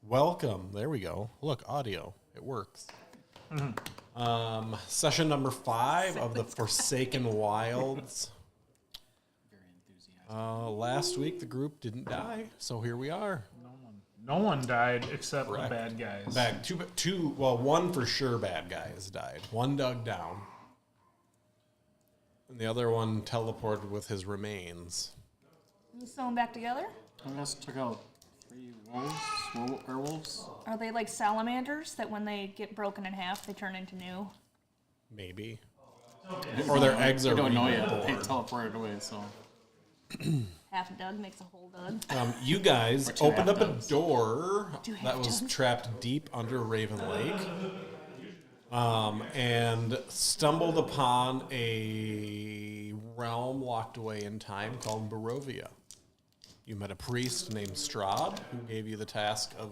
Welcome. There we go. Look, audio. It works. Session number 5 of the Forsaken Wilds. Very enthusiastic. Last week the group didn't die, so here we are. No one died except the bad guys. One for sure bad guys died. One dug down. And the other one teleported with his remains. You sew them back together? I guess took out 3 werewolves. Are they like salamanders that when they get broken in half, they turn into new? Maybe. Or their eggs are I don't know reborn. yet. They teleported away, so. Half dug makes a whole dug. You guys Or two opened up a half-dogs. door Two that was half-dogs. trapped deep under Raven Lake, and stumbled upon a realm locked away in time called Barovia. You met a priest named Strahd who gave you the task of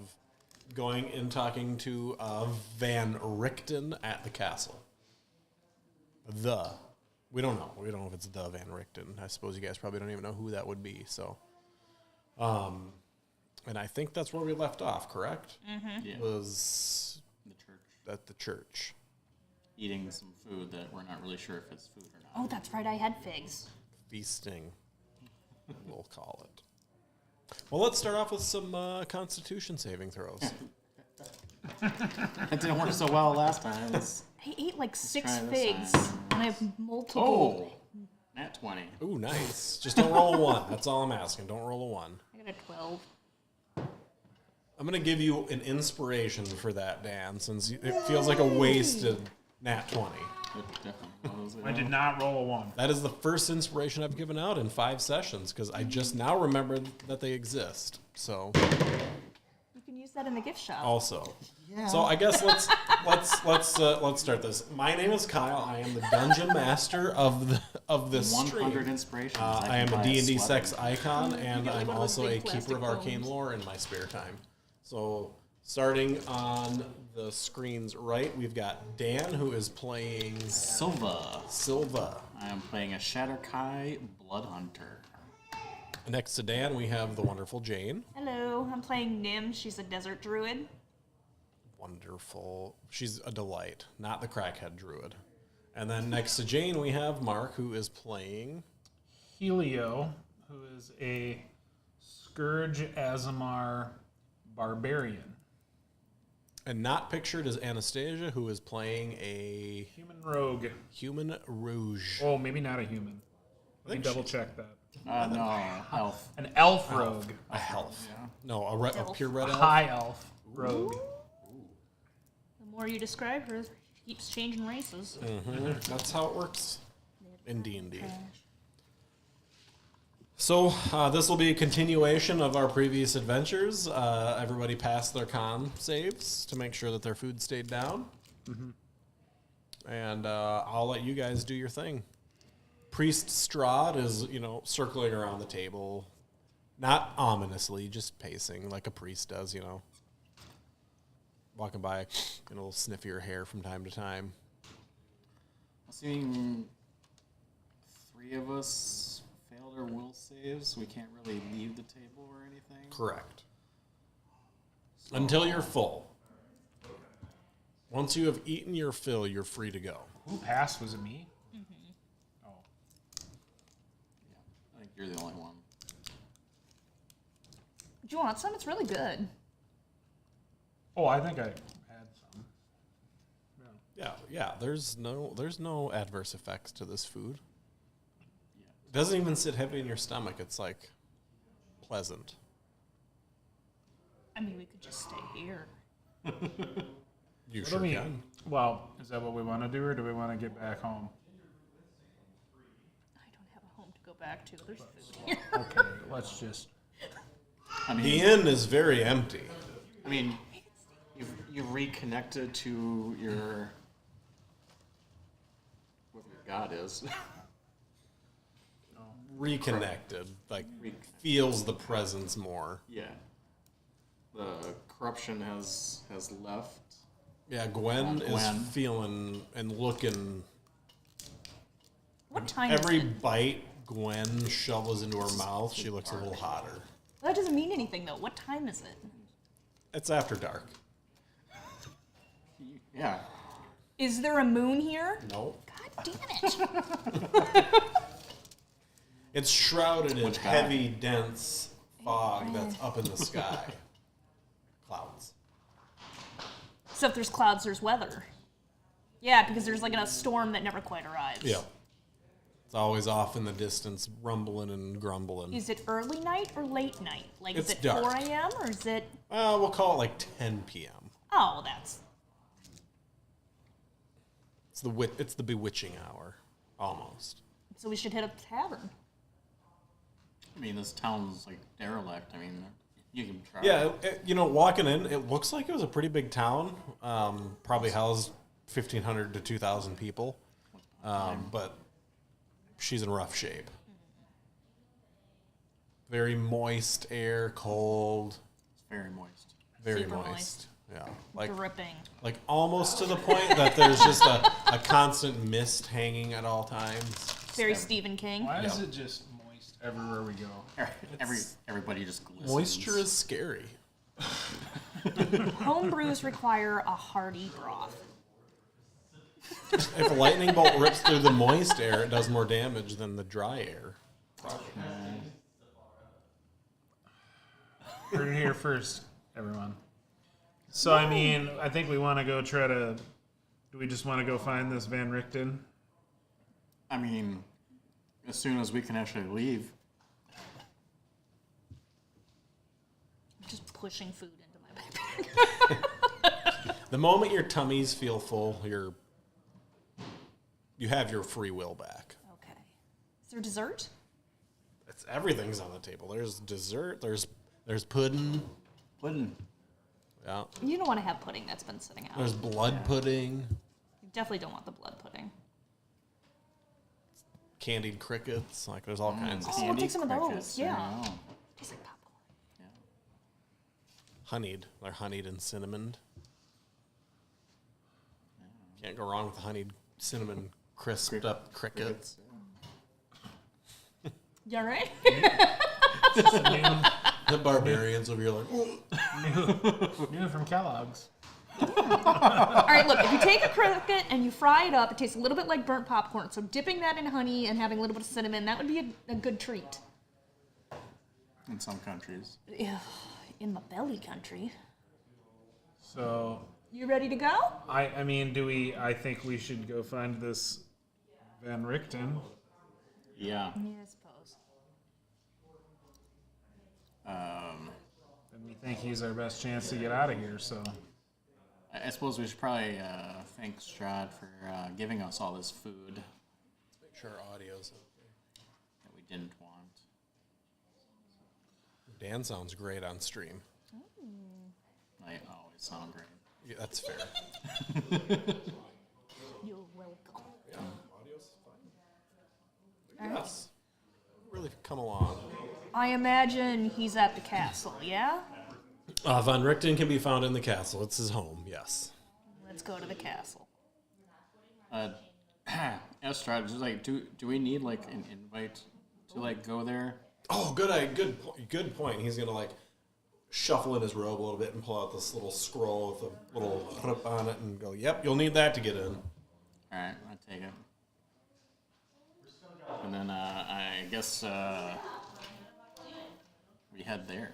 going and talking to Van Richten at the castle. We don't know. We don't know if it's the Van Richten. I suppose you guys probably don't even know who that would be. So, and I think that's where we left off, correct? Mm-hmm. Yeah. Was The church. at the church. Eating some food that we're not really sure if it's food or not. Oh, that's right, I had figs. Feasting, we'll call it. Well, let's start off with some Constitution saving throws. That didn't work so well last time. I ate like 6 try this figs, time. and I have multiple. Oh! Nat 20. Ooh, nice. Just don't roll a 1. That's all I'm asking. Don't roll a 1. I got a 12. I'm going to give you an inspiration for that, Dan, since it feels like a wasted nat 20. It definitely was. I did not roll a 1. That is the first inspiration I've given out in 5 sessions, because I just now remembered that they exist. So, You can use that in the gift shop. also. So I guess let's start this. My name is Kyle. I am the dungeon master of this 100 stream. inspirations. I am a buy D&D sweater. sex icon, You and get, like, I'm one of those also a big keeper plastic of arcane bones. lore in my spare time. So, starting on the screens right, we've got Dan, who is playing Silva. Silva. I am playing a Shatterkai Blood Hunter. Next to Dan, we have the wonderful Jane. Hello, I'm playing Nim. She's a desert druid. Wonderful. She's a delight, not the crackhead druid. And then next to Jane, we have Mark, who is playing... Helio, who is a Scourge Azamar barbarian. And not pictured is Anastasia, who is playing a Human rogue. human rouge. Oh, maybe not a human. Let me think double check that. No, elf. An elf rogue. A elf. Yeah. No, a pure A red elf. high elf rogue. The more you describe her, she keeps changing races. That's how it works in D&D. So this will be a continuation of our previous adventures. Everybody passed their con saves to make sure that their food stayed down. And I'll let you guys do your thing. Priest Strahd is, circling around the table. Not ominously, just pacing like a priest does, Walking by, a little sniff your hair from time to time. Assuming 3 of us failed our will saves, we can't really leave the table or anything. Correct. Until you're full. Once you have eaten your fill, you're free to go. Who passed? Was it me? Oh. Yeah, I think you're the only one. Do you want some? It's really good. Oh, I think I had some. Yeah. There's no adverse effects to this food. Yeah. It doesn't even sit heavy in your stomach. It's like pleasant. I mean, we could just stay here. You What sure do we- can. Well, is that what we want to do, or do we want to get back home? I don't have a home to go back to. There's food here. Okay, let's just... I The mean, inn is very empty. you've reconnected to your whatever your god is. Reconnected. Like, Reconnected. feels the presence more. Yeah. The corruption has left. Yeah, Gwen is Gwen. feeling and looking. What time Every is it? bite Gwen shovels into her mouth, she looks a little hotter. That doesn't mean anything, though. What time is it? It's after dark. Yeah. Is there a moon here? No. God damn it. It's shrouded in Which guy? heavy, dense fog that's up in the sky. Clouds. So if there's clouds, there's weather. Yeah, because there's like a storm that never quite arrives. Yeah. It's always off in the distance, rumbling and grumbling. Is it early night or late night? Like, It's is it dark. 4 a.m. or is it... We'll call it like 10 p.m. Oh, that's... It's the bewitching hour, almost. So we should hit up the tavern. I mean, this town's like derelict. I mean, you can try. Yeah, walking in, it looks like it was a pretty big town. Probably housed 1,500 to 2,000 people. But she's in rough shape. Very moist air, cold. It's very moist. Very Super moist. moist. Yeah. Dripping. Like almost to the point that there's just a constant mist hanging at all times. Very Stephen King. Why is Yeah. it just moist everywhere we go? Everybody just glistens. Moisture is scary. Home brews require a hearty broth. If a lightning bolt rips through the moist air, it does more damage than the dry air. Heard it here first, everyone. So, I mean, I think we want to go try to... Do we just want to go find this Van Richten? I mean, as soon as we can actually leave. I'm just pushing food into my backpack. The moment your tummies feel full, you have your free will back. Okay. Is there dessert? Everything's on the table. There's dessert. There's pudding. Pudding. Yeah. You don't want to have pudding that's been sitting out. There's blood pudding. You definitely don't want the blood pudding. Candied crickets. Like there's all kinds of Oh, stuff. we'll take some of those. crickets, Yeah. I know. Tastes like popcorn. Yeah. Honeyed. They're honeyed and cinnamoned. Can't go wrong with the honeyed cinnamon crisped up cricket. Crickets. You all right? The barbarians over here like, New from Kellogg's. All right, look, if you take a cricket and you fry it up, it tastes a little bit like burnt popcorn. So dipping that in honey and having a little bit of cinnamon, that would be a good treat. In some countries. Yeah, in my belly country. So, You ready to go? I mean, I think we should go find this Van Richten. Yeah. Yeah, I suppose. And we think he's our best chance to get out of here, so... I suppose we should probably thank Strahd for giving us all this food make sure our audio's that we didn't want. Dan sounds great on stream. I always sound great. Yeah, that's fair. You're welcome. Audio's fine. Yes. Really come along. I imagine he's at the castle, yeah? Von Richten can be found in the castle. It's his home, yes. Let's go to the castle. Strahd, just like, do we need like an invite to like go there? Oh, good point. He's gonna like shuffle in his robe a little bit and pull out this little scroll with a little hrip on it and go, "Yep, you'll need that to get in." All right, I take it. And then I guess we head there.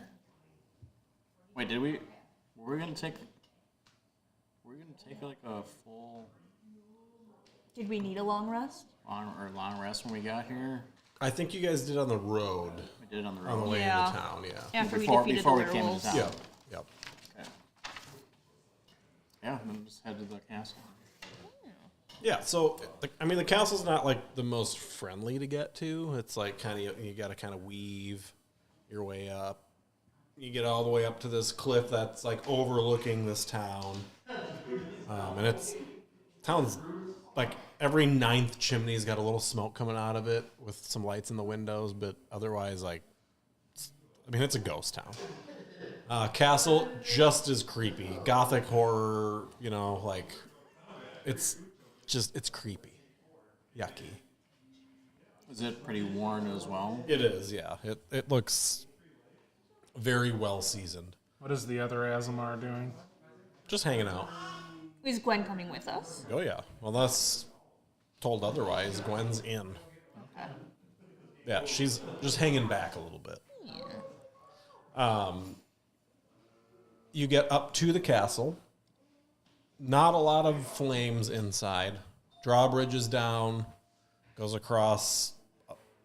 Wait, were we gonna take like a full Did we need a long rest? long rest when we got here? I think you guys did on the road We did it on the on the road. way Yeah. into town. Yeah. After Before we defeated we the came into werewolves. town. Yep. Yep. Okay. Yeah, then just head to the castle. Yeah, so the castle's not like the most friendly to get to. It's like you got to kind of weave your way up. You get all the way up to this cliff that's like overlooking this town, and town's like every 9th chimney's got a little smoke coming out of it with some lights in the windows, but otherwise it's a ghost town. Castle just as creepy, gothic horror. It's creepy, yucky. Is it pretty worn as well? It is, yeah. It looks very well seasoned. What is the other Azamar doing? Just hanging out. Is Gwen coming with us? Oh, yeah. Unless told otherwise, Gwen's in. Okay. Yeah, she's just hanging back a little bit. Yeah. You get up to the castle. Not a lot of flames inside. Drawbridge is down. Goes across.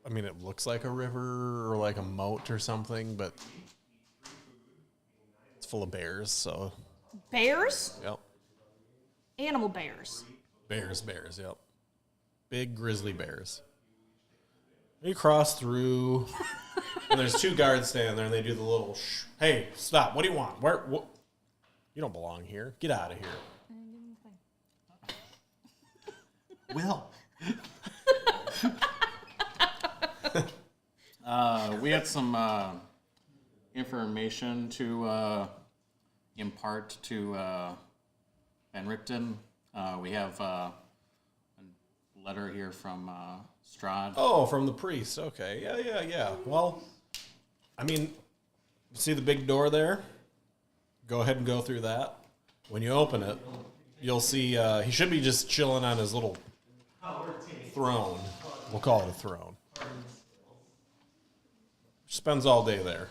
I mean, it looks like a river or like a moat or something, but it's full of bears, so. Bears? Yep. Animal bears. Bears, yep. Big grizzly bears. You cross through, and there's two guards standing there, and they do the little, hey, stop, what do you want? What? You don't belong here. Get out of here. Will. We had some information to impart to Van Richten. We have a letter here from Strahd. Oh, from the priest. Okay. Yeah. Well, I mean, see the big door there? Go ahead and go through that. When you open it, you'll see he should be just chilling on his little throne. We'll call it a throne. Spends all day there.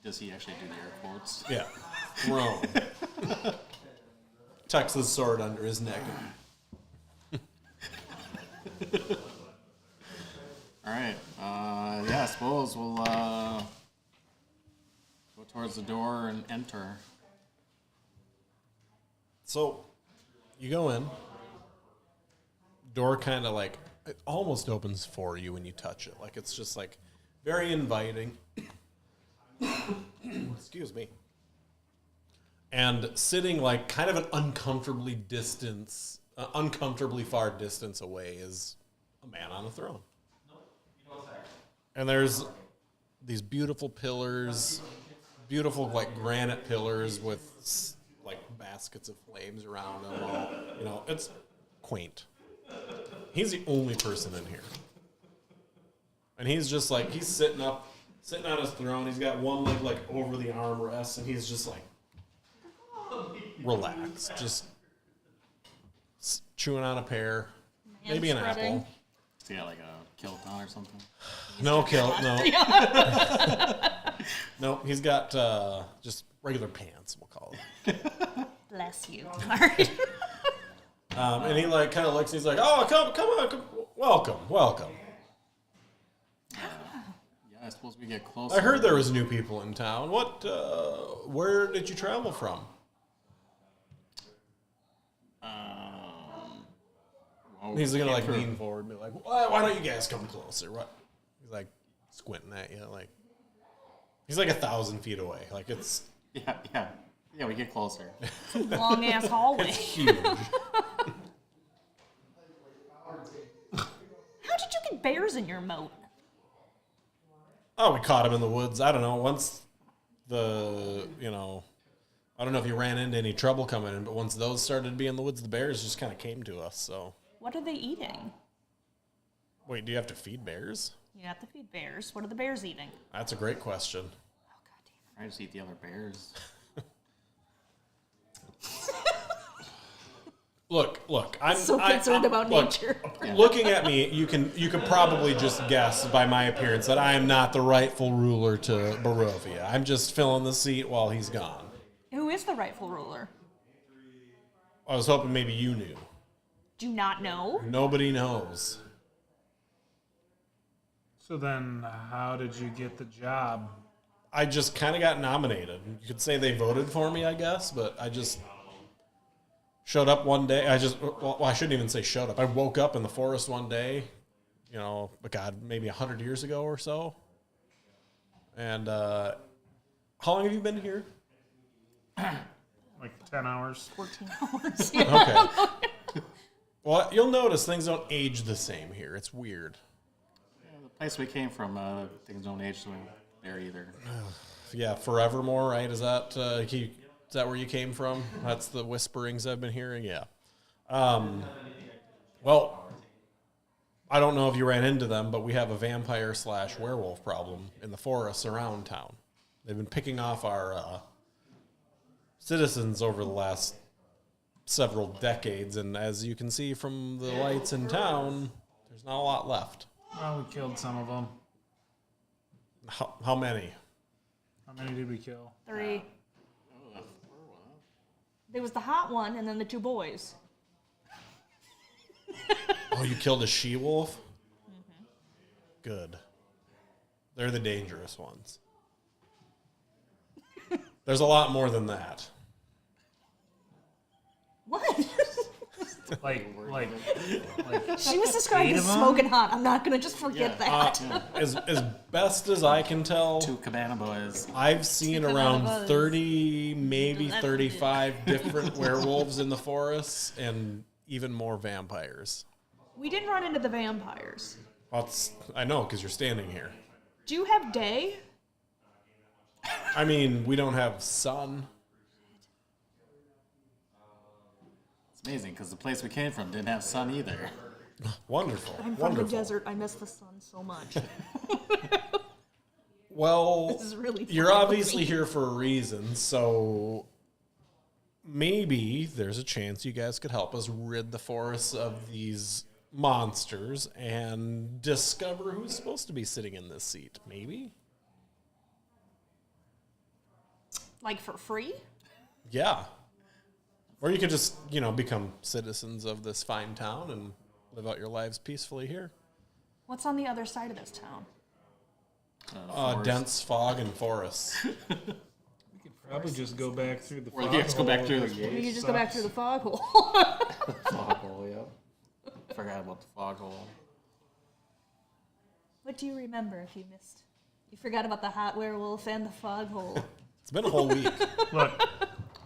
Does he actually do the air quotes? Yeah. Throne. Tucks his sword under his neck. All right. I suppose we'll go towards the door and enter. So, you go in. Door kind of like, it almost opens for you when you touch it. Like, it's just like very inviting. Excuse me. And sitting like kind of an uncomfortably far distance away is a man on a throne. And there's these beautiful pillars, beautiful like granite pillars with like baskets of flames around them. All, it's quaint. He's the only person in here. And he's just like, he's sitting on his throne. He's got one leg like over the armrest, and he's just like relaxed, just chewing on a pear, maybe an apple. Is he got like a kilt on or something? No kilt, no. No, he's got just regular pants, we'll call it. Bless you. All right. And he like kind of looks, he's like, oh, come on, welcome. I suppose we get closer. I heard there was new people in town. Where did you travel from? He's gonna like lean forward and be like, why don't you guys come closer? What? He's like squinting at you, like he's like 1,000 feet away. Like it's Yeah, we get closer. Long ass hallway. it's huge. How did you get bears in your moat? Oh, we caught him in the woods. I don't know. Once I don't know if you ran into any trouble coming in, but once those started to be in the woods, the bears just kind of came to us. So. What are they eating? Wait, do you have to feed bears? You have to feed bears. What are the bears eating? That's a great question. Oh, God I just eat the other bears. Look. I'm so concerned about nature. Looking at me, you could probably just guess by my appearance that I am not the rightful ruler to Barovia. I'm just filling the seat while he's gone. Who is the rightful ruler? I was hoping maybe you knew. Do you not know? Nobody knows. So then, how did you get the job? I just kind of got nominated. You could say they voted for me, I guess, but I just showed up one day. I shouldn't even say showed up. I woke up in the forest one day, maybe 100 years ago or so. And how long have you been here? Like 10 hours? 14 hours. Okay. Well, you'll notice things don't age the same here. It's weird. Yeah, the place we came from, things don't age there either. Yeah, forevermore, right? Is that where you came from? That's the whisperings I've been hearing. Yeah. Well, I don't know if you ran into them, but we have a vampire/werewolf problem in the forests around town. They've been picking off our citizens over the last several decades, and as you can see from the lights in town, there's not a lot left. Well, we killed some of them. How many? How many did we kill? 3. There was the hot one, and then the 2 boys. Oh, you killed a she-wolf? Mm-hmm. Good. They're the dangerous ones. There's a lot more than that. What? Like She was described 8 as of them? smoking hot. I'm not going to just forget that. As best as I can tell, 2 cabana boys. I've seen Cabana around boys. 30, maybe That's 35 different werewolves in the forests, and even more vampires. We didn't run into the vampires. Well, I know, because you're standing here. Do you have day? I mean, we don't have sun. It's amazing because the place we came from didn't have sun either. Wonderful. I'm from wonderful. the desert. I miss the sun so much. Well, This is really you're funny. obviously here for a reason, so maybe there's a chance you guys could help us rid the forests of these monsters and discover who's supposed to be sitting in this seat. Maybe? Like for free? Yeah. Or you could just, become citizens of this fine town and live out your lives peacefully here. What's on the other side of this town? Forest. Dense fog and forests. Probably just go back through the Or fog you have to go back hole. through the You gate. can just go back through the fog hole. Fog hole, yep. Forgot about the fog hole. What do you remember if you missed? You forgot about the hot werewolf and the fog hole. It's been a whole week. Look,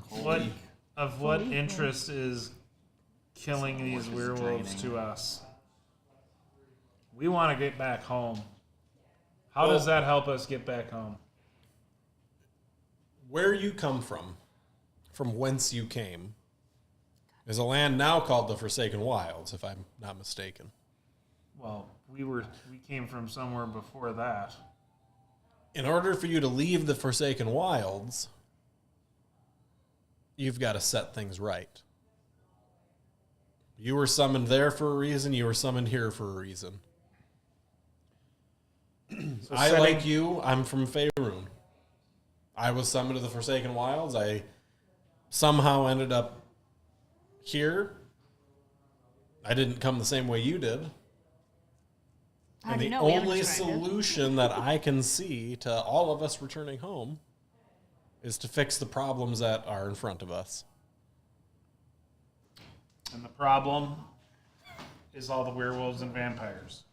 Whole what week. of what Holy interest is killing these Work is werewolves draining. to us? We want to get back home. How Well- does that help us get back home? Where you come from whence you came, is a land now called the Forsaken Wilds, if I'm not mistaken. Well, we came from somewhere before that. In order for you to leave the Forsaken Wilds, you've got to set things right. You were summoned there for a reason, you were summoned here for a reason. I, setting- like you, I'm from Faerun. I was summoned to the Forsaken Wilds. I somehow ended up here. I didn't come the same way you did. How And do the you know? We haven't only tried it. solution that I can see to all of us returning home is to fix the problems that are in front of us. And the problem is all the werewolves and vampires.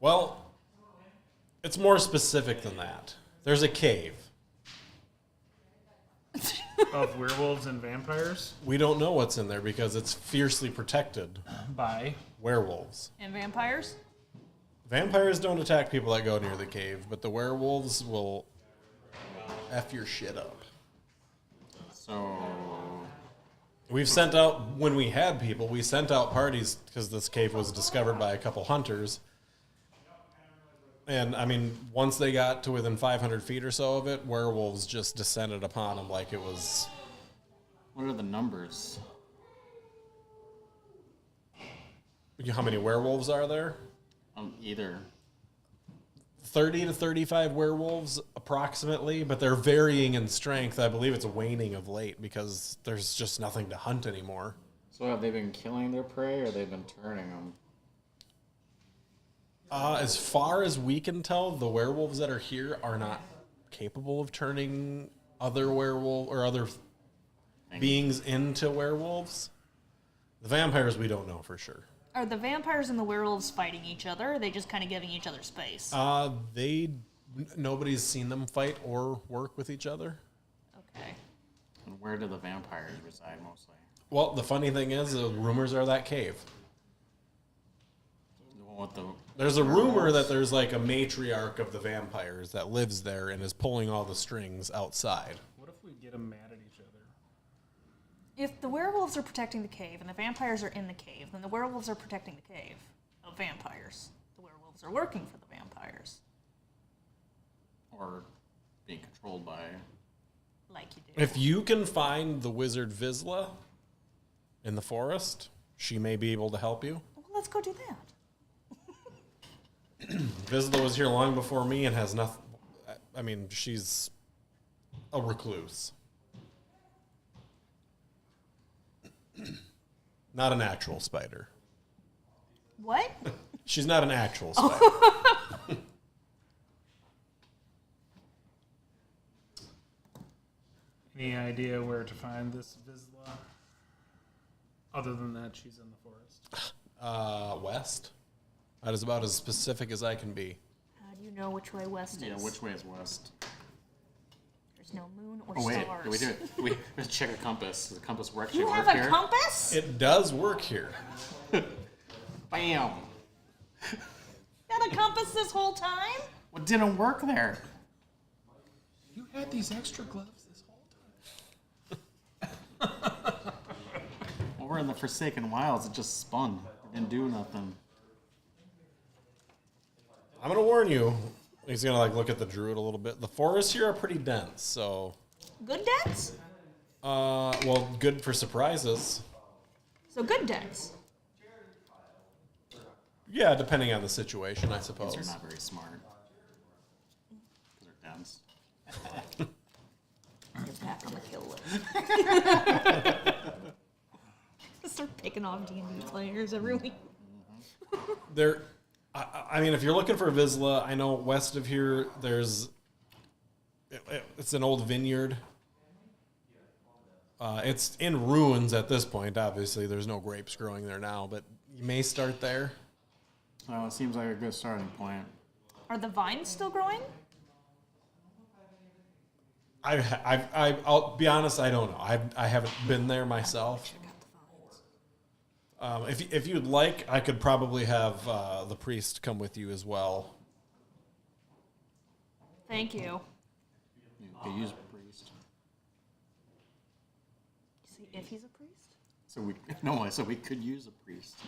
Well, it's more specific than that. There's a cave. Of werewolves and vampires? We don't know what's in there because it's fiercely protected. By. Werewolves. And vampires? Vampires don't attack people that go near the cave, but the werewolves will F your shit up. So, We've sent out, when we had people, we sent out parties because this cave was discovered by a couple hunters. And, I mean, once they got to within 500 feet or so of it, werewolves just descended upon them like it was... what are the numbers? How many werewolves are there? Either. 30 to 35 werewolves, approximately, but they're varying in strength. I believe it's waning of late because there's just nothing to hunt anymore. So have they been killing their prey or they've been turning them? As far as we can tell, the werewolves that are here are not capable of turning other werewolf or other beings into werewolves. The vampires, we don't know for sure. Are the vampires and the werewolves fighting each other? Or are they just kind of giving each other space? Nobody's seen them fight or work with each other. Okay. And where do the vampires reside mostly? Well, the funny thing is, the rumors are that cave. What the? There's a rumor that there's like a matriarch of the vampires that lives there and is pulling all the strings outside. What if we get them mad at each other? If the werewolves are protecting the cave and the vampires are in the cave, then the werewolves are protecting the cave of vampires. The werewolves are working for the vampires. Or being controlled by Like you do. If you can find the wizard Vizsla in the forest, she may be able to help you. Well, let's go do that. Vizsla was here long before me and has nothing. I mean, she's a recluse. Not an actual spider. What? She's not an actual spider. Any idea where to find this Vizsla? Other than that, she's in the forest. West. That is about as specific as I can be. How do you know which way west is? Yeah, which way is west? There's no moon or Oh, wait. stars. Did we do it? We let's check a compass. Does the compass work? You Should have work a here? compass? It does work here. Bam! Had a compass this whole time? What didn't work there? You had these extra gloves this whole time. Over in the Forsaken Wilds, it just spun. It didn't do nothing. I'm gonna warn you. He's gonna like look at the druid a little bit. The forests here are pretty dense, so Good dents? well, good for surprises. So good dents. Yeah, depending on the situation, I suppose. These are not very smart. Because they're dense. You're back on the kill list. Start picking off D&D players every week. There, I mean, if you're looking for Vizsla, I know west of here, there's, it's an old vineyard. It's in ruins at this point, obviously. There's no grapes growing there now, but you may start there. Well, it seems like a good starting point. Are the vines still growing? I'll be honest, I don't know. I haven't been there myself. Check out the vines. If you'd like, I could probably have the priest come with you as well. Thank you. You could use a priest. See if he's a priest? I said we could use a priest.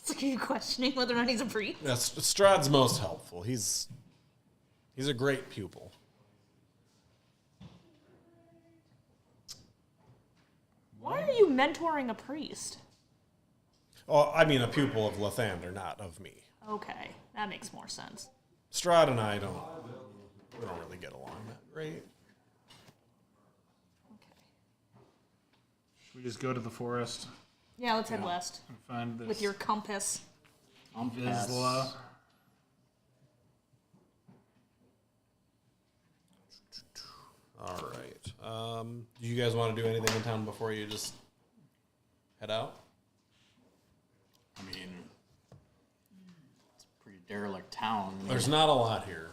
So are you questioning whether or not he's a priest? That's Strahd's most helpful. He's a great pupil. Why are you mentoring a priest? Oh, I mean a pupil of Lathander, not of me. Okay, that makes more sense. Strahd and I don't really get along that great. Okay. Should we just go to the forest Yeah, let's head west and find this with your compass. Vizsla? All right. Do you guys want to do anything in town before you just head out? I mean, it's a pretty derelict town. I mean, There's not a lot here.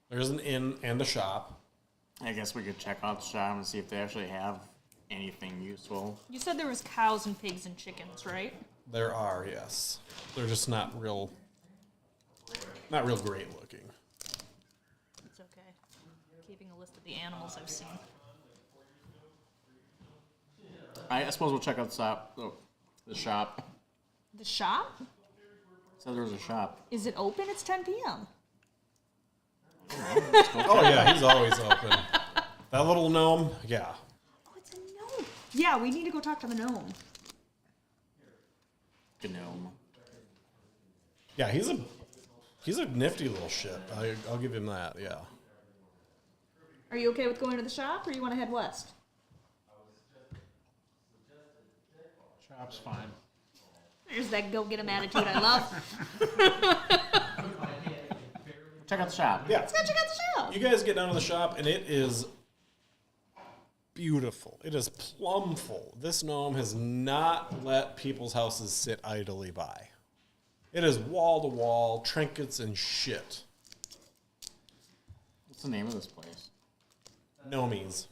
There's an inn and a shop. I guess we could check out the shop and see if they actually have anything useful. You said there was cows and pigs and chickens, right? There are, yes. They're just not real great looking. It's okay. Keeping a list of the animals I've seen. I suppose we'll check out the shop. Oh, the shop. The shop? Said there was a shop. Is it open? It's 10 p.m. Oh yeah, he's always open. That little gnome, yeah. Oh, it's a gnome. Yeah, we need to go talk to the gnome. Gnome. Yeah, he's a nifty little shit. I'll give him that, yeah. Are you okay with going to the shop, or you want to head west? Shop's fine. There's that go-get-em attitude I love. Check out the shop. Yeah. Let's go check out the shop. You guys get down to the shop, and it is beautiful. It is plumb full. This gnome has not let people's houses sit idly by. It is wall-to-wall, trinkets and shit. What's the name of this place? Gnomies.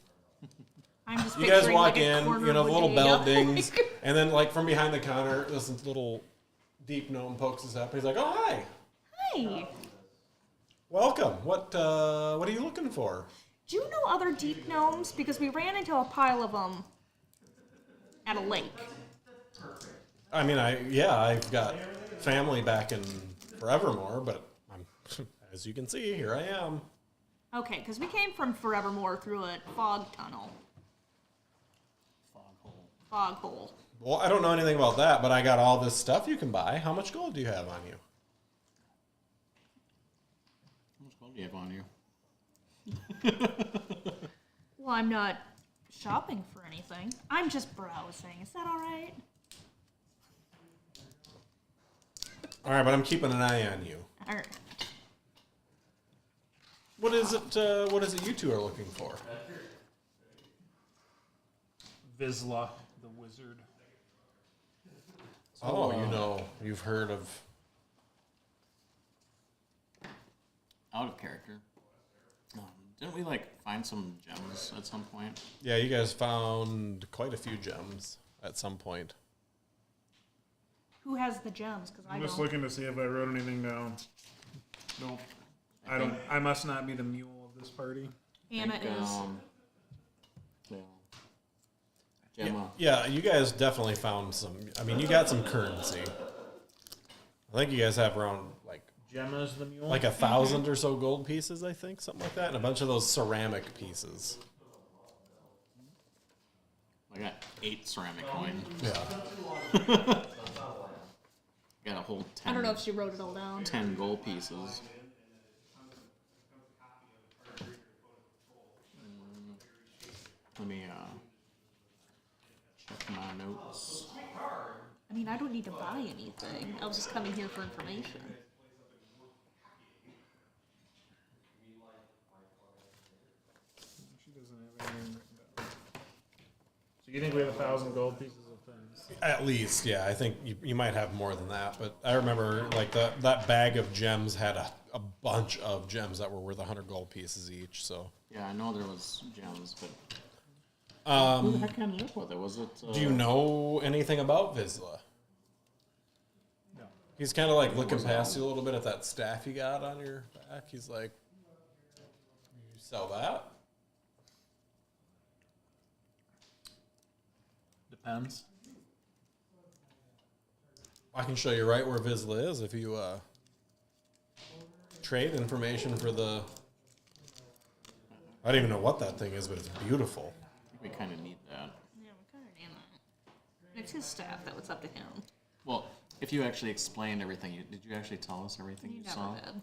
I'm just You guys picturing, walk like, a in, corner you know, the little bodega. bell dings, and then, like, from behind the counter, this little deep gnome pokes his up. He's like, oh, hi. Hey, Welcome. What are you looking for? do you know other deep gnomes? Because we ran into a pile of them at a lake. I mean, I've got family back in Forevermore, but as you can see, here I am. Okay, because we came from Forevermore through a fog tunnel. Fog hole. Fog hole. Well, I don't know anything about that, but I got all this stuff you can buy. How much gold do you have on you? How much gold do you have on you? Well, I'm not shopping for anything. I'm just browsing. Is that all right? All right, but I'm keeping an eye on you. All right. What is it? What is it you two are looking for? Vizsla, the wizard. Oh, you know, you've heard of. Out of character. Didn't we find some gems at some point? Yeah, you guys found quite a few gems at some point. Who has the gems? Because I I'm just don't. looking to see if I wrote anything down. Nope. I don't. I must not be the mule of this party. Anna is. Yeah. Gemma. Yeah, you guys definitely found some. I mean, you got some currency. I think you guys have around Gemma's the mule. 1,000 or so gold pieces, I think, something like that, and a bunch of those ceramic pieces. I got 8 ceramic coins. Yeah. Got a whole 10. I don't know if she wrote it all down. 10 gold pieces. Let me check my notes. I mean, I don't need to buy anything. I was just coming here for information. She doesn't have anything written down. So you think we have 1,000 gold pieces of things? At least, yeah. I think you might have more than that, but I remember that bag of gems had a bunch of gems that were worth 100 gold pieces each. So Yeah, I know there was gems, but Um, who the heck came up with it? Was it? do you know anything about Vizsla? No. He's kind of looking past you a little bit at that staff you got on your back. He's like, "You sell that?" Depends. I can show you right where Vizsla is if you trade information for the. I don't even know what that thing is, but it's beautiful. We kind of need that. Yeah, we kind of need that. It's his staff that was up to him. Well, if you actually explained everything, did you actually tell us everything He you never saw? did.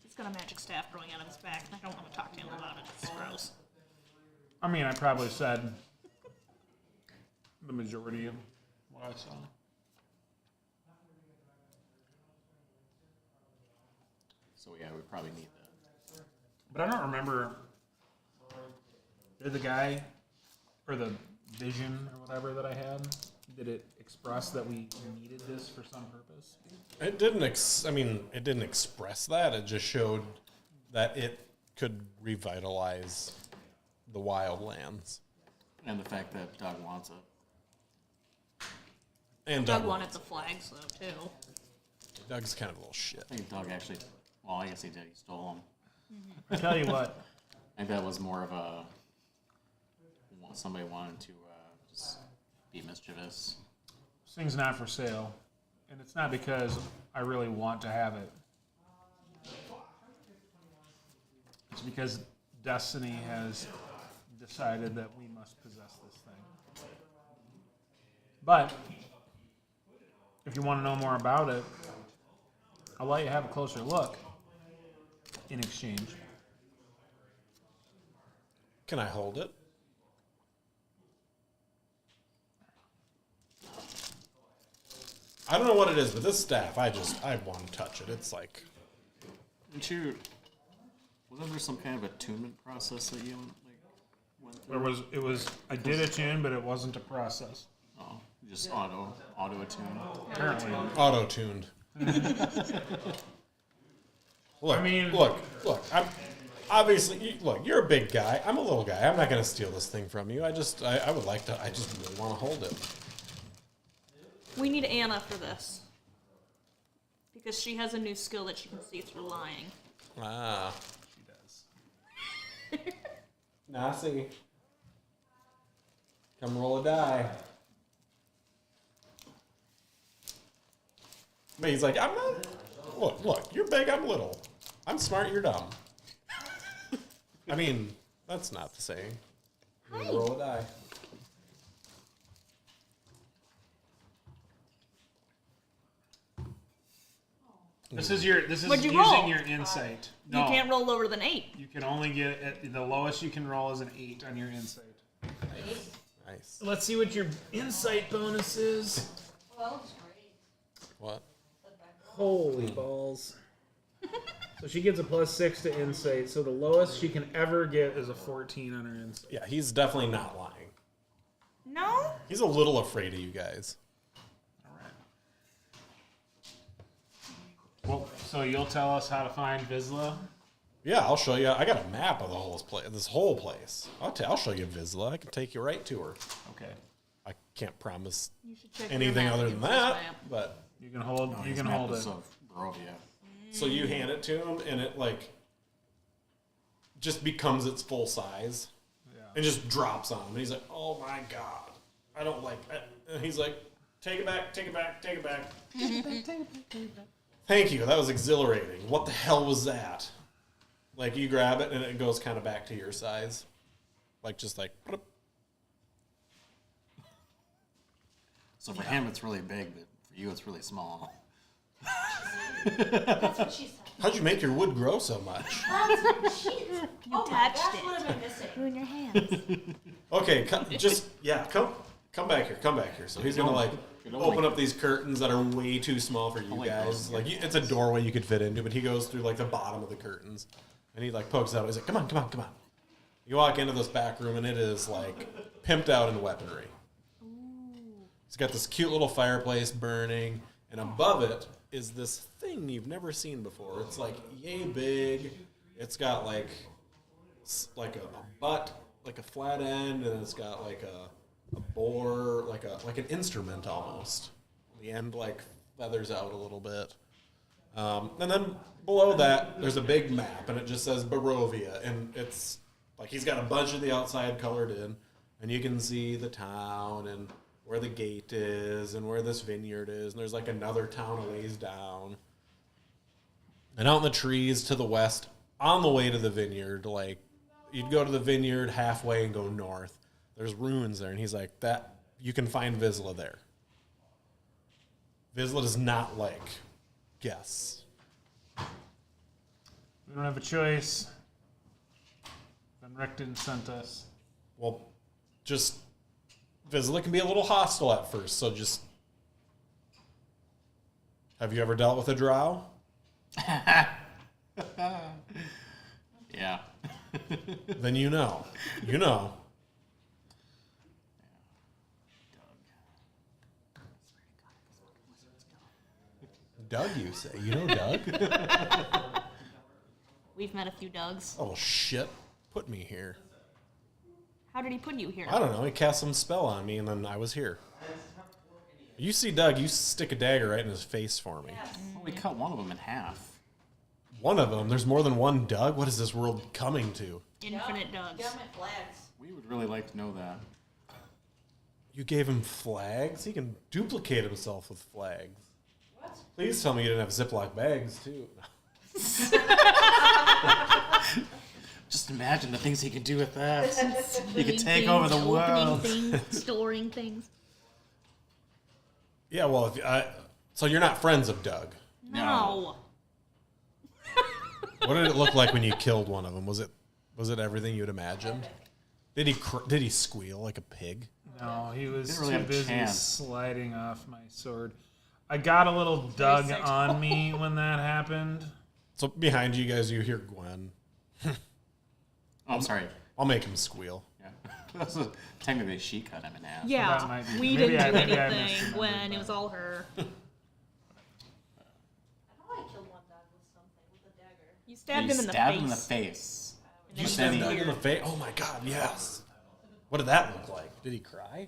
He's got a magic staff growing out of his back, and I don't want to talk to him about it. It's gross. I mean, I probably said the majority of what I saw. So yeah, we probably need that. But I don't remember. Did the guy, or the vision, or whatever that I had, did it express that we needed this for some purpose? It didn't. It didn't express that. It just showed that it could revitalize the wildlands. And the fact that Doug wants it. And Doug wanted the flags, though, too. Doug's kind of a little shit. I think Doug actually, well, I guess he did. He stole them. I tell you what, I think that was more of a, somebody wanted to just be mischievous. this thing's not for sale, and it's not because I really want to have it. It's because Destiny has decided that we must possess this thing. But if you want to know more about it, I'll let you have a closer look in exchange. Can I hold it? I don't know what it is, but this staff, I want to touch it. It's like, Wasn't there some kind of attunement process that you went through? I did attune, but it wasn't a process. Oh, just auto attune. Apparently. auto-tuned. Look, I mean- look. I'm obviously, you're a big guy. I'm a little guy. I'm not going to steal this thing from you. I would like to. I just really want to hold it. We need Anna for this. Because she has a new skill that she can see through lying. Ah, She does. Nasi, come roll a die. But he's like, I'm not. Look. You're big. I'm little. I'm smart. You're dumb. I mean, that's not the saying. Hi. Roll a die. This is What'd you using roll? your insight. You No, can't roll lower than 8. you can only get the lowest you can roll is an 8 on your insight. Nice. Let's see what your insight bonus is. What? Holy balls. So she gets a +6 to insight, so the lowest she can ever get is a 14 on her insight. Yeah, he's definitely not lying. No? He's a little afraid of you guys. Alright. Well, so you'll tell us how to find Vizsla? Yeah, I'll show you. I got a map of the whole place. This whole place. I'll show you Vizsla. I can take you right to her. Okay. I can't promise You should check your anything map other than against this that, map. but You can hold you His can map hold is it. of Barovia. so you hand it to him, and it like just becomes its full size, and just drops on him. And he's like, "Oh my god, I don't like it." And he's like, "Take it back, take it back, take it back." Thank you. That was exhilarating. What the hell was that? Like you grab it, and it goes kind of back to your size, like just like. So for him, it's really big, but for you, it's really small. That's what she said. How'd you make your wood grow so much? That's what she said. You touched That's it. what I've been missing. You in your hands. Okay, come back here. So he's gonna like open up these curtains that are way too small for you Only guys. goes Like it's a doorway you could fit into, but he goes through like the bottom of the curtains, and he like pokes out. He's like, "Come on." You walk into this back room, and it is like pimped out in weaponry. It's got this cute little fireplace burning, and above it is this thing you've never seen before. It's like yay big. It's got like a butt, like a flat end, and it's got like a bore, like an instrument almost. The end like feathers out a little bit. And then below that, there's a big map, and it just says Barovia, and it's like he's got a bunch of the outside colored in, and you can see the town and where the gate is and where this vineyard is, and there's like another town a ways down. And out in the trees to the west, on the way to the vineyard, like you'd go to the vineyard halfway and go north. There's ruins there, and he's like, that you can find Vizsla there. Vizsla does not like guests. We don't have a choice. Van Richten sent us. Well, just Vizsla can be a little hostile at first, so just have you ever dealt with a drow? Yeah. Then you know. You know. Doug, you say? You know Doug? We've met a few Dougs. Oh, shit. Put me here. How did he put you here? I don't know. He cast some spell on me, and then I was here. You see Doug, you stick a dagger right in his face for me. Well, we cut one of them in half. One of them? There's more than one Doug? What is this world coming to? Infinite Dougs. Got my flags. We would really like to know that. You gave him flags? He can duplicate himself with flags. What? Please tell me you didn't have Ziploc bags, too. Just imagine the things he could do with that. He could Doing take over the things, world. Opening things, storing things. Yeah, well, so you're not friends of Doug. No. What did it look like when you killed one of them? Was it everything you'd imagined? Did he squeal like a pig? No, he was Didn't really too have a busy chance. sliding off my sword. I got a little Doug on me when that happened. So behind you guys, you hear Gwen. Oh, I'm sorry. I'll make him squeal. Yeah. Technically, she cut him in half. that Yeah. might be- We maybe didn't do maybe I anything misremembered when it that. was all her. I know I killed one dog with something, with a dagger. You stabbed You him in the stabbed face. him in the face. You But stabbed then Doug in the face? Oh my god, yes. What did that look like? Did he cry?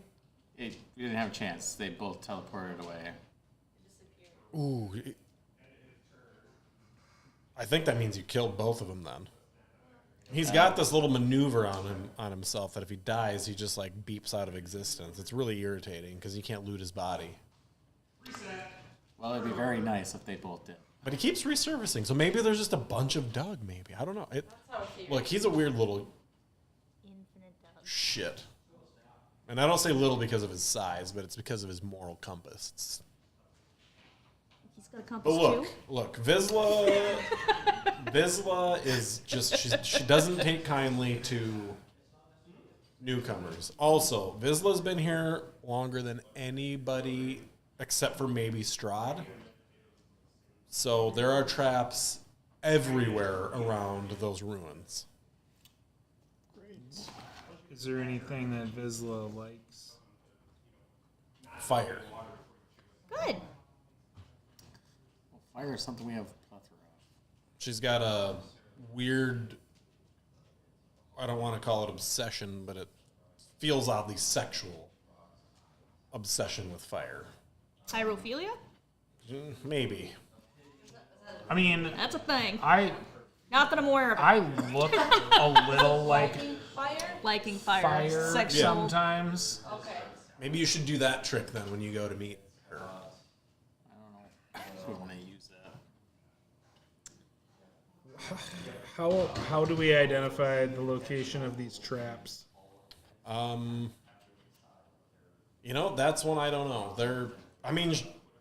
we didn't have a chance. They both teleported away. Ooh. I think that means you killed both of them then. He's got this little maneuver on himself that if he dies, he just like beeps out of existence. It's really irritating because he can't loot his body. Well, it'd be very nice if they both did. But he keeps resurfacing, so maybe there's just a bunch of Doug. Maybe I don't know. Look, he's a weird little Infinite Doug. shit. And I don't say little because of his size, but it's because of his moral compass. He's got a compass But too. look, Vizsla is just she doesn't take kindly to newcomers. Also, Vizsla's been here longer than anybody except for maybe Strahd. So there are traps everywhere around those ruins. Is there anything that Vizsla likes? Fire. Good. Well, fire is something we have a plethora of. She's got a weird, I don't want to call it obsession, but it feels oddly sexual obsession with fire. Pyrophilia? Maybe. I mean, That's a thing. Not that I'm aware of it. I look a little like Fire? Liking fire. fire Sexual. sometimes. Okay. Maybe you should do that trick then when you go to meet her. I don't know if we want to use that. How do we identify the location of these traps? That's one I don't know.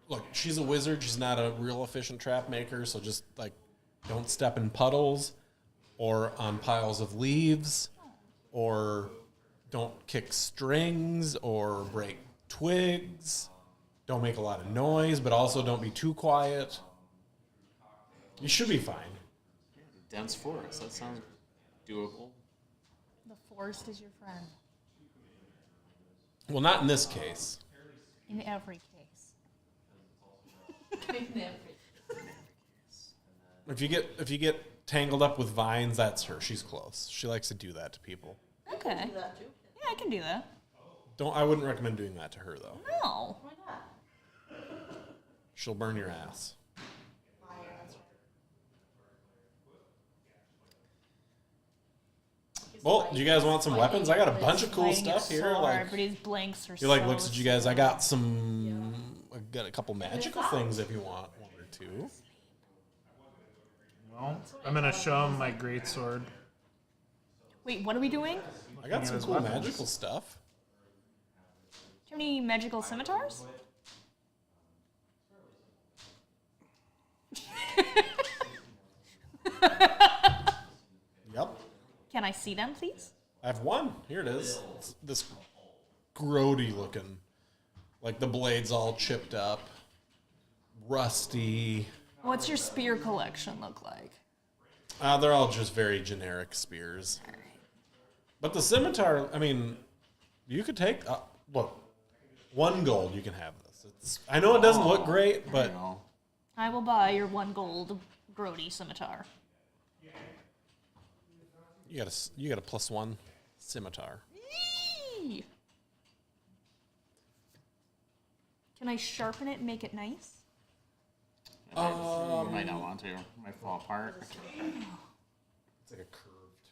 Look, she's a wizard. She's not a real efficient trap maker, so just like don't step in puddles or on piles of leaves or don't kick strings or break twigs. Don't make a lot of noise, but also don't be too quiet. You should be fine. Dense forest. That sounds doable. The forest is your friend. Well, not in this case. In every case. If you get tangled up with vines, that's her. She's close. She likes to do that to people. Okay. Do that too. Yeah, I can do that. I wouldn't recommend doing that to her though. No. Why not? She'll burn your ass. Fire, that's right. Well, do you guys want some weapons? I got a bunch of cool Lighting stuff a here. sword, Like, but his blanks are he like so looks at you guys. I got a couple magical things if you want one or two. Well, I'm gonna show him my greatsword. Wait, what are we doing? I got at some his cool weapons. magical stuff. Do you have any magical scimitars? Yep. Can I see them, please? I have one. Here it is. It's this grody looking. Like the blade's all chipped up. Rusty. What's your spear collection look like? They're all just very generic spears. But the scimitar, you could take, look, 1 gold, you can have this. I know it doesn't look great, but I will buy your 1 gold grody scimitar. you got a +1 scimitar. Yee! Can I sharpen it and make it nice? You might not want to. It might fall apart. It's like a curved.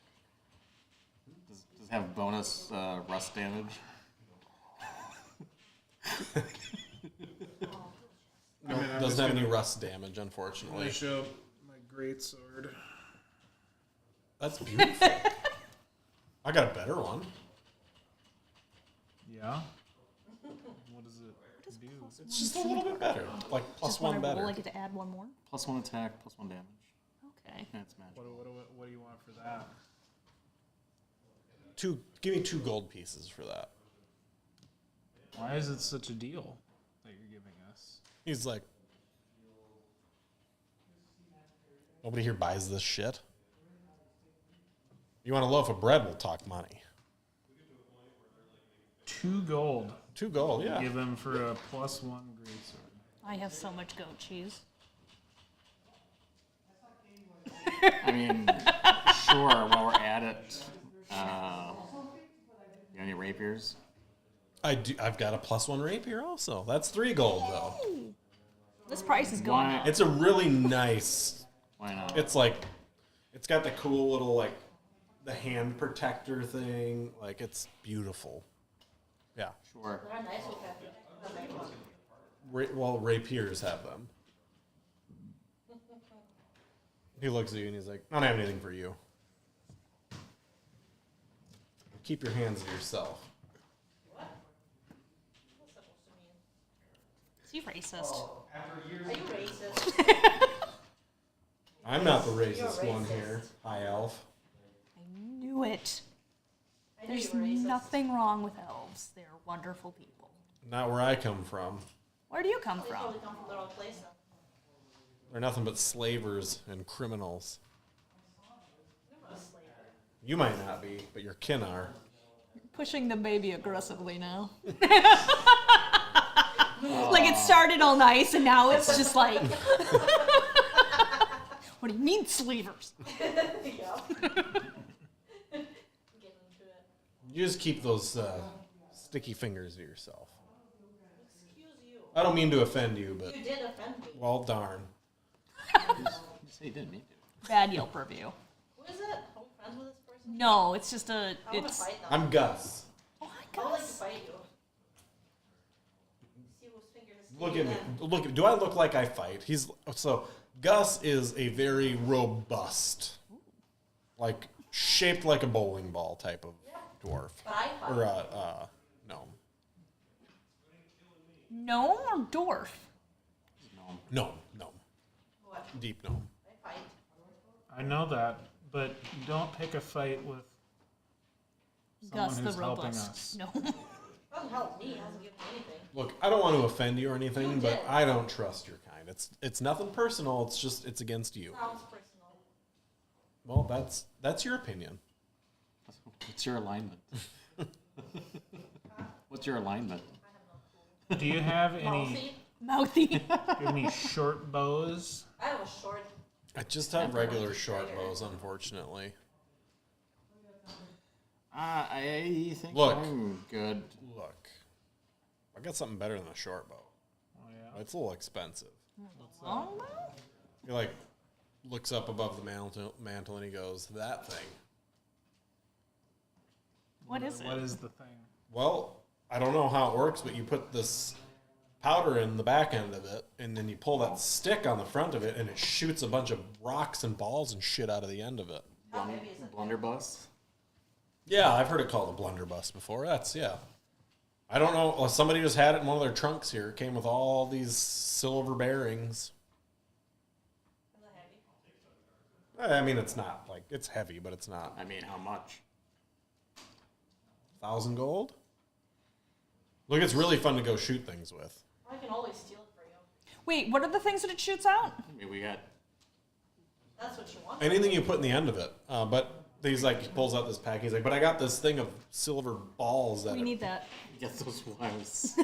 Does it have bonus rust damage? No, it doesn't have any rust damage, unfortunately. show my greatsword. That's beautiful. I got a better one. Yeah. What does it do? It's just a little bit better. Like Just when +1 I better. roll, I get to add 1 more? +1 attack, +1 damage. Okay. Yeah, it's magic. What do you want for that? Give me 2 gold pieces for that. Why is it such a deal that you're giving us? He's like, nobody here buys this shit. You want a loaf of bread, we'll talk money. 2 gold. 2 gold, yeah. Give him for a +1 greatsword. I have so much goat cheese. I mean, sure, while we're at it, you got any rapiers? I do. I've got a +1 rapier also. That's 3 gold though. This price is going Why? up. It's a really nice. Why not? It's like, it's got the cool little like, the hand protector thing. Like it's beautiful. Yeah. Sure. They're nice with that. Well, rapiers have them. He looks at you and he's like, I don't have anything for you. Keep your hands to yourself. What? What's that supposed to mean? Is he racist? Are you racist? I'm not the You're racist one racist. here. Hi, Elf. I knew it. I knew There's you were racist. nothing wrong with elves. They're wonderful people. Not where I come from. Where do you come They from? probably come from the wrong place then. They're nothing but slavers and criminals. You're not a slave. You might not be, but your kin are. Pushing the baby aggressively now. Like it started all nice and now it's just like. What do you mean, slavers? Yeah. Get into it. You just keep those sticky fingers to yourself. Excuse you. I don't mean to offend you, but You did offend me. well, darn. You say you didn't need to. Bad Yelp review. Who is it? Are we friends with this person? No, it's just a. I want to It's. fight them. I'm Gus. Oh my I would like to gosh. fight you. See whose fingers is Look sticking at me. in. Look. Do I look like I fight? He's so. Gus is a very robust, like shaped like a bowling ball type of dwarf, But I fight. or gnome. Gnome or dwarf? Gnome. What? Deep gnome. I fight. I know that, but you don't pick a fight with someone Gus the who's helping robust. us. No. Doesn't help me. Hasn't given me anything. Look, I don't want to offend you or anything, You but did. I don't trust your kind. It's nothing personal. It's just it's against you. Sounds personal. Well, that's your opinion. What's your alignment? What's your alignment? Do you have any Mouthy. Mouthy. any short bows? I have a short. I just have regular short bows, unfortunately. I think Look. I'm good. Look, I got something better than a short bow. Oh yeah. It's a little expensive. Longbow? He like looks up above the mantle and he goes, "That thing." What is What it? is the thing? Well, I don't know how it works, but you put this powder in the back end of it, and then you pull that stick on the front of it, and it shoots a bunch of rocks and balls and shit out of the end of it. How heavy is it? Blunderbuss? Yeah, I've heard it called a blunderbuss before. Yeah. I don't know. Well, somebody just had it in one of their trunks here. It came with all these silver bearings. Is it heavy? I mean, it's not like it's heavy, but it's not I mean, how much? 1,000 gold. Look, it's really fun to go shoot things with. I can always steal it for you. Wait, what are the things that it shoots out? I mean, we got That's what you want. Anything you put in the end of it. But he's like, he pulls out this pack. He's like, but I got this thing of silver balls that. We need that. get those ones.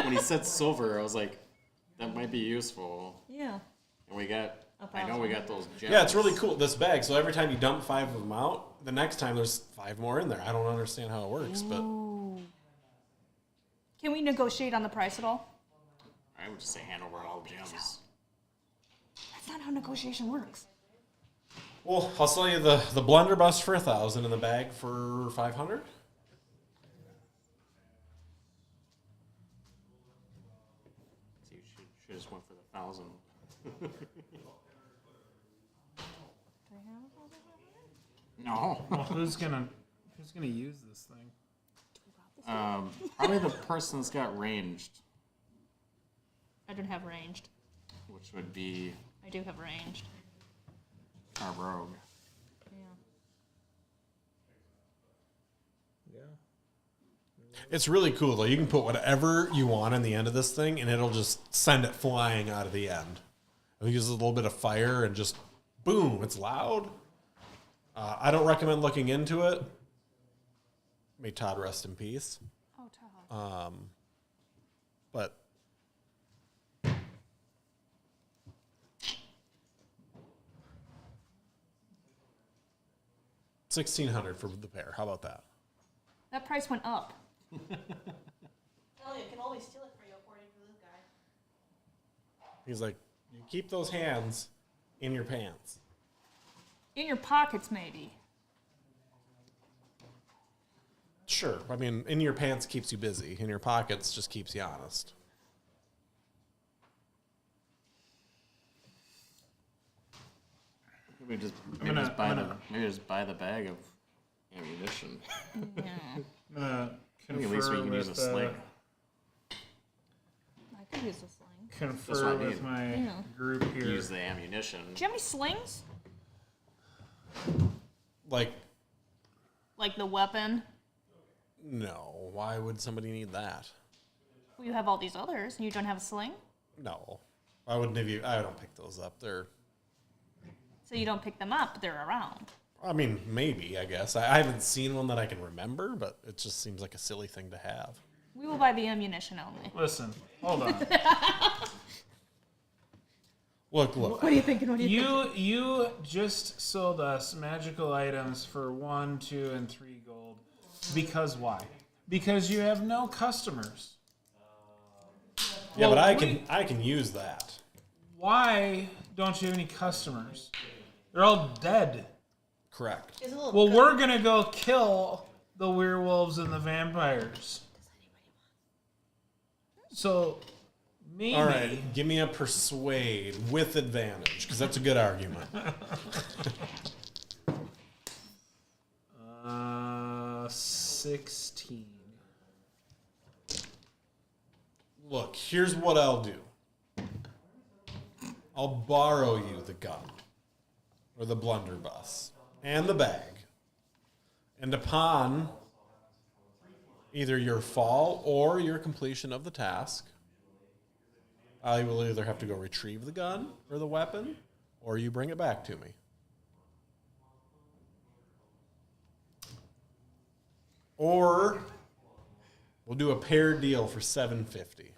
When he said silver, I was like, that might be useful. Yeah. And we got, I know we got those gems. Yeah, it's really cool. This bag. So every time you dump 5 of them out, the next time there's 5 more in there. I don't understand how it works, but Ooh. Can we negotiate on the price at all? I would just say hand over all the gems. That's not how negotiation works. well, I'll sell you the blunderbuss for 1,000 and the bag for 500. So you should just went for the 1,000. No. Well, who's gonna use this thing? Probably the person that's got ranged, I don't have ranged. which would be I do have ranged. our rogue. Yeah. It's really cool though. You can put whatever you want in the end of this thing, and it'll just send it flying out of the end. It uses a little bit of fire and just boom. It's loud. I don't recommend looking into it. May Todd rest in peace. Oh, Todd. But $1,600 for the pair. How about that? That price went up. Tell you, I can always steal it for you according to this guy. He's like, you keep those hands in your pants. In your pockets, maybe. Sure. I mean, in your pants keeps you busy. In your pockets just keeps you honest. Maybe just gonna- maybe just buy the bag of ammunition. Yeah. I'm gonna Maybe at least we confer can use a with sling. I could use a sling. confer what I with mean. my Yeah. group here. Use the ammunition. Do you have any slings? Like, Like the weapon? no. Why would somebody need that? Well, you have all these others, and you don't have a sling? No. I wouldn't have you. I don't pick those up. They're. So you don't pick them up, but they're around. I mean, maybe. I guess I haven't seen one that I can remember, but it just seems like a silly thing to have. We will buy the ammunition only. Listen, hold on. Look. What are you thinking? What are you thinking? You just sold us magical items for 1, 2, and 3 gold. Because why? Because you have no customers. Yeah, Well, but I can use that. Why don't you have any customers? They're all dead. Correct. It's a little Well, cut. we're gonna go kill the werewolves and the vampires. So maybe All right, give me a persuade with advantage, because that's a good argument. 16. Look, here's what I'll do. I'll borrow you the gun, or the blunderbuss, and the bag. And upon either your fall or your completion of the task, I will either have to go retrieve the gun or the weapon, or you bring it back to me. Or we'll do a pair deal for $750.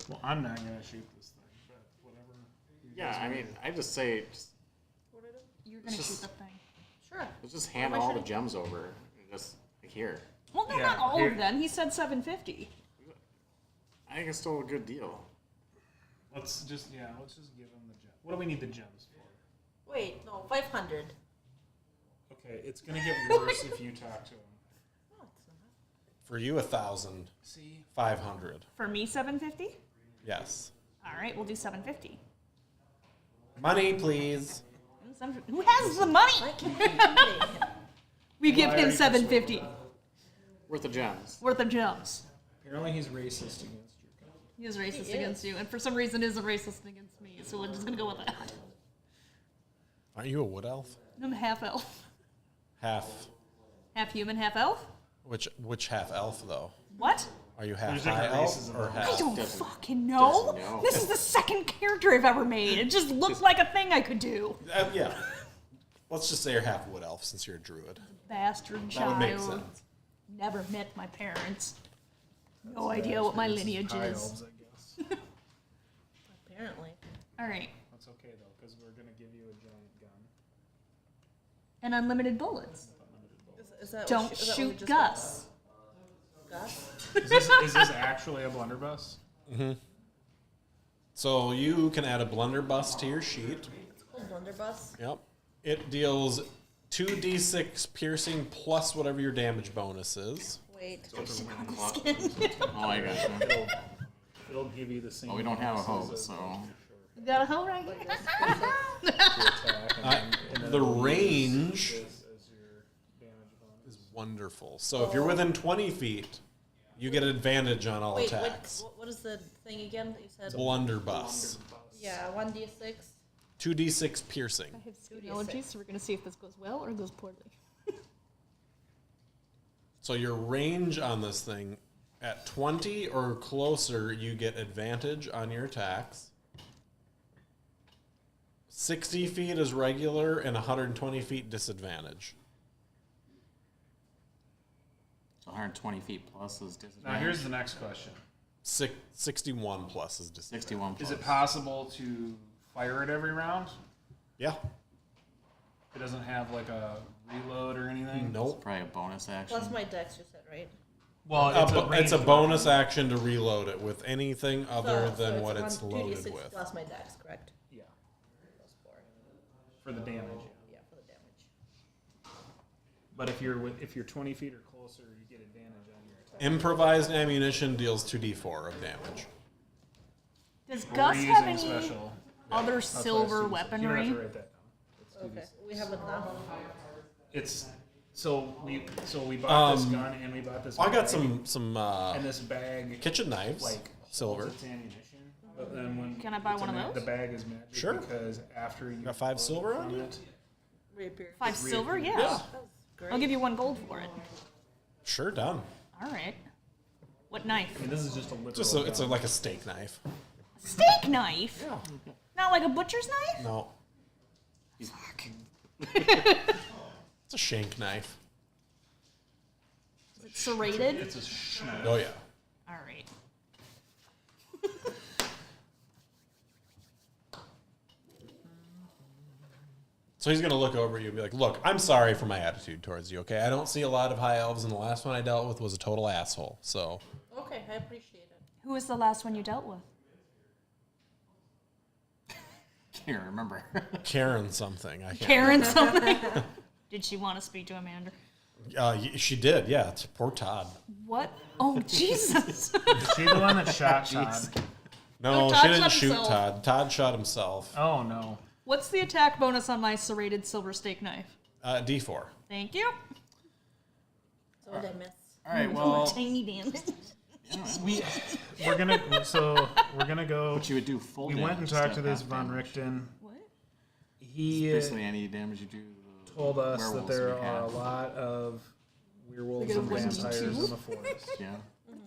Well, I'm not gonna shoot this thing, but whatever. Yeah, I mean, I just say You're gonna It's shoot just- the thing. Sure. let's just hand Am I all the shooting? gems over. And just like here. Well, no, Yeah, not all here. of them. He said 750. I think it's still a good deal. Let's just give them the gem. What do we need the gems for? Wait, no, 500. Okay, it's gonna get worse if you talk to him. No, it's not. For you, 1,500. See, For me, 750. Yes. All right, we'll do 750. Money, please. Who has the money? I can't keep hitting him. We give I him already 750 Worth of gems. worth of gems. apparently he's racist against your country. He is racist He against is. you, and for some reason is a racist against me. So we're just gonna go with that. Aren't you a wood elf? I'm half elf, Half. half human, half elf. Which half elf though? What? Are you half There's high different elf races in or the I half? don't Doesn't- fucking know. doesn't know. This is the second character I've ever made. It just looked like a thing I could do. Yeah. Let's just say you're half wood elf since you're a druid. Bastard That would child. make sense. Never met my parents. No idea what my lineage High is. elves, I guess. Apparently. All right, That's okay though, because we're gonna give you a giant gun. and unlimited bullets. Is that Don't what is that what we shoot just Gus. got? Gus? Is this actually a blunderbuss? So you can add a blunderbuss to your sheet. It's called Blunderbuss. Yep. It deals 2d6 piercing plus whatever your damage bonus is. Wait. Oh, I got you. It'll give you the same. Well, we don't have a bonuses hoe, as so You got a hoe right here? your attack and then The it'll use range this as your damage bonus. is wonderful. So if you're within 20 feet, you get advantage on all Wait, attacks. what is the thing again that you said? Blunderbuss. Yeah, 1d6. 2d6 piercing. I have allergies, so we're gonna see if this goes well or goes poorly. So your range on this thing, at 20 or closer, you get advantage on your attacks. 60 feet is regular, and 120 feet disadvantage. So 120 feet plus is Now disadvantage. here's the next question: 61 plus is disadvantage. 61 plus. Is it possible to fire it every round? Yeah. It doesn't have like a reload or anything. Nope. Probably a bonus action. Plus my dex, you said, right? Well, It's a ranged bonus weapon. action to reload it with anything other than what it's 2d6 loaded with. plus my dex, correct? Yeah, Plus 4. for the damage. Yeah, for the damage. But if you're 20 feet or closer, you get advantage on your attack. Improvised ammunition deals 2d4 of damage. Does We're Gus have using any special. other That's what silver Steve said. You don't have weaponry? to write that down. It's Okay, Stevie's. we have enough. It's so we bought this gun and we bought this. I got bag, some and this bag kitchen knives, like silver. holds its ammunition. But then when Can I buy it's one of in it, those? The bag is magic Sure. because after you Got 5 pull silver it on from you? it, Reappear. 5 silver? reappears. Yeah. That was great. I'll give you 1 gold for it. Sure, done. All right. What knife? I mean, this is just a literal. Just it's like a steak knife. Steak knife? Yeah. Not like a butcher's knife? No, Fuck. it's a shank knife. Is it serrated? It's a schneid. Oh yeah. All right. So he's gonna look over at you and be like, "Look, I'm sorry for my attitude towards you. Okay, I don't see a lot of high elves, and the last one I dealt with was a total asshole. So Okay, I appreciate it. Who was the last one you dealt with? Can't remember. Karen something. I can't. Karen something? Did she want to speak to Amanda? She did. Yeah. It's poor Todd. What? Oh, Jesus. Is she the one that shot Todd? No, Todd she didn't shot shoot himself. Todd. Todd shot himself. Oh no. What's the attack bonus on my serrated silver steak knife? D4. Thank you. So what did I miss? All right, well, Tiny damage. We're gonna go. what you would do full We damage went and talked instead to of this half Von damage. Richten. What? He Basically, any damage you do. told us that werewolves there would are a have. lot of werewolves Like a and 1d2? vampires in the forest, Yeah.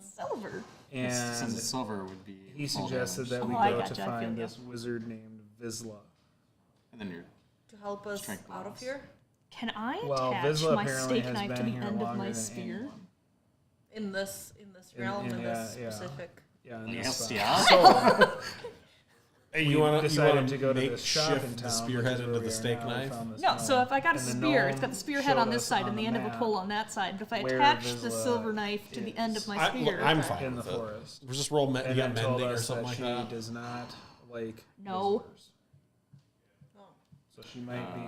Silver. Since and it's silver would be. he full suggested damage. that we Oh, I go gotcha, to I feel find ya. this wizard named Vizsla. And then you're. To help us Strength out of bonus. here? Can I Well, attach Vizsla my apparently steak has knife to been the here end of longer my than spear? anyone. In this realm, in this yeah. specific. Yeah, in Yes, this yeah. spot. Hey, We you want decided to to go to make this shop in shift town, the which spearhead is where into we the are steak now. We knife? found this No, gnome, so if I got a and the spear, it's got gnome the spearhead showed on this us side and on the end of a map pole on that side. But if I where attach the Vizsla silver knife to the end of my Look, spear, I'm fine in the with it. forest. We're just roll. You And got then told mending or us something that like she that. does not like No. visitors. So she might be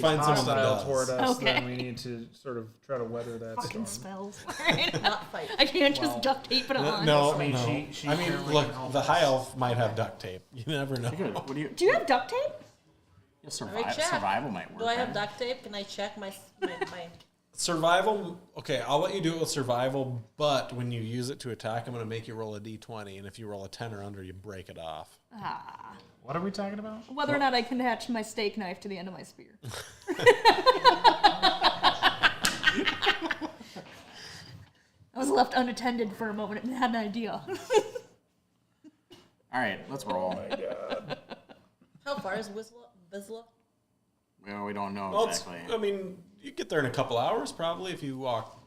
Find someone that hostile does. toward us. Okay. Then we need to sort of try to weather that fucking storm. spells. Alright. Not fight. I can't just Well, duct tape it on. No, I mean, no. she I mean, apparently look, can help the us. high elf might have duct tape. You never know. Good. What do you? Do you have duct tape? Yeah, Let me check. survival might work. Do I have right? duct tape? Can I check my Survival. Okay, I'll let you do it with survival, but when you use it to attack, I'm going to make you roll a d20, and if you roll a 10 or under, you break it off. Ah. What are we talking about? Whether or not I can attach my steak knife to the end of my spear. I was left unattended for a moment and had an idea. All right, let's roll. How far is Vizsla? Well, we don't know Well, it's- exactly. I mean, you get there in a couple hours probably if you walk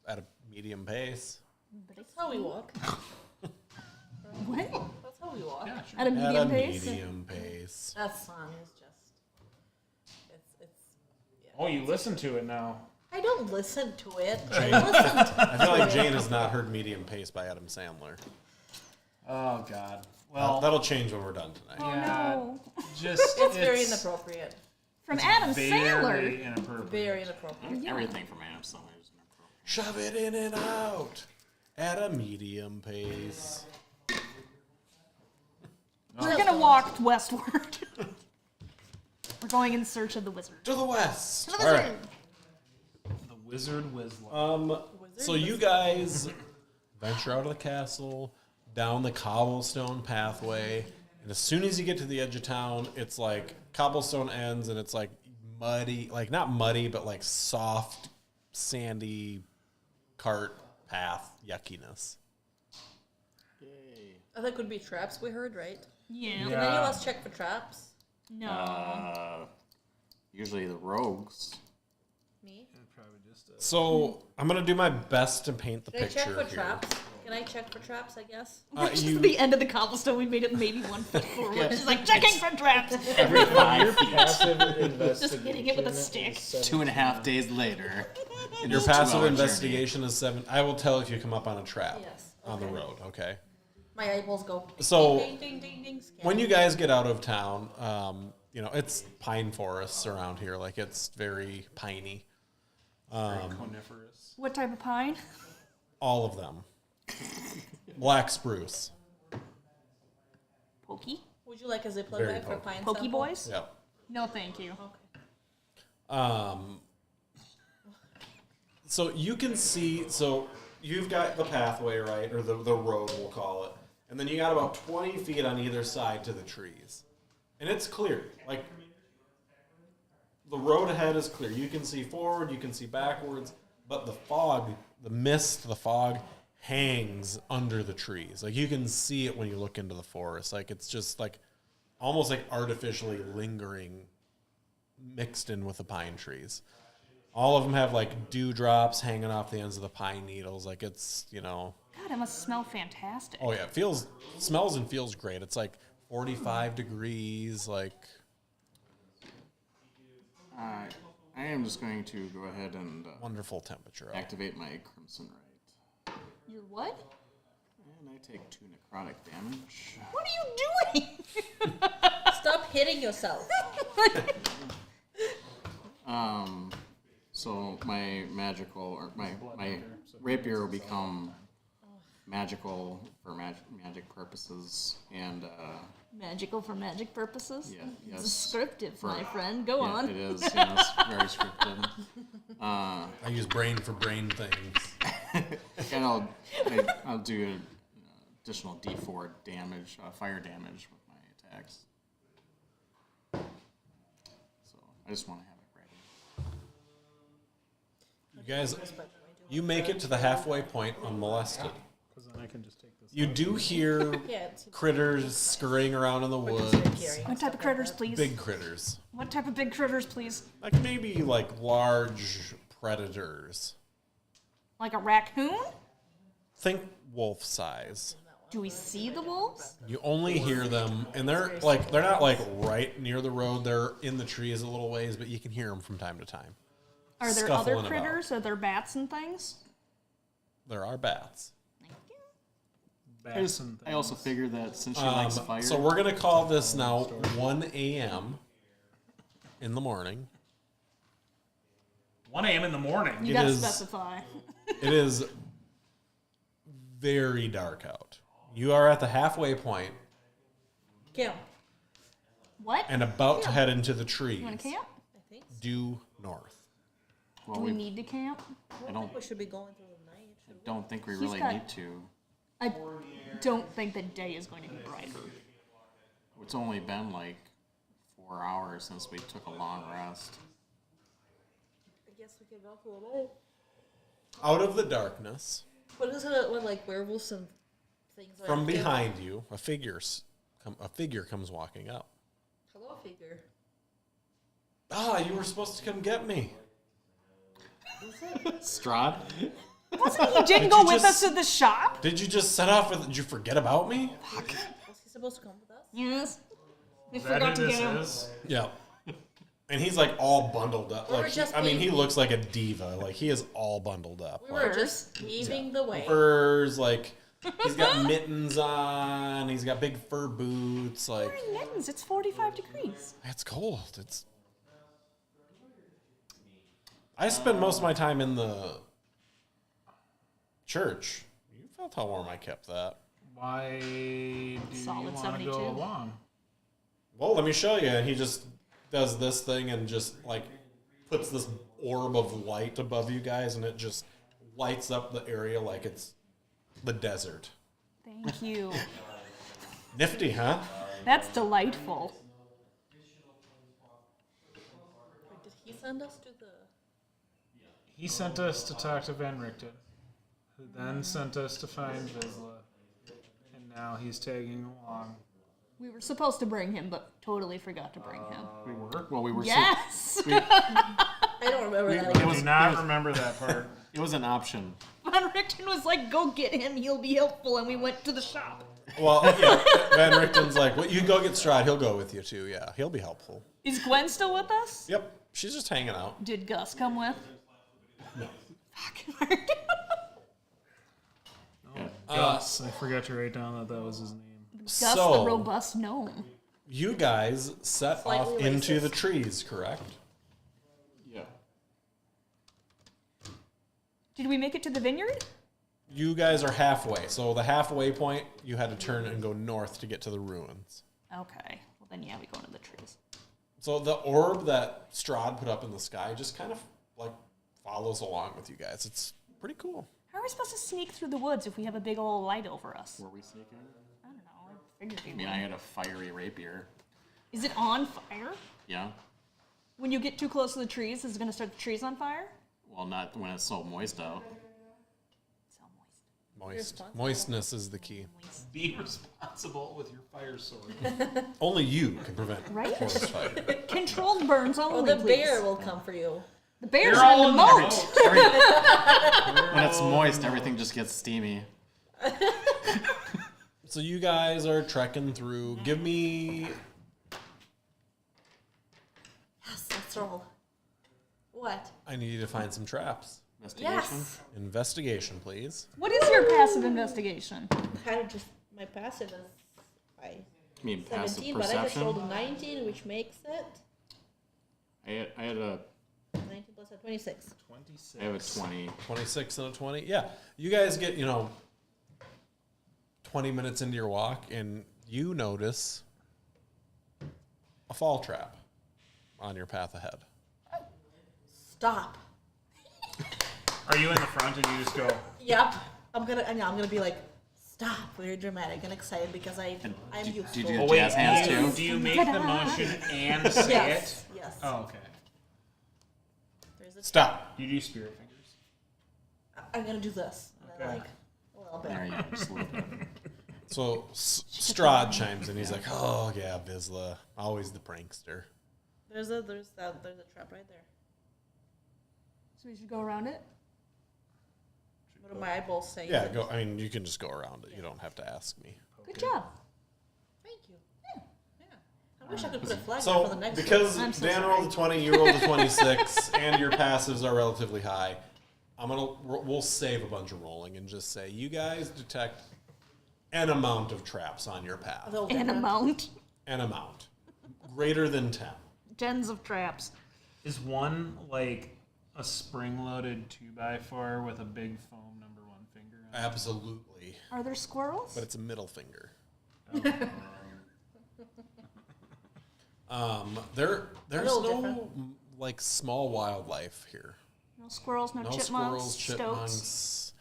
at a medium pace. That's how we walk. What? That's how we walk. Yeah, sure. At a At medium a pace? medium pace. That song is just. It's. Oh, you listen to it now. I don't listen to it. I Jane. listen to I feel like Jane has not heard Medium Pace by Adam Sandler. Oh God. Well, That'll change when we're done tonight. Oh yeah, no. just It's very inappropriate. From Adam very Sandler. inappropriate. Very inappropriate. Everything from Adam Sandler is inappropriate. Shove it in and out at a medium pace. We're gonna walk westward. We're going in search of the wizard. To the west. To the All wizard. right. The wizard Wizla. So you guys venture out of the castle, down the cobblestone pathway, and as soon as you get to the edge of town, it's like cobblestone ends and it's like muddy, like not muddy, but like soft, sandy cart path yuckiness. I think would be traps we heard, right? Yeah. Can any of us check for traps? No. Usually the rogues. Me? Probably just So I'm gonna do my best to paint the Can I check picture for here. traps? Can I check for traps, I guess? You, the end of the cobblestone, we made it maybe 1 foot forward. It's like checking for traps. Every 5 feet. passive investigation. Just hitting it with a stick. 2.5 days later. in your this passive 2-hour investigation is 7. I will tell if you come up on a trap Yes, on the okay. road. Okay. My eyeballs go. Ding, So, ding, ding, ding, ding, scan. When you guys get out of town, you know, it's pine forests around here. Like, it's very piney. Coniferous. What type of pine? All of them. Black spruce. Pokey? Would you like a Ziploc Very bag for pokey. pine Pokey sample? boys? Yep. No, thank you. So you can see, so you've got the pathway, right, or the road, we'll call it, and then you got about 20 feet on either side to the trees, and it's clear. Like the road ahead is clear. You can see forward, you can see backwards, but the fog, the mist, the fog hangs under the trees. Like you can see it when you look into the forest. Like it's just like almost like artificially lingering, mixed in with the pine trees. All of them have like dewdrops hanging off the ends of the pine needles. Like it's, God, it must smell fantastic. oh yeah, it smells and feels great. It's like 45 degrees. Like I am just going to go ahead and wonderful temperature. activate my Crimson Right. You're what? And I take 2 necrotic damage. What are you doing? Stop hitting yourself. So my magical, or my rapier will become magical for magic purposes, and Magical for magic purposes? yeah, yes. Descriptive, my friend. Go Yeah, on. it is. Yes, very scripted. I use brain for brain things. And I'll do an additional D4 damage, fire damage with my attacks. So I just want to have it ready. You guys, you make it to the halfway point unmolested. Because then I can just take this. You do hear Yeah, it's critters scurrying around in the woods. What type of critters, please? Big critters. What type of big critters, please? Like maybe like large predators. Like a raccoon? Think wolf size. Do we see the wolves? You only hear them, and they're not like right near the road. They're in the trees a little ways, but you can hear them from time to time. Are there Scuffling other about. critters? Are there bats and things? There are bats. Thank you. Bats and I also figured that since she likes fire, So we're gonna call this now 1 a.m. in the morning. 1 a.m. in the morning. You It gotta is- specify. It is very dark out. You are at the halfway point Kim, What? and about to head into the trees. You want to camp? I think so. Due north. well, Do we need to camp? I don't think we should be going through the night. I don't think we He's really got- need to. I don't think the day is going to be brighter. It's only been like 4 hours since we took a long rest. I guess we could go through the night. Out of the darkness, What is it when like werewolves and things like from that? behind you, a figure comes walking up. Hello, figure. Ah, you were supposed to come get me. Strahd? Wasn't he didn't Did go you with just- us to the shop? Did you just set off with? Did you forget about me? Was he supposed to come with us? Yes. We Is that forgot who to this get him. is? Yeah. And he's like all bundled up. We were Like just I mean, he being- looks like a diva. Like he is all bundled up. We Like, were just paving the way. furs, like he's got mittens on. He's got big fur boots. Like Wearing mittens. It's 45 degrees. it's cold. It's. I spend most of my time in the church. You felt how warm I kept that. Why do you Solid want to 72. go along? Well, let me show you. And he just does this thing and just like puts this orb of light above you guys, and it just lights up the area like it's the desert. Thank you. Nifty, huh? That's delightful. Wait, did he send us to the? He sent us to talk to Van Richten, who then sent us to find Vizsla, and now he's tagging along. We were supposed to bring him, but totally forgot to bring him. We were? Well, we were. Yes! I don't remember that. I do not remember that part. It was an option. Von Richten was like, go get him, he'll be helpful, and we went to the shop. Well, yeah, Van Richten's like, well, you go get Strahd. He'll go with you too. Yeah, he'll be helpful. Is Gwen still with us? Yep, she's just hanging out. Did Gus come with? No. Fuck. Gus. I forgot to write down that was his name. Gus So- the robust gnome. You guys set off Slightly into racist. the trees, correct? Yeah. Did we make it to the vineyard? You guys are halfway. So the halfway point, you had to turn and go north to get to the ruins. Okay. Well, then, yeah, we go into the trees. So the orb that Strahd put up in the sky just kind of like follows along with you guys. It's pretty cool. How are we supposed to sneak through the woods if we have a big old light over us? Were we sneaking? I don't know. I figured we I mean, would. I had a fiery rapier. Is it on fire? Yeah. When you get too close to the trees, is it going to start the trees on fire? Well, not when it's so moist out. It's all moist. Moistness is the key. Be responsible with your fire sword. Only you can prevent Right? forest fire. Controlled burns only, Well, the please. bear will come for you. The bear's They're in all the in moat. boat. When it's moist, everything just gets steamy. So you guys are trekking through. Give me Yes, let's roll. What? I need you to find some traps. Investigation. Yes. Investigation, please. What is your passive investigation? Kind of just my passive is I mean, passive 17, but I just perception. rolled a 19, which makes it I had a 19 plus a 26. 26. I have a 20. 26 and a 20. Yeah. You guys get, 20 minutes into your walk and you notice a fall trap on your path ahead. Stop. Are you in the front and you just go, Yep. I'm gonna be like, stop. Very dramatic and excited because I'm do- useful. do you oh, wait, Jazz hands do you, too? do you make the motion and say Yes. it? Yes. Oh, okay. There's a Stop. You do spirit fingers. I'm gonna do this. And then, Okay. like a little bit. There you go. Just a little bit. So Strahd chimes in. He's like, "Oh yeah, Vizsla, always the prankster." There's a trap right there. So we should go around it? What do my eyeballs say? Yeah, go. I mean, you can just go around it. You don't have to ask me. Good job. Thank you. Yeah. I wish I could put a flag there So for the next because one. I'm so Dan sorry. rolled a 20, you rolled a 26, and your passives are relatively high, we'll save a bunch of rolling and just say you guys detect an amount of traps on your path. They'll An different. amount. An amount greater than 10. Tens of traps. Is one like a spring-loaded 2x4 with a big foam number 1 finger on it? Absolutely, Are there squirrels? but it's a middle finger. There's little no different. like small wildlife here. No squirrels, no, No chipmunks, squirrels, stoats. chipmunks,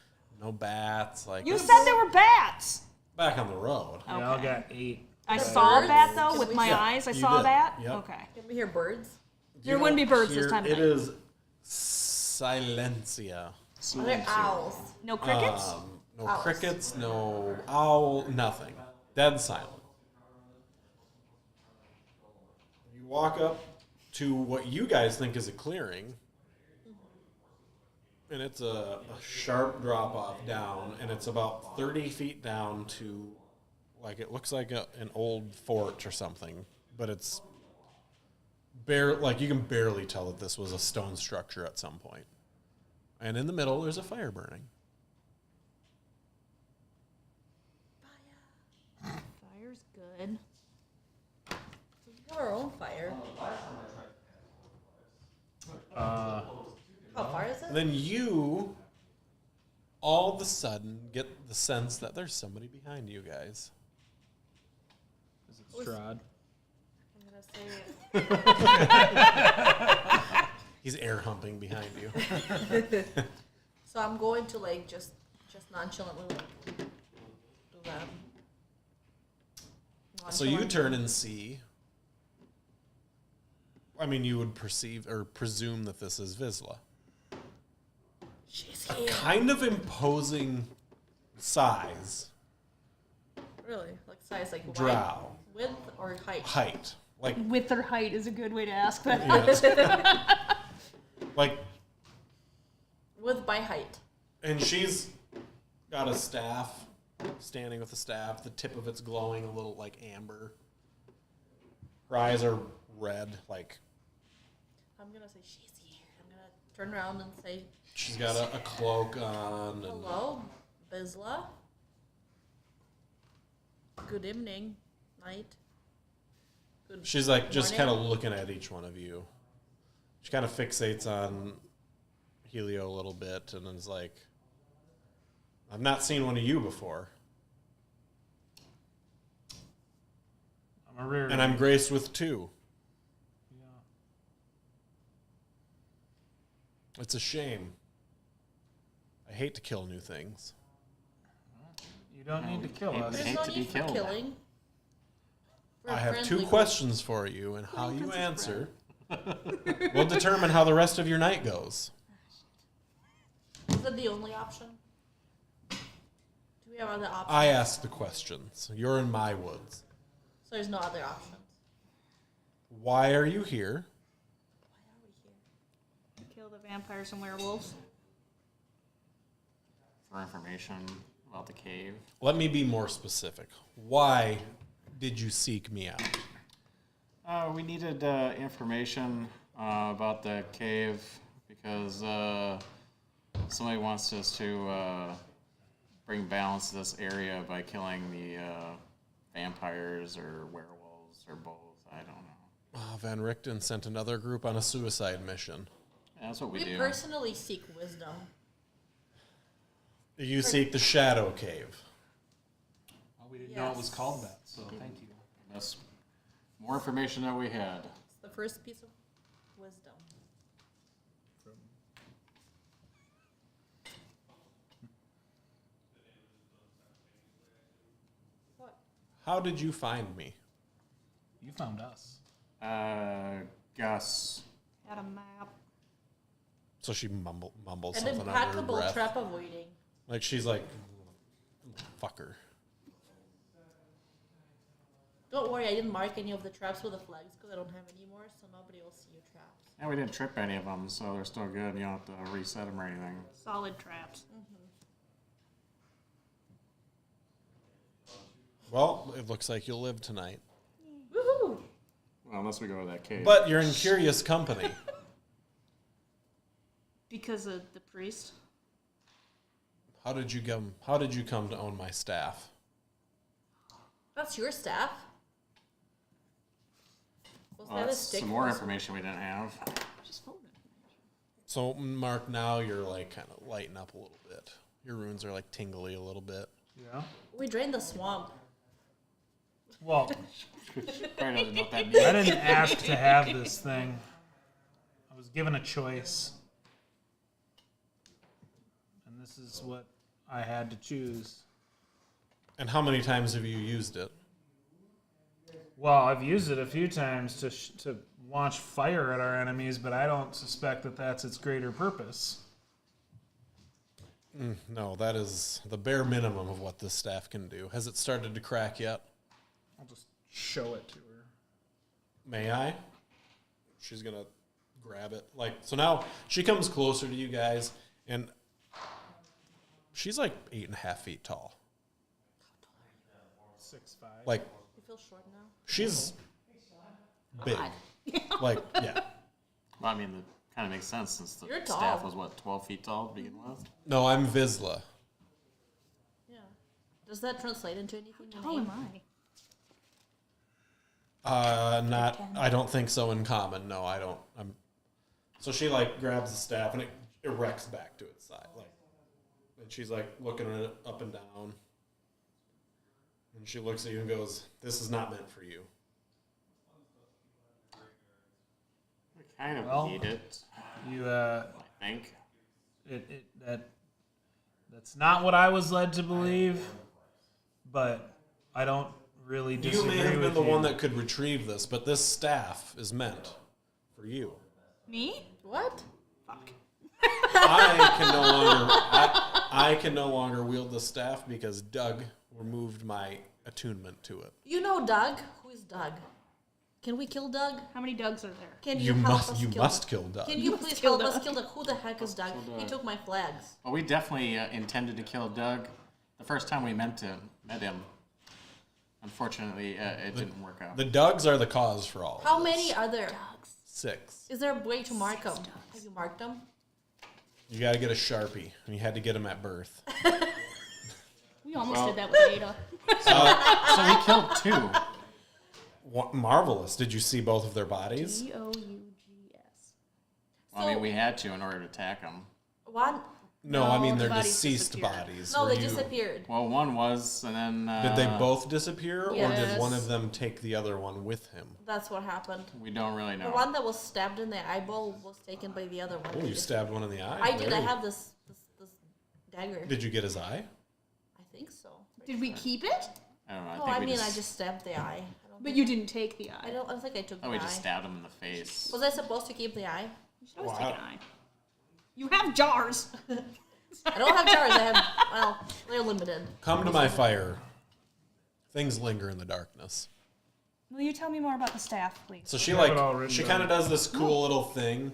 no bats. Like You it's said there were bats. back on the road. We all Okay. got 8. I The saw a birds? bat though Can with we- my Yeah, eyes. I you saw a did. bat. Yep. Okay. Can we hear birds? There wouldn't be birds this Here, time of It night. is silencia. Are there owls? No crickets. No Owls. crickets, no owl, nothing. Dead silent. You walk up to what you guys think is a clearing, and it's a sharp drop off down, and it's about 30 feet down to, like, it looks like an old fort or something, but it's like you can barely tell that this was a stone structure at some point. And in the middle, there's a fire burning. Fire's good. We have our own fire. How far is it? And then you, all of a sudden, get the sense that there's somebody behind you guys. Is it Strahd? I'm gonna say. He's air humping behind you. So I'm going to like just nonchalantly like do that. So you turn and see. I mean, you would perceive or presume that this is Vizsla. She's A here. kind of imposing size, Really? Like size, like drow, width or height? height. Like, Width or height is a good way to ask that. yeah, like, Width by height. and she's got a staff, standing with a staff. The tip of it's glowing a little like amber. Her eyes are red, like I'm gonna say she's here. I'm gonna turn around and say, she's got a cloak on. And hello, Vizsla. Good evening, night. Good she's like just kind morning. of looking at each one of you. She kind of fixates on Helio a little bit and is like, I've not seen one of you before. I'm a rare. And I'm graced with 2. Yeah. It's a shame. I hate to kill new things. You don't need to kill Hey, us. hey. There's hate no to be need for killed. killing. We're I a have friendly 2 group. questions for you, and how Killing you Princess answer will determine how the rest of your night goes. Is that the only option? Do we have other options? I ask the questions. You're in my woods. So there's no other options. Why are you here? Why are we here? Kill the vampires and werewolves. For information about the cave. Let me be more specific. Why did you seek me out? We needed information about the cave because somebody wants us to bring balance to this area by killing the vampires or werewolves or both. I don't know. Van Richten sent another group on a suicide mission. Yeah, that's what we We do. personally seek wisdom. You seek the Shadow Cave. Well, we didn't know it was Yes. called that, so thank you. That's more information than we had. It's the first piece of wisdom. What? How did you find me? You found us. Gus. Had a map. So she mumbles An something under her impeccable breath. trap avoiding. Like she's like, fucker. Don't worry, I didn't mark any of the traps with the flags because I don't have any more, so nobody will see your traps. And we didn't trip any of them, so they're still good. You don't have to reset them or anything. Solid traps. Well, it looks like you'll live tonight. Woohoo! Well, unless we go to that cave. But you're in curious company. Because of the priest. How did you come to own my staff? That's your staff. Was Well, that a that's stick? some more or information we didn't have. Just phone it. So, Mark, now you're like kind of lighting up a little bit. Your runes are like tingly a little bit. Yeah. We drained the swamp. Well, Probably doesn't know what that means. I didn't ask to have this thing. I was given a choice. And this is what I had to choose. And how many times have you used it? Well, I've used it a few times to launch fire at our enemies, but I don't suspect that that's its greater purpose. No, that is the bare minimum of what this staff can do. Has it started to crack yet? I'll just show it to her. May I? She's gonna grab it. So now she comes closer to you guys, and she's like 8.5 feet tall. 6'5". Like You feel short now? she's big. Like yeah. Well, I mean, it kind of makes sense since the You're staff tall. was, what, 12 feet tall to begin with? No, I'm Vizsla. Yeah. Does that translate into anything? How tall am I? Not. I don't think so. In common, no, I don't. So she like grabs the staff and it erects back to its side, and she's like looking at it up and down. And she looks at you and goes, "This is not meant for you." We kind of Well, need it, You I think. that's not what I was led to believe, but I don't really You disagree may have been with the you. one that could retrieve this, but this staff is meant for you. Me? What? Fuck. I can no longer wield the staff because Doug removed my attunement to it. You know Doug? Who is Doug? Can we kill Doug? How many Dougs are there? Can You help must. us You kill must Doug? kill Doug. Can you must please kill help us Doug. kill Doug? Who the heck is Doug? Kill He Doug. took my flags. Well, we definitely intended to kill Doug the first time we met him. Unfortunately, it didn't work out. The Dougs are the cause for all. How of many this. are there? 6. Is there a way to mark them? Have you marked them? You got to get a Sharpie, and you had to get them at birth. We almost Well- did that with Ada. So we killed 2. Marvelous. Did you see both of their bodies? G-O-U-G-S. Well, I mean, we had to in order to attack them. One. No, I mean the they're bodies deceased disappeared. bodies. No, Were they you- disappeared. Well, one was, and then Did they both disappear, or did Yes. one of them take the other one with him? That's what happened. We don't really know. The one that was stabbed in the eyeball was taken by the other one. Oh, you stabbed one in the eye. I did. I Very- have this dagger. Did you get his eye? I think so. Did we keep it? I don't know. I No, think I we mean just, I just stabbed the eye. But you didn't take the eye. I don't think I took the we eye. just stabbed him in the face. Was I supposed to keep the eye? You should always Wow. take an eye. You have jars. I don't have jars. I have, well, they're limited. Come to my fire. Things linger in the darkness. Will you tell me more about the staff, please? So she have it all written she down. kind of does this cool little thing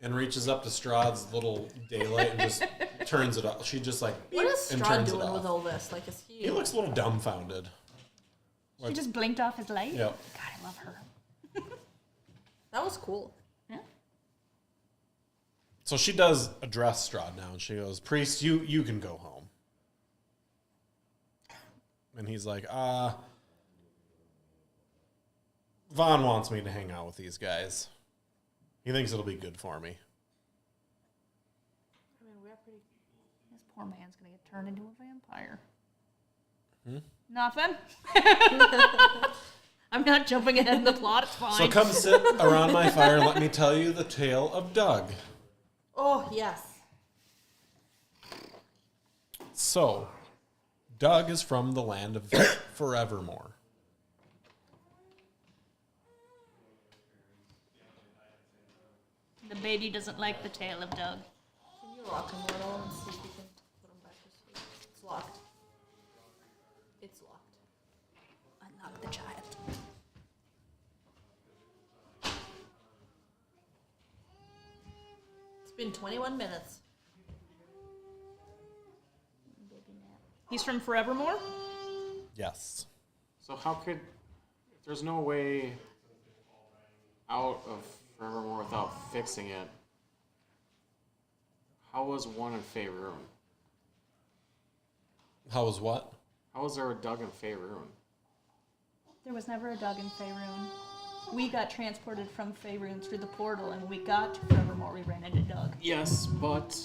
and reaches up to Strahd's little daylight and just turns it off. She just like What is and Strahd turns it doing with off. all this? Like, is He looks a little dumbfounded. She just blinked off his light? Yep. God, I love her. That was cool. Yeah. So she does address Strahd now, and she goes, "Priest, you can go home." And he's like, Vaughn wants me to hang out with these guys. He thinks it'll be good for me." I mean, we're pretty. This poor man's gonna get turned into a vampire. Hmm? Nothing. I'm not jumping ahead in the plot. It's fine. So come sit around my fire and let me tell you the tale of Doug. Oh yes. So, Doug is from the land of Forevermore. The baby doesn't like the tale of Doug. Can you lock him a little and see if we can put him back to sleep? It's locked. It's locked. Unlock the child. It's been 21 minutes. He's from Forevermore? Yes. So how could, if there's no way out of Forevermore without fixing it, how was one in Faerun? How was what? How was there a Doug in Faerun? There was never a Doug in Faerun. We got transported from Faerun through the portal, and when we got to Forevermore, we ran into Doug. Yes, but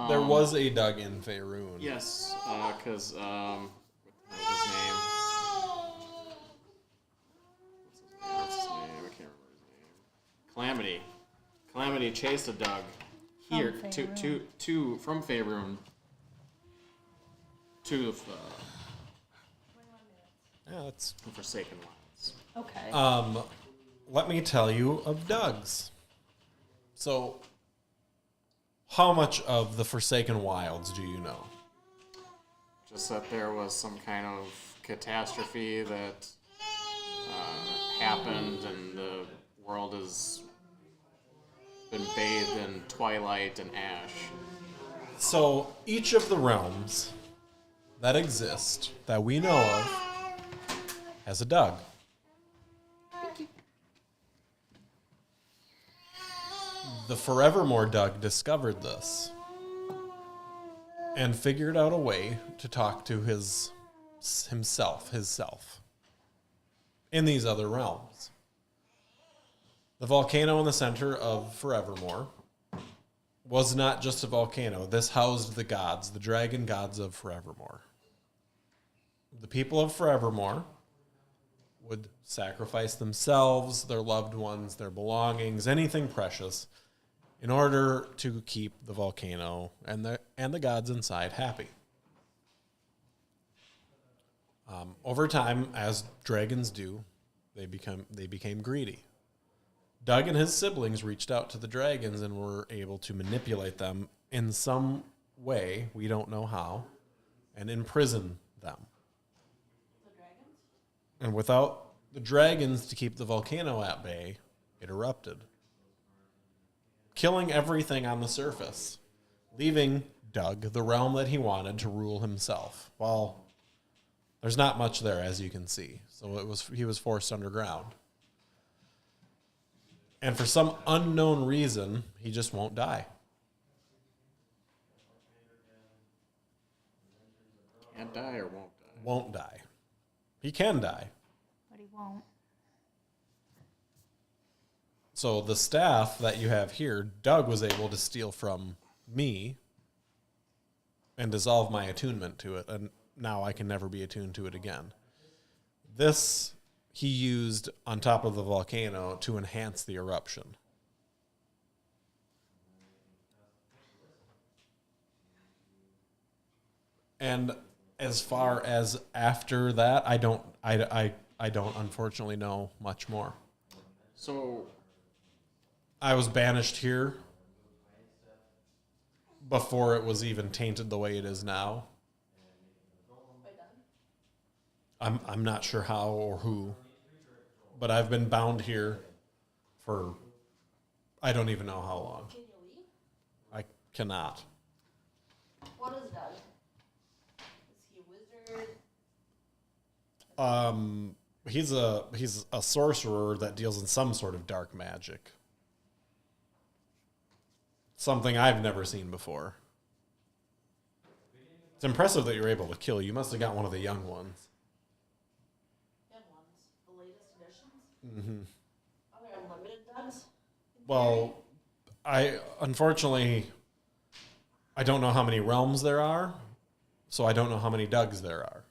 There was a Doug in Faerun. yes, because what the hell is his name? What's his name? I can't remember his name. Calamity. Calamity chased a Doug here From to Faerun. from Faerun to the Yeah, that's. Forsaken Wilds. Okay. Let me tell you of Doug's. So, how much of the Forsaken Wilds do you know? Just that there was some kind of catastrophe that happened, and the world has been bathed in twilight and ash. So, each of the realms that exist, that we know of, has a Doug. The Forevermore Doug discovered this and figured out a way to talk to his self, in these other realms. The volcano in the center of Forevermore was not just a volcano. This housed the gods, the dragon gods of Forevermore. The people of Forevermore would sacrifice themselves, their loved ones, their belongings, anything precious, in order to keep the volcano and the gods inside happy. Over time, as dragons do, they became greedy. Doug and his siblings reached out to the dragons and were able to manipulate them in some way, we don't know how, and imprison them. And without the dragons to keep the volcano at bay, it erupted, killing everything on the surface, leaving Doug the realm that he wanted to rule himself. Well, there's not much there, as you can see, so he was forced underground. And for some unknown reason, he just won't die. Can't die or won't die. Won't die. He can die. But he won't. So the staff that you have here, Doug was able to steal from me and dissolve my attunement to it, and now I can never be attuned to it again. This he used on top of the volcano to enhance the eruption. And as far as after that, I don't unfortunately know much more. So I was banished here before it was even tainted the way it is now. I'm not sure how or who, but I've been bound here for I don't even know how long. Can you leave? I cannot. What is Doug? Is he a wizard? He's a sorcerer that deals in some sort of dark magic. Something I've never seen before. It's impressive that you're able to kill. You must have got one of the young ones. Young ones. The latest editions? Are there unlimited Dougs? Well, unfortunately I don't know how many realms there are, so I don't know how many Dougs there are.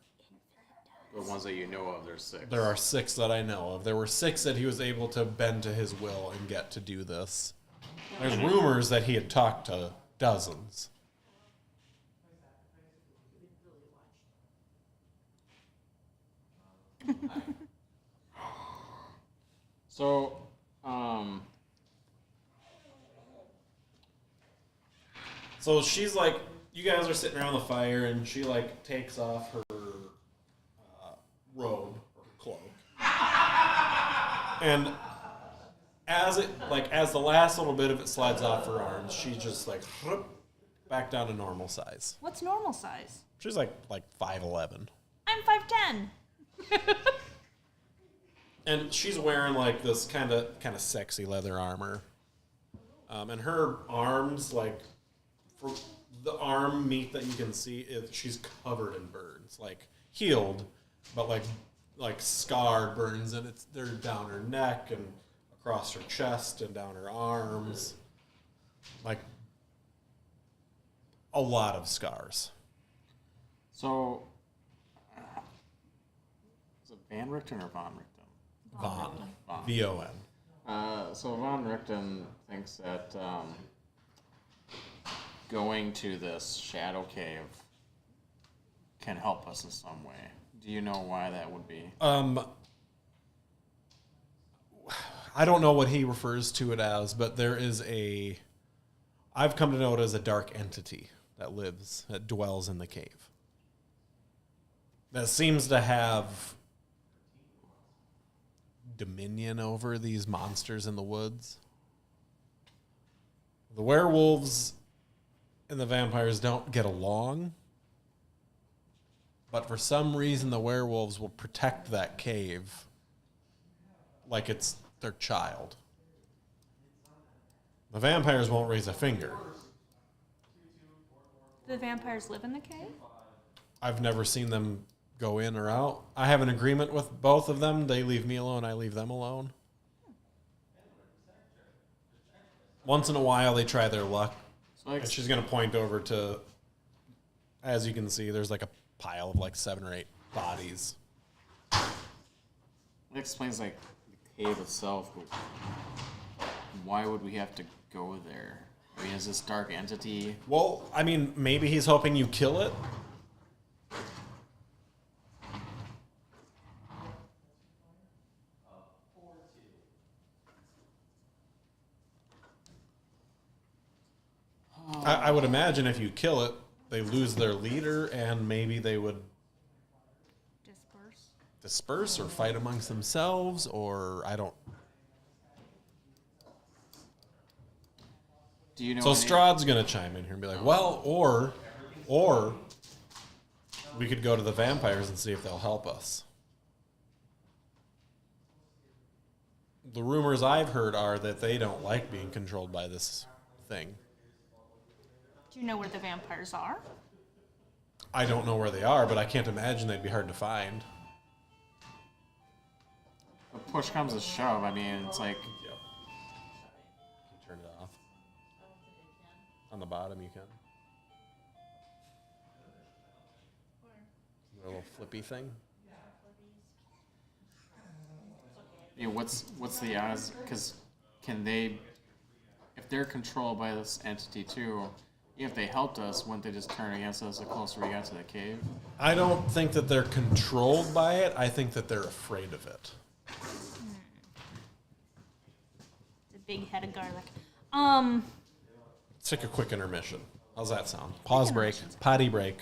the ones that you know of, there's 6. There are 6 that I know of. There were 6 that he was able to bend to his will and get to do this. There's rumors that he had talked to dozens. So, So she's like, you guys are sitting around the fire, and she like takes off her robe or cloak, and as the last little bit of it slides off her arms, she just like back down to normal size. What's normal size? She's like 5'11", I'm 5'10". and she's wearing like this kind of sexy leather armor, and her arms like. For the arm meat that you can see, she's covered in burns, like healed, but like scarred burns, and they're down her neck and across her chest and down her arms, like a lot of scars. so is it Van Richten or Von Richten? Von, Von. VON. So Von Richten thinks that going to this shadow cave can help us in some way. Do you know why that would be? I don't know what he refers to it as, but there is I've come to know it as a dark entity that dwells in the cave. That seems to have dominion over these monsters in the woods. The werewolves and the vampires don't get along, but for some reason the werewolves will protect that cave like it's their child. The vampires won't raise a finger. Do the vampires live in the cave? I've never seen them go in or out. I have an agreement with both of them. They leave me alone, I leave them alone. Once in a while they try their luck. And she's going to point over to, as you can see, there's like a pile of like 7 or 8 bodies. It explains like the cave itself, but why would we have to go there? I mean, is this dark entity? Well, I mean, maybe he's hoping you kill it. I would imagine if you kill it, they lose their leader, and maybe they would disperse or fight amongst themselves, or I don't. Do you know? So Strahd's gonna chime in here and be like, "Well, or we could go to the vampires and see if they'll help us." The rumors I've heard are that they don't like being controlled by this thing. Do you know where the vampires are? I don't know where they are, but I can't imagine they'd be hard to find. If push comes to shove, I mean, it's like Yep. You turn it off. On the bottom, you can. flippy thing. Yeah, what's the odds? Because can they, if they're controlled by this entity too, if they helped us, wouldn't they just turn against us the closer we got to the cave? I don't think that they're controlled by it. I think that they're afraid of it. It's a big head of garlic. Let's take a quick intermission. How's that sound? Pause break. Potty break.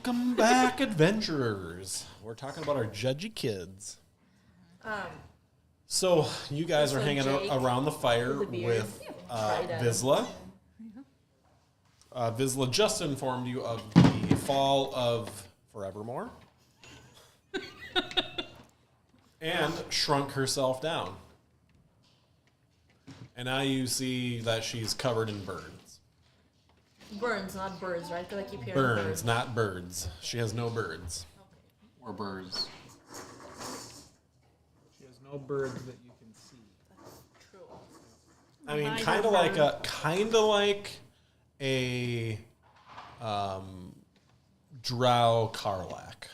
Welcome back, adventurers. We're talking about our judgy kids. So you guys are hanging Jake, around the fire the beard, with tried at him. Vizsla. Vizsla just informed you of the fall of Forevermore. And shrunk herself down. And now you see that she's covered in burns. Burns, not birds, right? Because I keep hearing Burns, birds. not birds. She has no birds. Or birds. She has no birds that you can see. True. I mean, Neither kind of like a drow Karlak,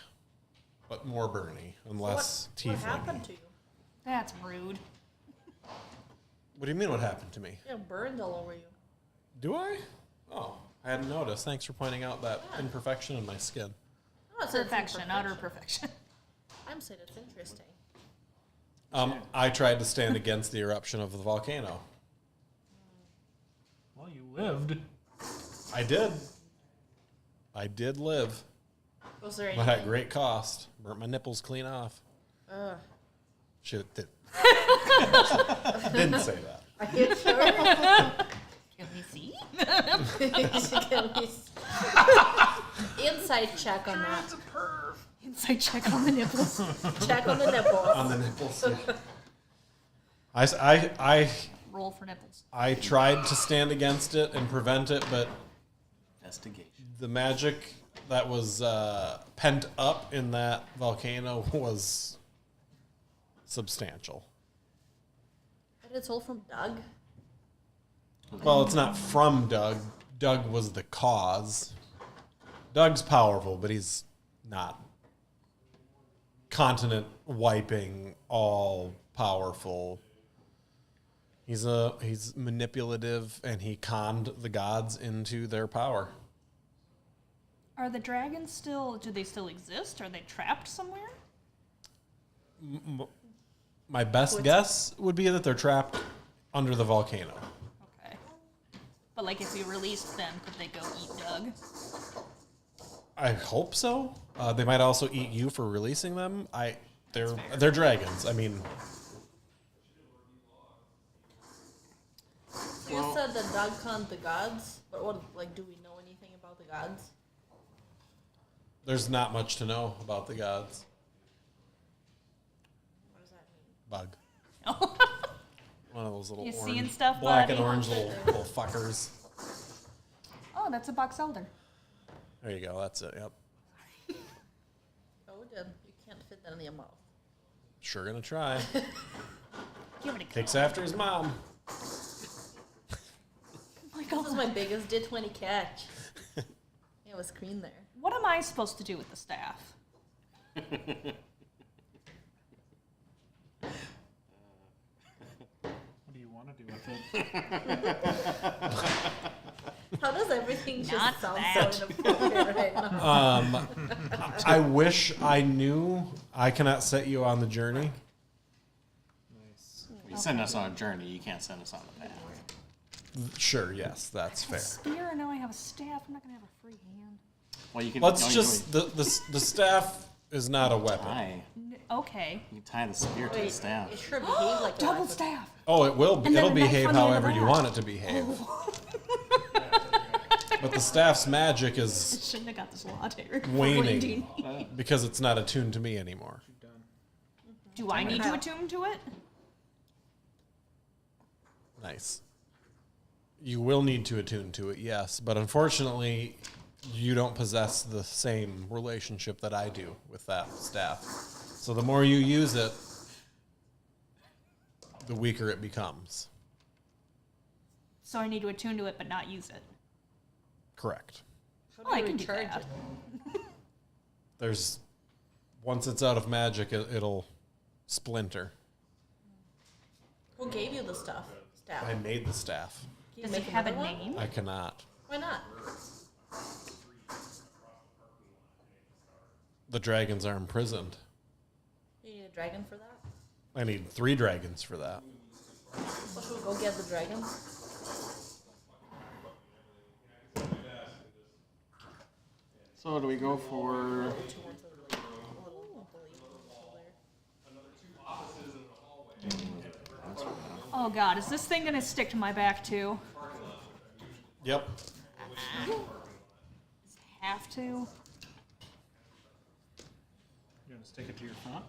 but more burny and less What happened tiefling. to you? That's rude. What do you mean? What happened to me? You have burns all over you. Do I? Oh, I hadn't noticed. Thanks for pointing out that imperfection in my skin. Oh, it's Perfection, utter perfection. I'm saying it's interesting. I tried to stand against the eruption of the volcano. Well, you lived. I did. I did live, Was there but anything? at great cost. Burnt my nipples clean off. Ugh. Shit, did. Didn't say that. Are you sure? Can we see? Can we Inside check on that. Inside check on the nipples. Check on the nipples. On the nipples. I Roll for nipples. I tried to stand against it and prevent it, but Investigation. the magic that was pent up in that volcano was substantial. And it's all from Doug. Well, it's not from Doug. Doug was the cause. Doug's powerful, but he's not continent wiping, all powerful. He's manipulative, and he conned the gods into their power. Are the dragons still, do they still exist? Are they trapped somewhere? My best guess would be that they're trapped under the volcano. Okay. But like if you released them, could they go eat Doug? I hope so. They might also eat you for releasing them. They're dragons. I mean, So you said that Doug conned the gods, but what, like, do we know anything about the gods? there's not much to know about the gods. What does that mean? Bug. One of those little You orange, seeing stuff, black buddy? and orange little fuckers. Oh, that's a box elder. There you go. That's it. Yep. Oh, good. You can't fit that in your mouth. Sure gonna try. Give it a go. Takes after his mom. Oh my This is God. my biggest D20 catch. It was green there. What am I supposed to do with the staff? What do you want to do with it? How does everything Not just sound that. so inappropriate right now? I wish I knew. I cannot set you on the journey. Nice. You send us on a journey, you can't send us on a path. Sure. Yes, that's fair. Spear, and now I have a staff. I'm not gonna have a free hand. Well, you can. Let's you can just the staff is not a weapon. tie. Okay. You can tie the spear to the Wait, staff. it sure behaved like a Double weapon. staff. Oh, it will. And then It'll a knife behave on the end of however you that. want it to behave. But the staff's magic is Shouldn't have got this latte. waning because it's not attuned to me anymore. Do I need to attune to it? Nice. You will need to attune to it, yes, but unfortunately, you don't possess the same relationship that I do with that staff. So the more you use it, the weaker it becomes. So I need to attune to it, but not use it. Correct. How Oh, I you can do recharge that. it? There's once it's out of magic, it'll splinter. Who gave you the stuff? Staff. I made the staff. Can you Does it make have a another one? name? I cannot. Why not? The dragons are imprisoned. You need a dragon for that? I need 3 dragons for that. So should we go get the dragon? So do we go for? Oh God, is this thing gonna stick to my back too? Yep. Have to. You gonna stick it to your front?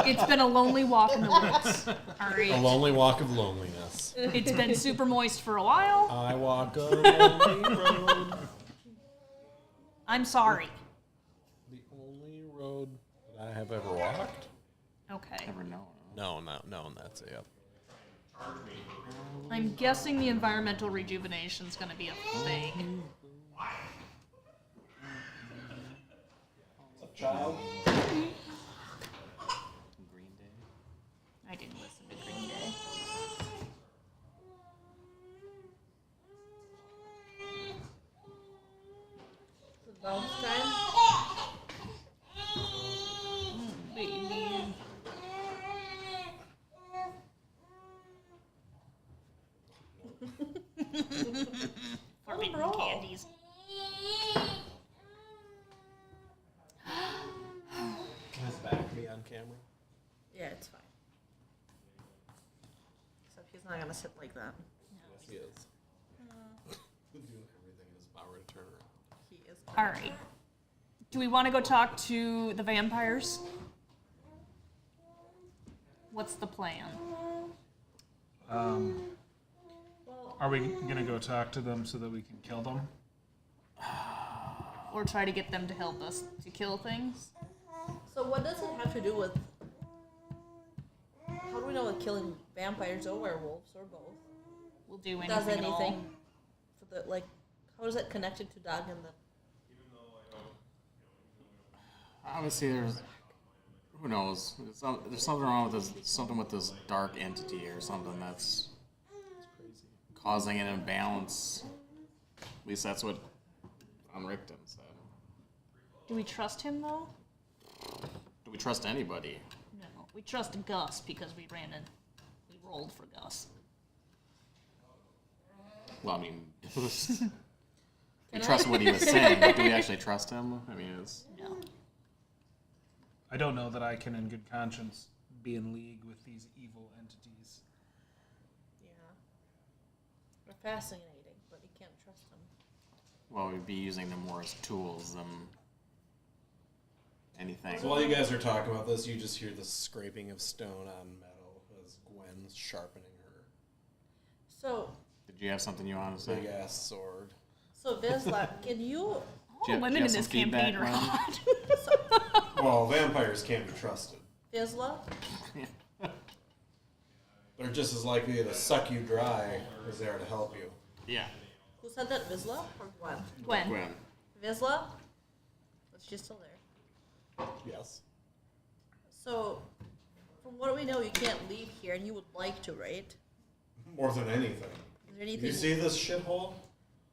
It's been a lonely walk in the woods. All A right. lonely walk of loneliness. It's been super moist for a while. I walk a lonely road. I'm sorry. The only road that I have ever walked? Okay. Never know. No, that's it. Yep. I'm guessing the environmental rejuvenation is going to be a thing. Child. Green Day. I didn't listen to Green Day. Bounce time. Baby. Forbidden bro. candies. Can his back be on camera? Yeah, it's fine. Except he's not gonna sit like that. Yes, he is. Doing everything in his power to turn around. He is. All right. Do we want to go talk to the vampires? What's the plan? Are we gonna go talk to them so that we can kill them? Or try to get them to help us to kill things? So what does it have to do with? How do we know with killing vampires or werewolves or both? We'll do anything Does at all. anything for the like? How is it connected to Doug and the? Obviously, there's. Who knows? There's something wrong with this. Something with this dark entity or something that's causing an imbalance. At least that's what Von Richten said. Do we trust him though? Do we trust anybody? No. We trust Gus because we rolled for Gus. Well, I mean, we trust what he was saying, but do we actually trust him? I mean, it's. No. I don't know that I can, in good conscience, be in league with these evil entities. Yeah. They're fascinating, but you can't trust them. Well, we'd be using them more as tools than anything. So while you guys are talking about this, you just hear the scraping of stone on metal as Gwen's sharpening her So, Did you have something you wanted to say? big ass sword. so Vizsla, can you? All Do you women have in some this campaign feedback, are Ron? hot. Well, vampires can't be trusted. Vizsla, They're just as likely to suck you dry as they are to help you. Yeah. who said that? Vizsla or Gwen? Gwen. Gwen. Vizsla? But she's still there. Yes. So, from what we know, you can't leave here, and you would like to, right? More than anything. Is there anything? You see this shithole?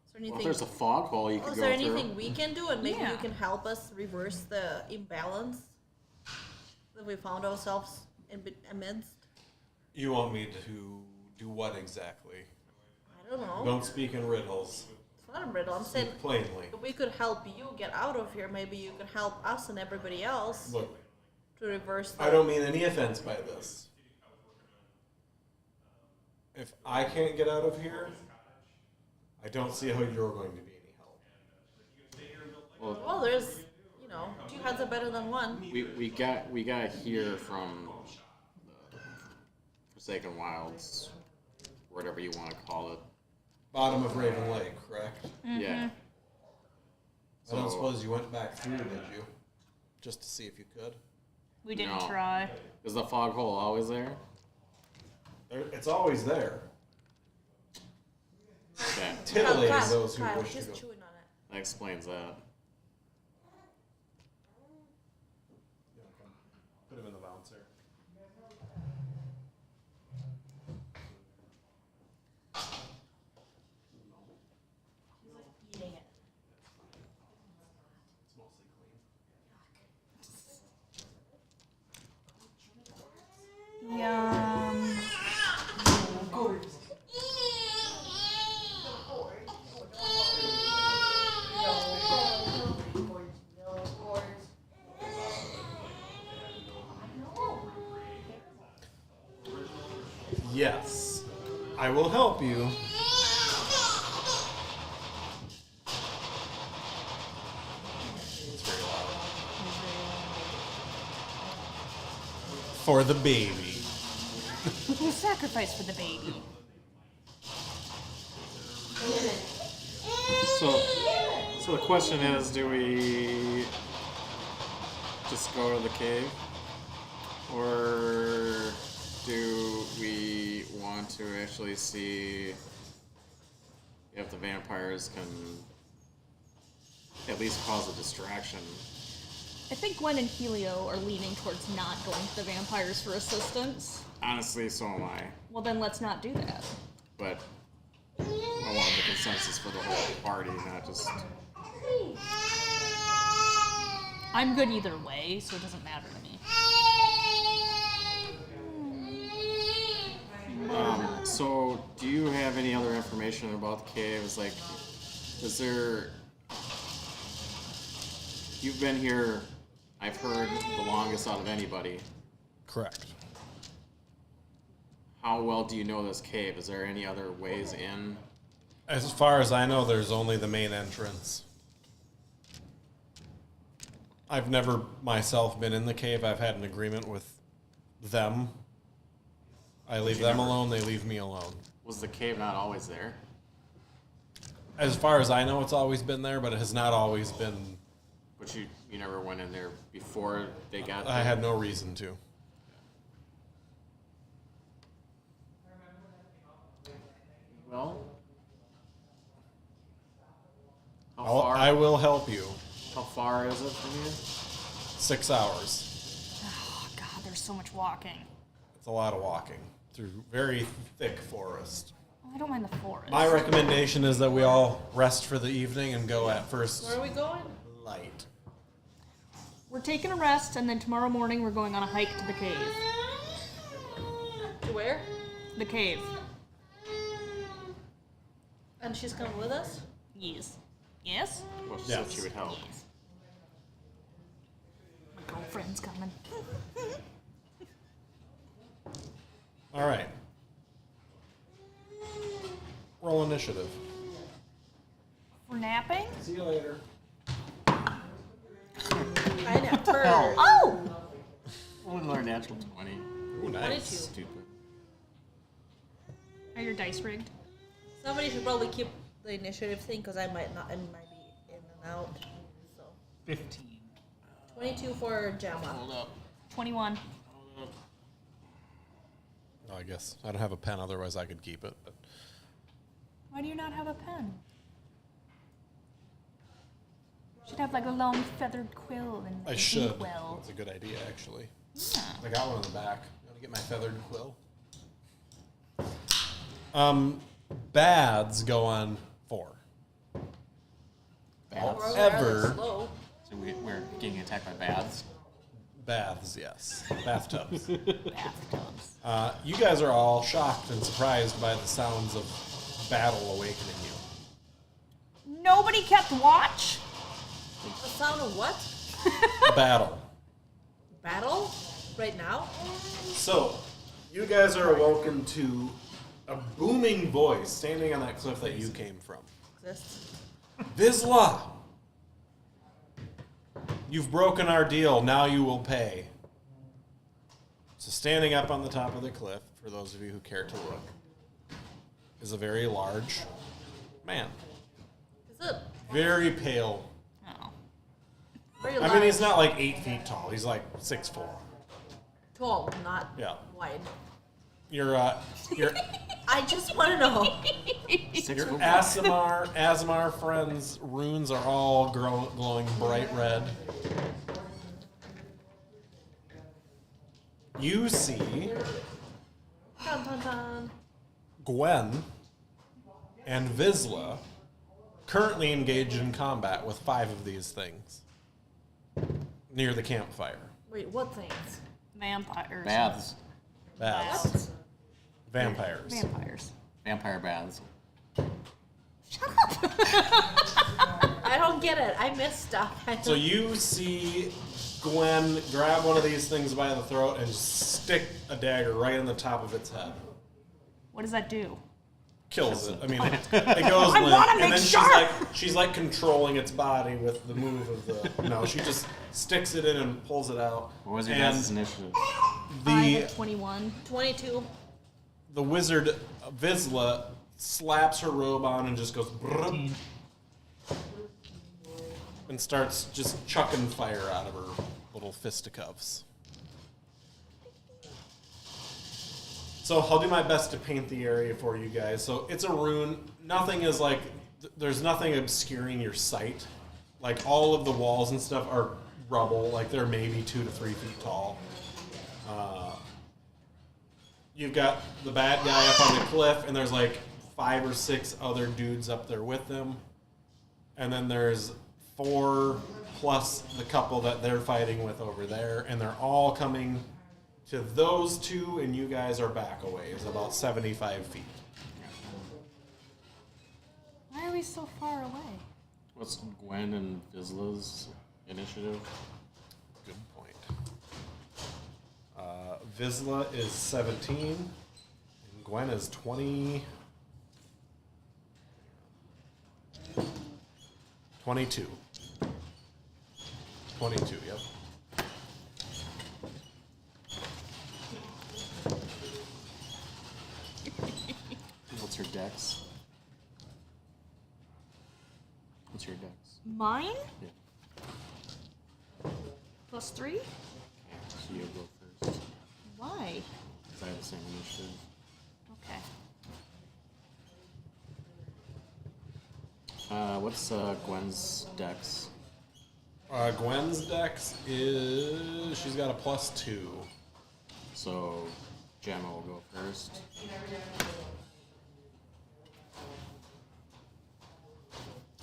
Is there Well, anything? if there's a fog hole you could is go there through. anything we can do, and maybe Yeah. you can help us reverse the imbalance that we found ourselves amidst? You want me to do what exactly? I don't know. Don't speak in riddles. It's not a riddle. I'm saying Speak plainly. if we could help you get out of here, maybe you could help us and everybody else Look, to reverse the. I don't mean any offense by this. If I can't get out of here, I don't see how you're going to be any help. Well, there's, two heads are better than one. We got here from the Forsaken Wilds, whatever you want to call it. Bottom of Raven Lake, correct? Yeah. I don't So- suppose you went back through, did you? Just to see if you could? We didn't No. try. Is the fog hole always there? It's always there. Okay. Titillating Kyle, those who Kyle, wish to just go. chewing on it. That explains that. Put him in the bouncer. Eating it. It's mostly clean. Yum. I will help you. It's very loud. For the baby. We'll sacrifice for the baby. So the question is, do we just go to the cave? Or do we want to actually see if the vampires can at least cause a distraction? I think Gwen and Helio are leaning towards not going to the vampires for assistance. Honestly, so am I. Well, then let's not do that. But I want the consensus for the whole party, not just... I'm good either way, so it doesn't matter to me. So, do you have any other information about the caves? Like, is there... You've been here, I've heard, the longest out of anybody. Correct. How well do you know this cave? Is there any other ways in? As far as I know, there's only the main entrance. I've never myself been in the cave. I've had an agreement with them. I leave them alone, they leave me alone. Was the cave not always there? As far as I know, it's always been there, but it has not always been. But you never went in there before they got there? I had no reason to. Well... I will help you. How far is it from you? 6 hours. Oh, God, there's so much walking. It's a lot of walking through very thick forest. Oh, I don't mind the forest. My recommendation is that we all rest for the evening and go at first Where are we going? light. We're taking a rest, and then tomorrow morning we're going on a hike to the cave. To where? The cave. And she's coming with us? Yes. Yes? Well, she said Yes. she would help. My girlfriend's coming. All right. Roll initiative. We're napping? See you later. I napped her. Oh! Only learn natural 20. Ooh, nice. 22. Stupid. Are your dice rigged? Somebody should probably keep the initiative thing because I might not. I might be in and out. So 15. 22 for Gemma. Hold up. 21. Hold up. Oh, I guess I don't have a pen, otherwise I could keep it. But Why do you not have a pen? Should have like a long feathered quill and I an should. inkwell. That's a good idea, actually. Yeah. I got one in the back. You want to get my feathered quill? Bads go on 4. Baths? We're Ever. rather slow. So we're getting attacked by baths? Baths, yes. Bathtubs. Bathtubs. You guys are all shocked and surprised by the sounds of battle awakening you. Nobody kept watch? The sound of what? Battle. Battle? Right now? So, you guys are awoken to a booming voice standing on that cliff that you came from. Exists. Vizsla! You've broken our deal, now you will pay. So standing up on the top of the cliff, for those of you who care to look, is a very large man. Is it Very pale. Oh. very I large? mean, he's not like 8 feet tall. He's like 6'4". Tall, not Yeah. wide. Your I just want to know. your Asimar friends' runes are all glowing bright red. You see Dun, dun, dun. Gwen and Vizsla currently engaged in combat with 5 of these things near the campfire. Wait, what things? Vampires. Baths. Baths. What? Vampires. Vampires. Vampire baths. I don't get it. I missed stuff. So you see Gwen grab one of these things by the throat and stick a dagger right in the top of its head. What does that do? Kills it. I mean, it goes I limp, wanna and make then sure! she's like controlling its body with the move of the. No, she just sticks it in and pulls it out. What was your And guys' initiative? I The had 21. 22. the wizard Vizsla slaps her robe on and just goes brrr, and starts just chucking fire out of her little fisticuffs. So I'll do my best to paint the area for you guys. So it's a rune. Nothing is like, there's nothing obscuring your sight. Like all of the walls and stuff are rubble. Like they're maybe 2 to 3 feet tall. You've got the bad guy up on the cliff, and there's like 5 or 6 other dudes up there with them. And then there's 4 plus the couple that they're fighting with over there, and they're all coming to those 2, and you guys are back a ways, about 75 feet. Why are we so far away? What's Gwen and Vizla's initiative? Good point. Vizsla is 17, and Gwen is 20. 22. 22, yep. What's your dex? What's your dex? Mine? Yeah. +3? So you go first. Why? Because I have the same initiative. Okay. What's Gwen's dex? Gwen's dex is, she's got a +2. So Gemma will go first.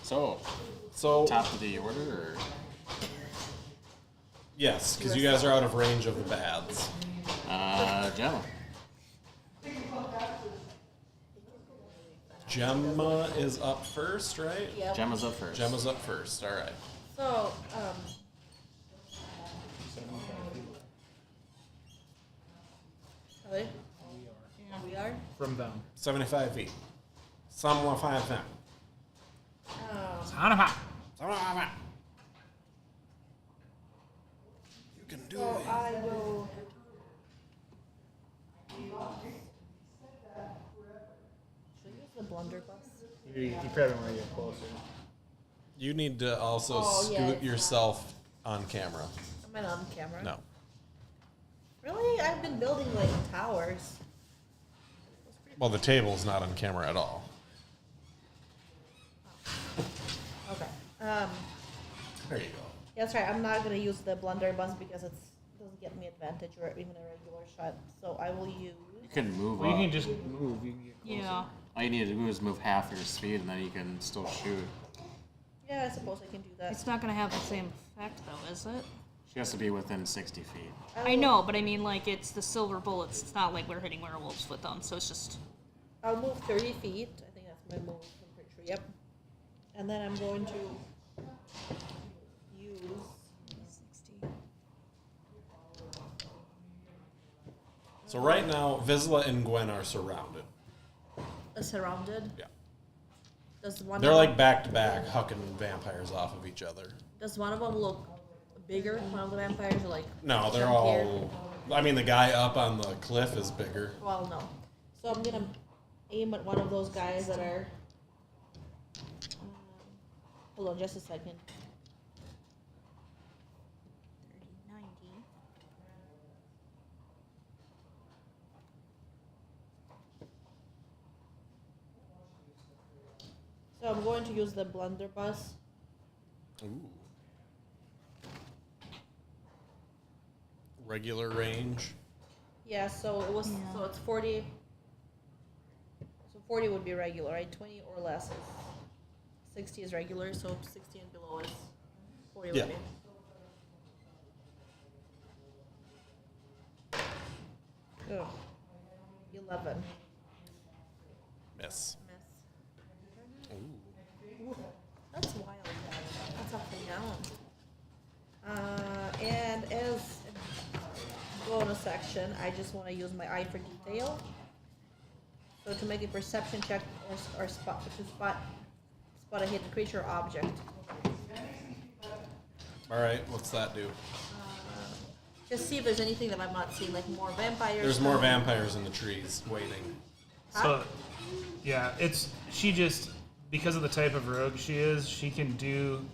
So, top of the order, or? Yes, because you guys are out of range of the bads. Gemma. Gemma is up first, right? Yep. Gemma's up first. Gemma's up first, all right. So, really? Yeah, we are. From them. 75 feet. 75 feet. Hanama. 75 feet. You can do So it. I will. Should I use the blunderbuss? You probably want to get closer. You need to also Oh, yeah, scoot it's yourself on camera. Am I on camera? No. Really? I've been building like towers. Well, the table's not on camera at all. Okay. There you go. Yeah, that's right. I'm not gonna use the blunderbuss because it doesn't get me advantage or even a regular shot. So I will use. You can move Well, up. you can just move. You can get closer. Yeah. All you need to do is move half your speed, and then you can still shoot. Yeah, I suppose I can do that. It's not going to have the same effect, though, is it? She has to be within 60 feet. I know, but I mean, like, it's the silver bullets. It's not like we're hitting werewolves with them, so it's just... I'll move 30 feet. I think that's my move. I'm pretty sure. Yep. And then I'm going to use. 60. So right now, Vizsla and Gwen are surrounded. Surrounded. Yeah. Does one? They're of like them, back to back, hucking vampires off of each other. Does one of them look bigger? One of the vampires, or like? No, they're chunkier? all. I mean, the guy up on the cliff is bigger. Well, no. So I'm gonna aim at one of those guys that are. Hold on, just a second. 30, 90. So I'm going to use the blunderbuss. Ooh. Regular range. Yeah, so it was. Yeah. So it's 40. So 40 would be regular, right? 20 or less is 60 is regular. So 60 and below is 40 Yeah. would be. Oh. 11. Miss. Miss. Ooh. Ooh, that's wild. That's up and down. And as a bonus action, I just want to use my eye for detail. So to make a perception check or spot a hidden creature or object. All right, what's that do? Just see if there's anything that I'm not seeing, like more vampires. There's more vampires in the trees waiting. So, yeah, she just, because of the type of rogue she is, she can do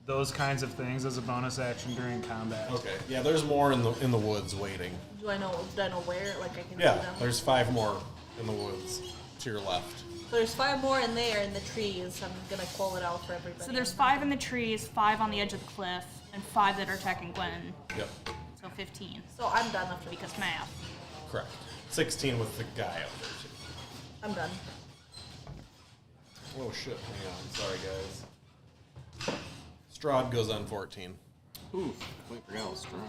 those kinds of things as a bonus action during combat. Okay, yeah, there's more in the woods waiting. Do I know where? Like I can see Yeah, them? there's 5 more in the woods to your left. So there's 5 more in there in the trees. I'm gonna call it out for everybody. So there's 5 in the trees, 5 on the edge of the cliff, and 5 that are attacking Gwen. Yep, So 15. So I'm done after Because math. correct. 16 with the guy out there too. I'm done. Oh shit, hang on, sorry guys. Strahd goes on 14. Ooh, wait, forgot I was strong.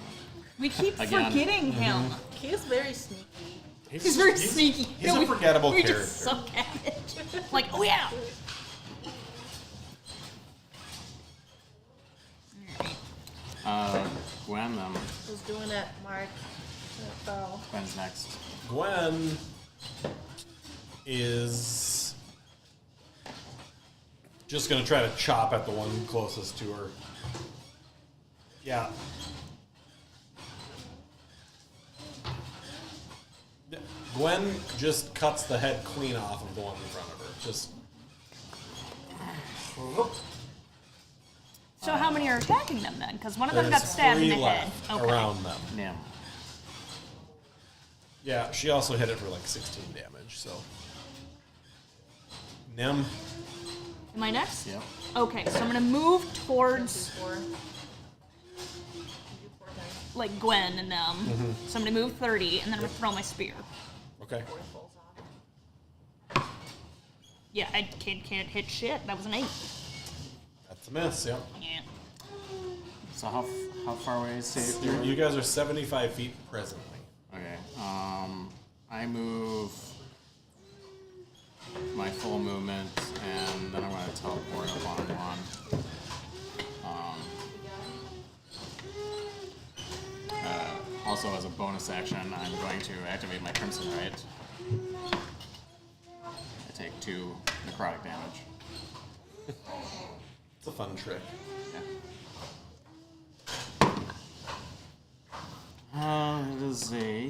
We keep Again. forgetting him. He's very sneaky. He's very sneaky. He's No, a forgettable we character. just suck at it. Like, oh yeah. Gwen, Who's doing it, Mark? Oh. Gwen's next. Gwen is just gonna try to chop at the one closest to her. Yeah. Gwen just cuts the head clean off of the one in front of her. Just So how many are attacking them then? Because one of them got there's stabbed in 3 the head. left Okay. around them. Nim. Yeah, she also hit it for like 16 damage. So Nim. Am I next? Yep. Okay, so I'm gonna move towards 4. like Gwen and them. So I'm gonna move 30, and then I'm gonna throw my spear. Okay. Yeah, I can't hit shit. That was an 8. That's a miss. Yep. Yeah. So how far away is safe? You guys are 75 feet presently. Okay. I move my full movement, and then I'm going to teleport up on one. Also, as a bonus action, I'm going to activate my Crimson Right. I take 2 necrotic damage. It's a fun trick. Yeah. It is a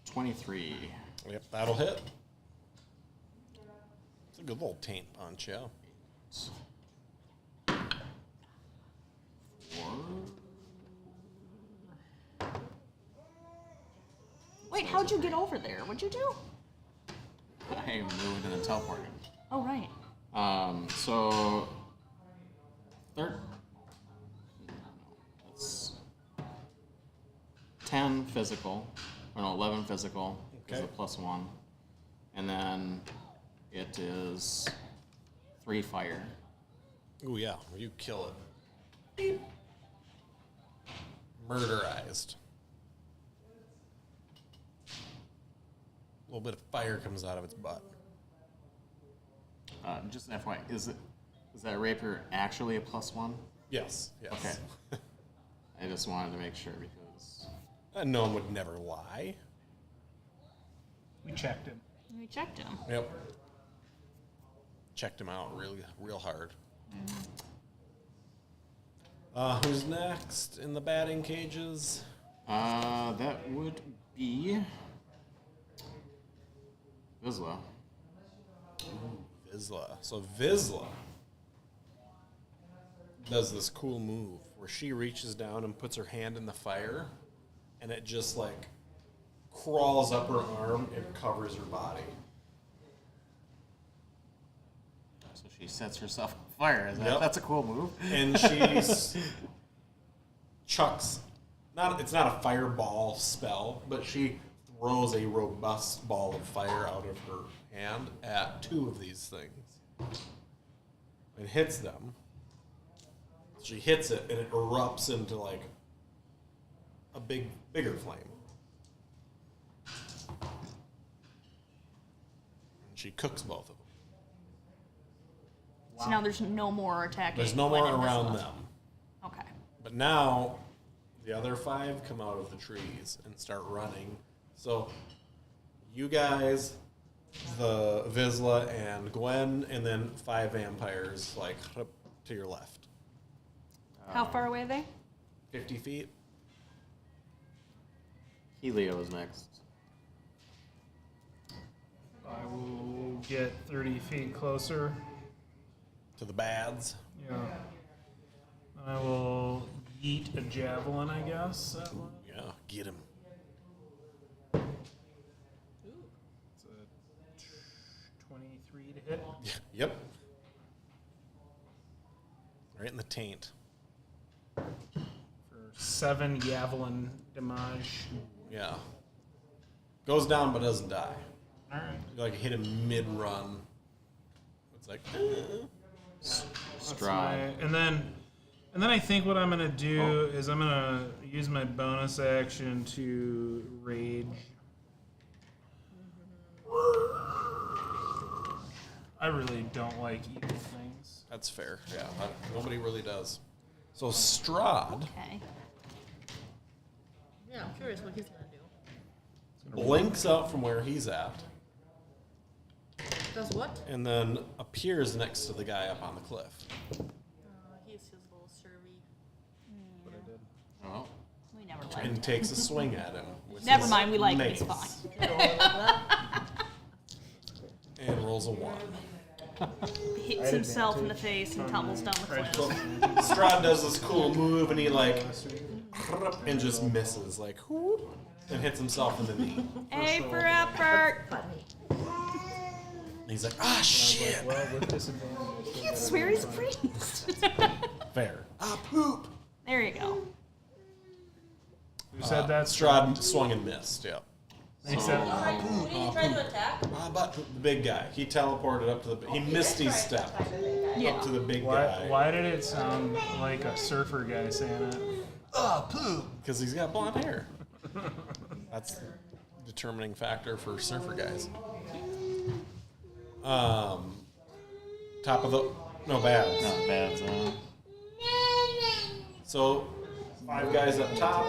23. Yep, that'll hit. It's a good little taint punch, yeah. 4. Wait, how'd you get over there? What'd you do? I moved and then teleported. Oh, right. So that's 10 physical, or no, 11 physical, is Okay. a +1, and then it is 3 fire. Ooh, yeah, you kill it. Beep. Murderized. A little bit of fire comes out of its butt. Just an FYI, is that rapier actually a +1? Yes, yes. Okay. I just wanted to make sure because A gnome would never lie. We checked him. We checked him. Yep. Checked him out real hard. Who's next in the batting cages? that would be Vizsla. Vizsla. So Vizsla does this cool move where she reaches down and puts her hand in the fire, and it just like crawls up her arm and covers her body. So she sets herself on fire. Yep. That's a cool move. And she chucks. It's not a fireball spell, but she throws a robust ball of fire out of her hand at 2 of these things and hits them. She hits it and it erupts into like a bigger flame. And she cooks both of them. So now there's no more attacking. There's no Gwen more and around Vizsla. them. Okay. But now The other 5 come out of the trees and start running. So you guys, the Vizsla and Gwen, and then 5 vampires like to your left. How far away are they? 50 feet. Helio is next. I will get 30 feet closer. To the bads. Yeah. I will yeet a javelin, I guess. That one. Yeah, get him. It's a 23 to hit. Yep. Right in the taint. For 7 javelin damage. Yeah. Goes down but doesn't die. All right. You like hit him mid-run. It's like, Stride. And then I think what I'm gonna do is I'm gonna use my bonus action to rage. I really don't like evil things. that's fair. Yeah, nobody really does. So Strahd Okay. Yeah, I'm curious what he's gonna do. blinks out from where he's at Does what? and then appears next to the guy up on the cliff. He's his little survey. Oh. We never liked And him. takes a swing at him. with Never his mind, we like him. mace. He's fine. And rolls a 1. Hits himself in the face and tumbles down the cliff. Strahd does this cool move and he like and just misses like whoop, and hits himself in the knee. A for effort. Funny. And he's like, ah shit. Well, with disadvantage. You can't swear he's a priest. Fair. Ah poop. There you go. Who said that? Strahd swung and missed, yeah. He said, Who did you try to attack? But the big guy. He teleported up to the. He missed his step Yeah. up to the big guy. why did it sound like a surfer guy saying it? Ah poop. Because he's got blonde hair. That's the determining factor for surfer guys. Top of the bads. Not bad, So 5 guys up top,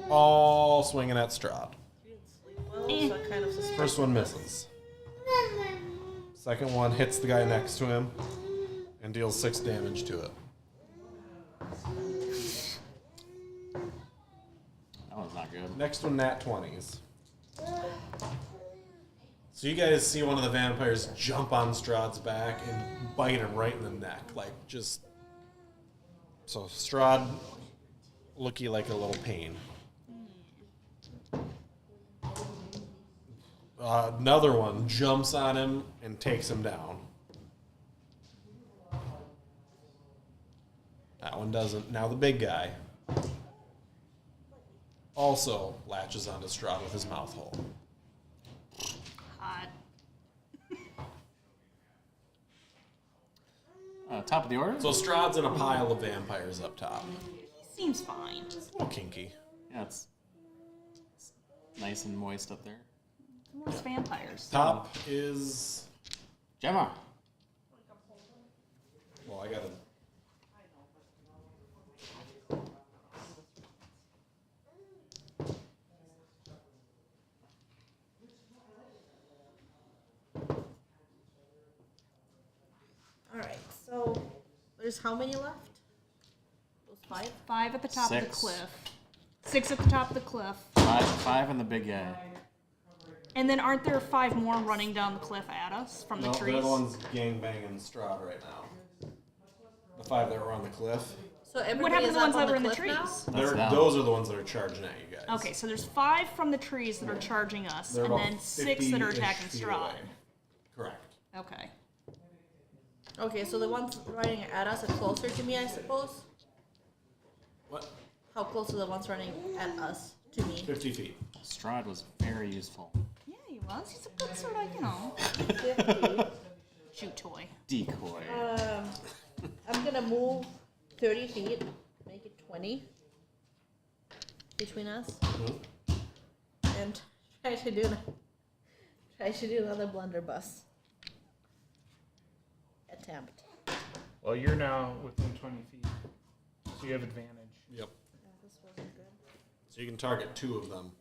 all swinging at Strahd. He didn't sleep well, so I kind of suspect. First one misses. Second one hits the guy next to him and deals 6 damage to it. That one's not good. Next one, nat 20s. So you guys see one of the vampires jump on Strahd's back and bite him right in the neck, like just. So Strahd, looky like a little pain. Another one jumps on him and takes him down. That one doesn't. Now the big guy also latches onto Strahd with his mouth hole. Hot. Top of the order? So Strahd's in a pile of vampires up top. He seems fine. It's a little kinky. Yeah, it's nice and moist up there. Most vampires. Top is. Gemma. Well, I gotta. Alright, so there's how many left? Those 5? 5 at the top of the 6. cliff. 6 at the top of the cliff. 5 and the big guy. And then aren't there 5 more running down the cliff at us from the No, trees? that one's gangbanging Strahd right now. The 5 that were on the cliff. So everybody What happened to is the ones up on that were in the cliff now? trees? Down. Those are the ones that are charging at you guys. Okay, so there's 5 from the trees that are charging us, They're and about then 6 that are 50-ish attacking feet Strahd. away. Correct. Okay. Okay, so the ones running at us are closer to me, I suppose? What? How close are the ones running at us to me? 50 feet. Strahd was very useful. Yeah, he was. He's a good sort of, 50. shoot toy. Decoy. I'm gonna move 30 feet, make it 20 between us, and try to do another blunderbuss attempt. Well, you're now within 20 feet, so you have advantage. Yep. This was So you can target 2 of them.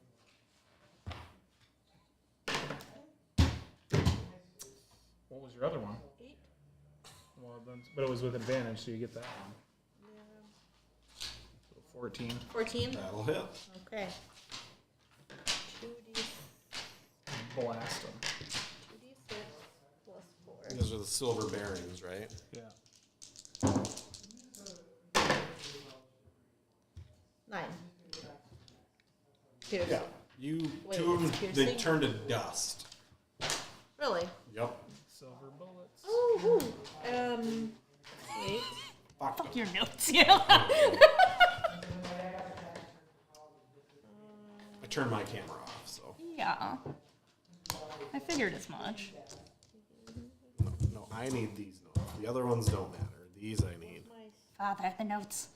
What was your other one? 8. Well, then, but it was with advantage, so you get that one. Yeah. So 14. 14. That'll hit. Okay. 2d Blast them. 2d6 plus 4. Those are the silver bearings, right? Yeah. 9. Pierce. Yeah. You Wait, 2 of it's them, they piercing? turn to dust. Really? Yep. Silver bullets. Oh, wait. Fuck. Your notes, you know? I turned my camera off, so. Yeah. I figured as much. No, I need these notes. The other ones don't matter. These I need. Father, the notes.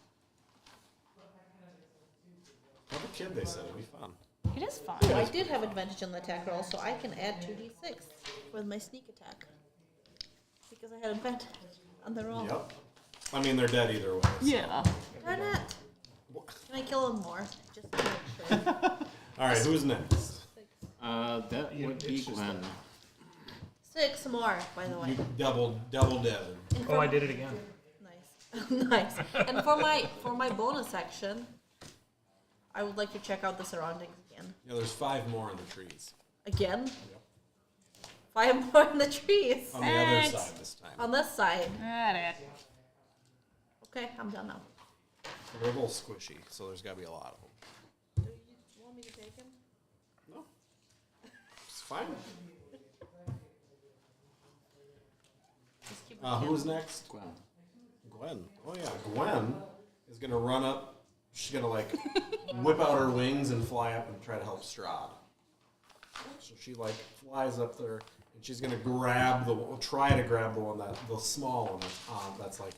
Have a kid, they said. It'd be fun. It is fun. I did have advantage on the attack roll, so I can add 2d6 with my sneak attack. Because I had advantage on the roll. Yep. I mean, they're dead either way. So. Yeah. Darn it. Can I kill them more? Just to make sure. All right, who's next? That would be Gwen. 6 more, by the way. You double dead. And Oh, I did it again. Nice. Nice. And for my bonus action, I would like to check out the surroundings again. Yeah, there's 5 more in the trees. Again? Yep. 5 more in the trees. On the other Thanks. side this time. On this side. Alright. Okay, I'm done now. They're a little squishy, so there's got to be a lot of them. Do you want me to take him? No. It's fine. Just keep Who's next? Gwen. Gwen. Oh, yeah. Gwen is going to run up. She's going to, like, whip out her wings and fly up and try to help Strahd. So she, like, flies up there, and she's going to try to grab the one the small one that's like,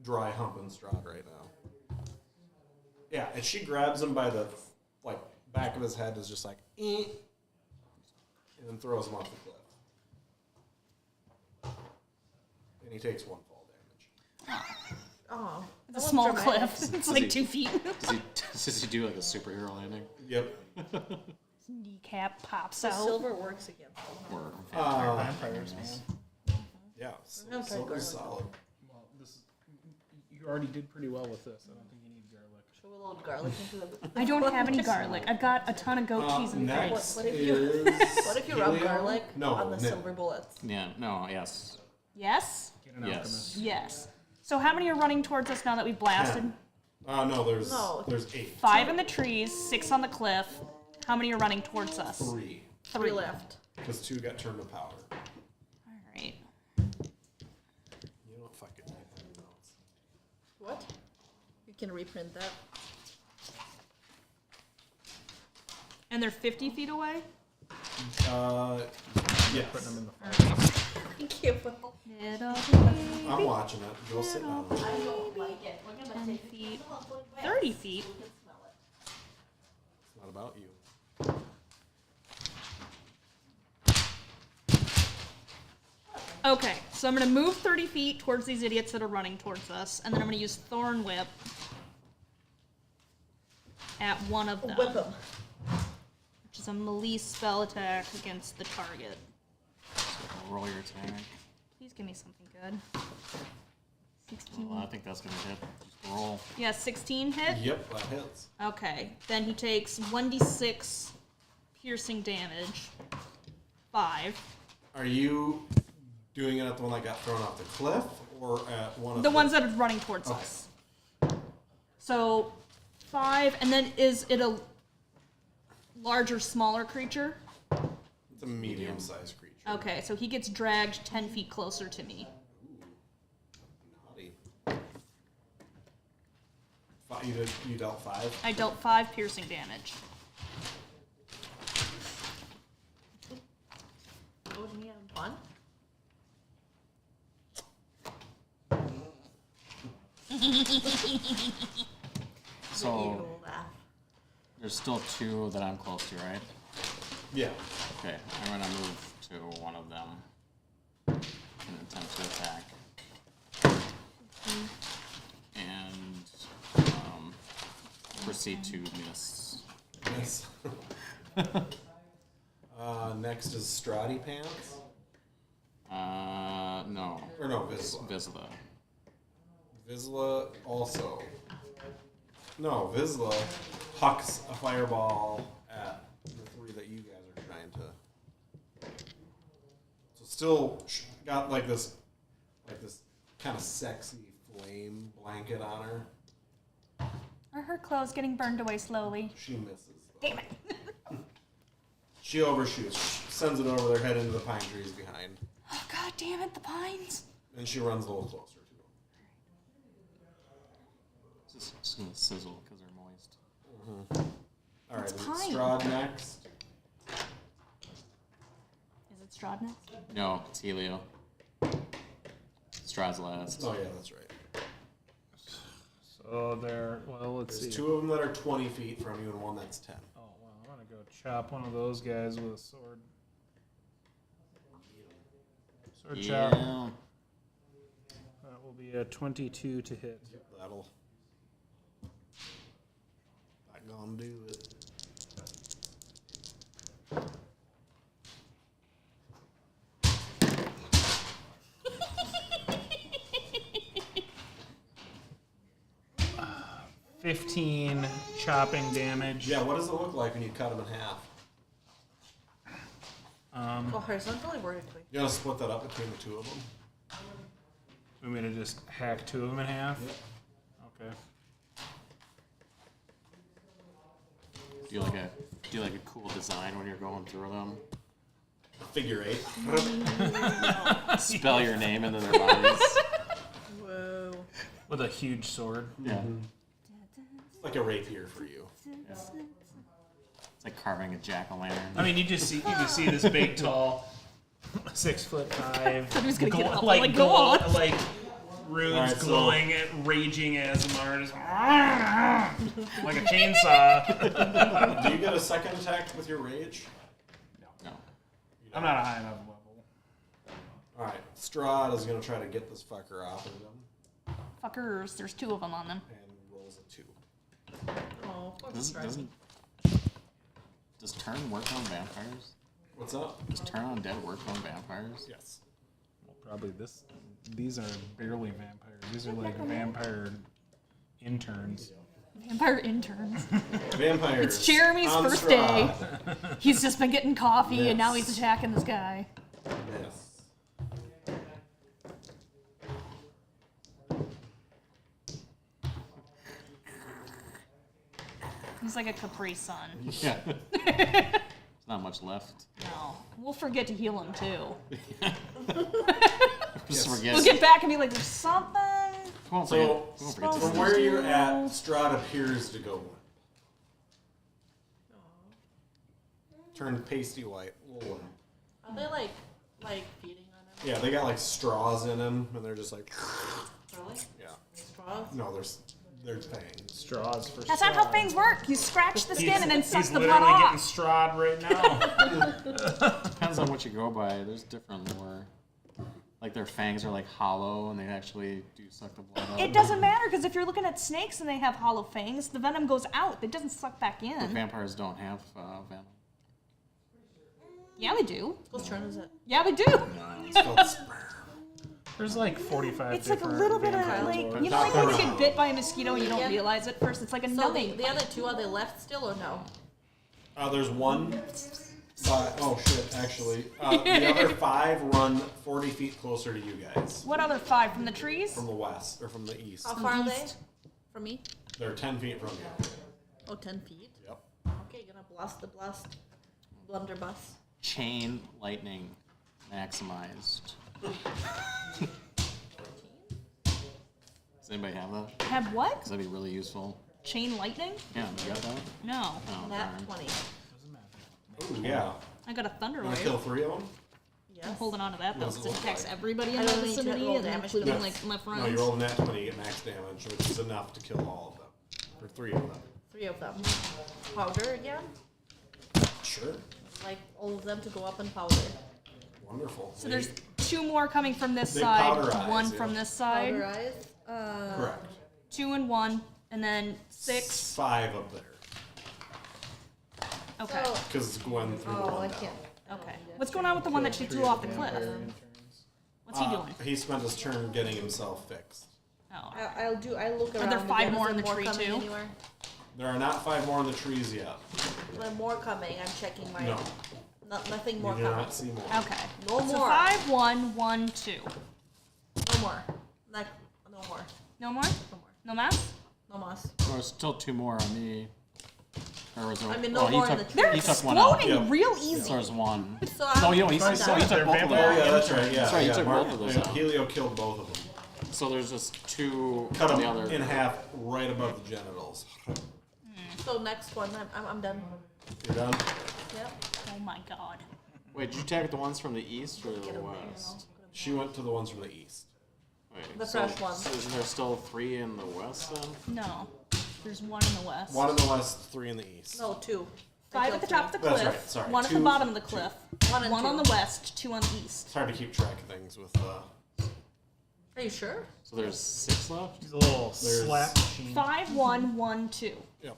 dry humping Strahd right now. Yeah, and she grabs him by the, like, back of his head, is just like, and then throws him off the cliff. And he takes 1 fall damage. Oh, It's a small cliff. It's like he- 2 feet. Does he do like a superhero landing? Yep. Kneecap pops So out. silver works again. Or Vampires, man. Yeah, I'm trying silver's garlic. solid. Well, you already did pretty well with this. I don't think you need garlic. Should we load garlic into the... I don't have any garlic. I've got a ton of goat cheese and Next What if is What if you rub Helio? garlic No, on the no. silver bullets? yeah, no, yes, Yes? Get an Yes. alchemist. Yes. So how many are running towards us now that we've blasted? No, there's No. 8. 5 in the trees, 6 on the cliff. How many are running towards us? 3. 3 left. Because 2 got turned to powder. Alright. You don't fucking need any notes. What? You can reprint that. And they're 50 feet away? Yes. Putting them in the fire. Thank you. Little I'm watching it. Go sit down. I don't like it. We're gonna 10 feet. 30 feet. It's not about you. Okay, so I'm going to move 30 feet towards these idiots that are running towards us, and then I'm going to use Thorn Whip at one of them, Whip 'em. which is a melee spell attack against the target. roll your attack. Please give me something good. 16. Well, I think that's gonna hit. Just roll. Yeah, 16 hit? Yep, that hits. Okay, then he takes 1d6 piercing damage. 5. Are you doing it at the one that got thrown off the cliff, or at one of The ones that are running towards Okay. us. So 5, and then is it a larger, smaller creature? It's a medium-sized creature. Okay, so he gets dragged 10 feet closer to me. Naughty. You dealt 5? I dealt 5 piercing damage. Oh, me having fun? So You laugh. there's still 2 that I'm close to, right? Yeah. Okay, I'm gonna move to one of them and attempt to attack. And proceed to miss nice. Next is Strati Pants. No. Or no, Vizsla. Vizsla. Vizsla also. No, Vizsla hucks a fireball at the three that you guys are trying to. So still got like this kind of sexy flame blanket on her. Are her clothes getting burned away slowly? She misses. Though. Damn it. She overshoots. Sends it over their head into the pine trees behind. Oh, God damn it, the pines. And she runs a little closer to them. Just gonna sizzle because they're moist. All right, It's then pine. Strahd next. Is it Strahd next? No, it's Helio. Strahd's last. Oh, yeah, that's right. So there. Well, let's There's see. two of them that are 20 feet from you and one that's 10. Oh well, I'm gonna go chop one of those guys with a sword. Sword chop. Yeah. That will be a 22 to hit. That'll not gonna do it. Uh, 15 chopping damage. Yeah, what does it look like when you cut them in half? Well, horizontally, vertically. You gotta split that up between the two of them. Want me to just hack two of them in half? Yep. Okay. Do you like a cool design when you're going through them? Figure 8. Spell your name into their bodies. Whoa. With a huge sword. Yeah. It's like a rapier for you. It's like carving a jack-o'-lantern. I mean, you just see this big, tall, 6'5". Thought he was gonna get up. Like, Like, go on. like runes Alright, so- glowing, raging ASMR, just like a chainsaw. Do you get a second attack with your rage? No. I'm not a high enough level. Alright, Strahd is gonna try to get this fucker off of them Fuckers, there's two of them on them. and rolls a 2. Oh, poor Does turn work on vampires? What's up? Does turn on dead work on vampires? Yes. Well, probably these are barely vampires. These are like vampire interns. Vampire interns. Vampires. It's Jeremy's on first day. Strahd. He's just been getting coffee and now Yes. he's attacking this guy. Yes. He's like a Capri Sun. Yeah. There's not much left. No. We'll forget to heal him too. Just Yes. forget. We'll get back and be like, there's something. We won't So, forget. We won't forget to From do where this. you're at, Strahd appears to go limp. Turned pasty white. A little limp. Are they like feeding on him? Yeah, they got like straws in them, and they're just like, Really? yeah. Straws? No, they're fangs. Straws for That's not how things work. You scratch the skin and then suck he's the blood literally getting off. strawed right now. Depends on what you go by. There's different lore. Like their fangs are like hollow and they actually do suck the blood out. It doesn't matter because if you're looking at snakes and they have hollow fangs, the venom goes out. It doesn't suck back But in. vampires don't have venom. Yeah, they do. Whose turn is it? Yeah, they do. It's called sperm. There's like 45 It's like a different little bit of vampire like, lore. you know, like when you Not get bit by a mosquito and you don't Yeah. realize it first. It's like a So numbing. the other two, are they left still or no? There's one. Oh shit! Actually, the other 5 run 40 feet closer to you guys What other 5 from the trees? from the west or from the east. How far are they? east. From me? They're 10 feet from you. Oh, 10 feet. Yep. Okay, gonna blast the blunderbuss. Chain lightning maximized. Does anybody have that? Have what? Because that'd be really useful. Chain lightning? Yeah, you got that? No. Oh, Nat darn. 20. Ooh, yeah. I got a thunder You want to wave. kill 3 of them? Yes. I'm holding on to that though What does because it it look attacks like? everybody in I my don't need to vicinity, roll and damage. including No. like my friends. No, you roll a nat 20, you get max damage, which is enough to kill all of them. Or 3 of them. 3 of them. Powder again? Sure. Like all of them to go up in powder. Wonderful. So there's 2 more coming from this They side, powder eyes, 1 yeah. from this side, Powder eyes. Correct. 2 and 1, and then 6. 5 up there. Okay. So, Because Gwen threw the oh, I one down. can't. Okay. What's going on with the one that she threw off the cliff? What's he doing? He spent his turn getting himself fixed. Oh. I look around. there 5 again. more Is in the there tree, coming too? Anywhere? There are not 5 more in the trees yet. There more coming. I'm checking my. No. Nothing more You do coming. not see more. Okay. No So more. 5, 1, 1, 2. No more. No more. No more? No more. No math? No mas. There's still 2 more on me. Or was there, I mean, no more in the tree. They're he took one out. exploding Yeah. real So easy. there's 1. So No, you know, he I'm took done. both of They're them. vampire Yeah, that's right. Yeah, That's right, you yeah. took Mark- both of those out. Helio killed both of them. So there's just 2 Cut on them the other. in half right above the genitals. So next one, I'm done. You're done? Yep. Oh my god. Wait, did you tag the ones from the east or the west? She went to the ones from the east. Wait, The so, fresh ones. So isn't there still 3 in the west then? No. There's 1 in the west. 1 in the west, 3 in the east. No, 2. 5 at the top of the cliff. That's right, sorry. 1 at the 2, bottom of the cliff. 1 and 1 on 2. the west, 2 on the east. It's hard to keep track of things with. Are you sure? So there's 6 left? He's a little There's- slap machine. 5, 1, 1, 2. Yep.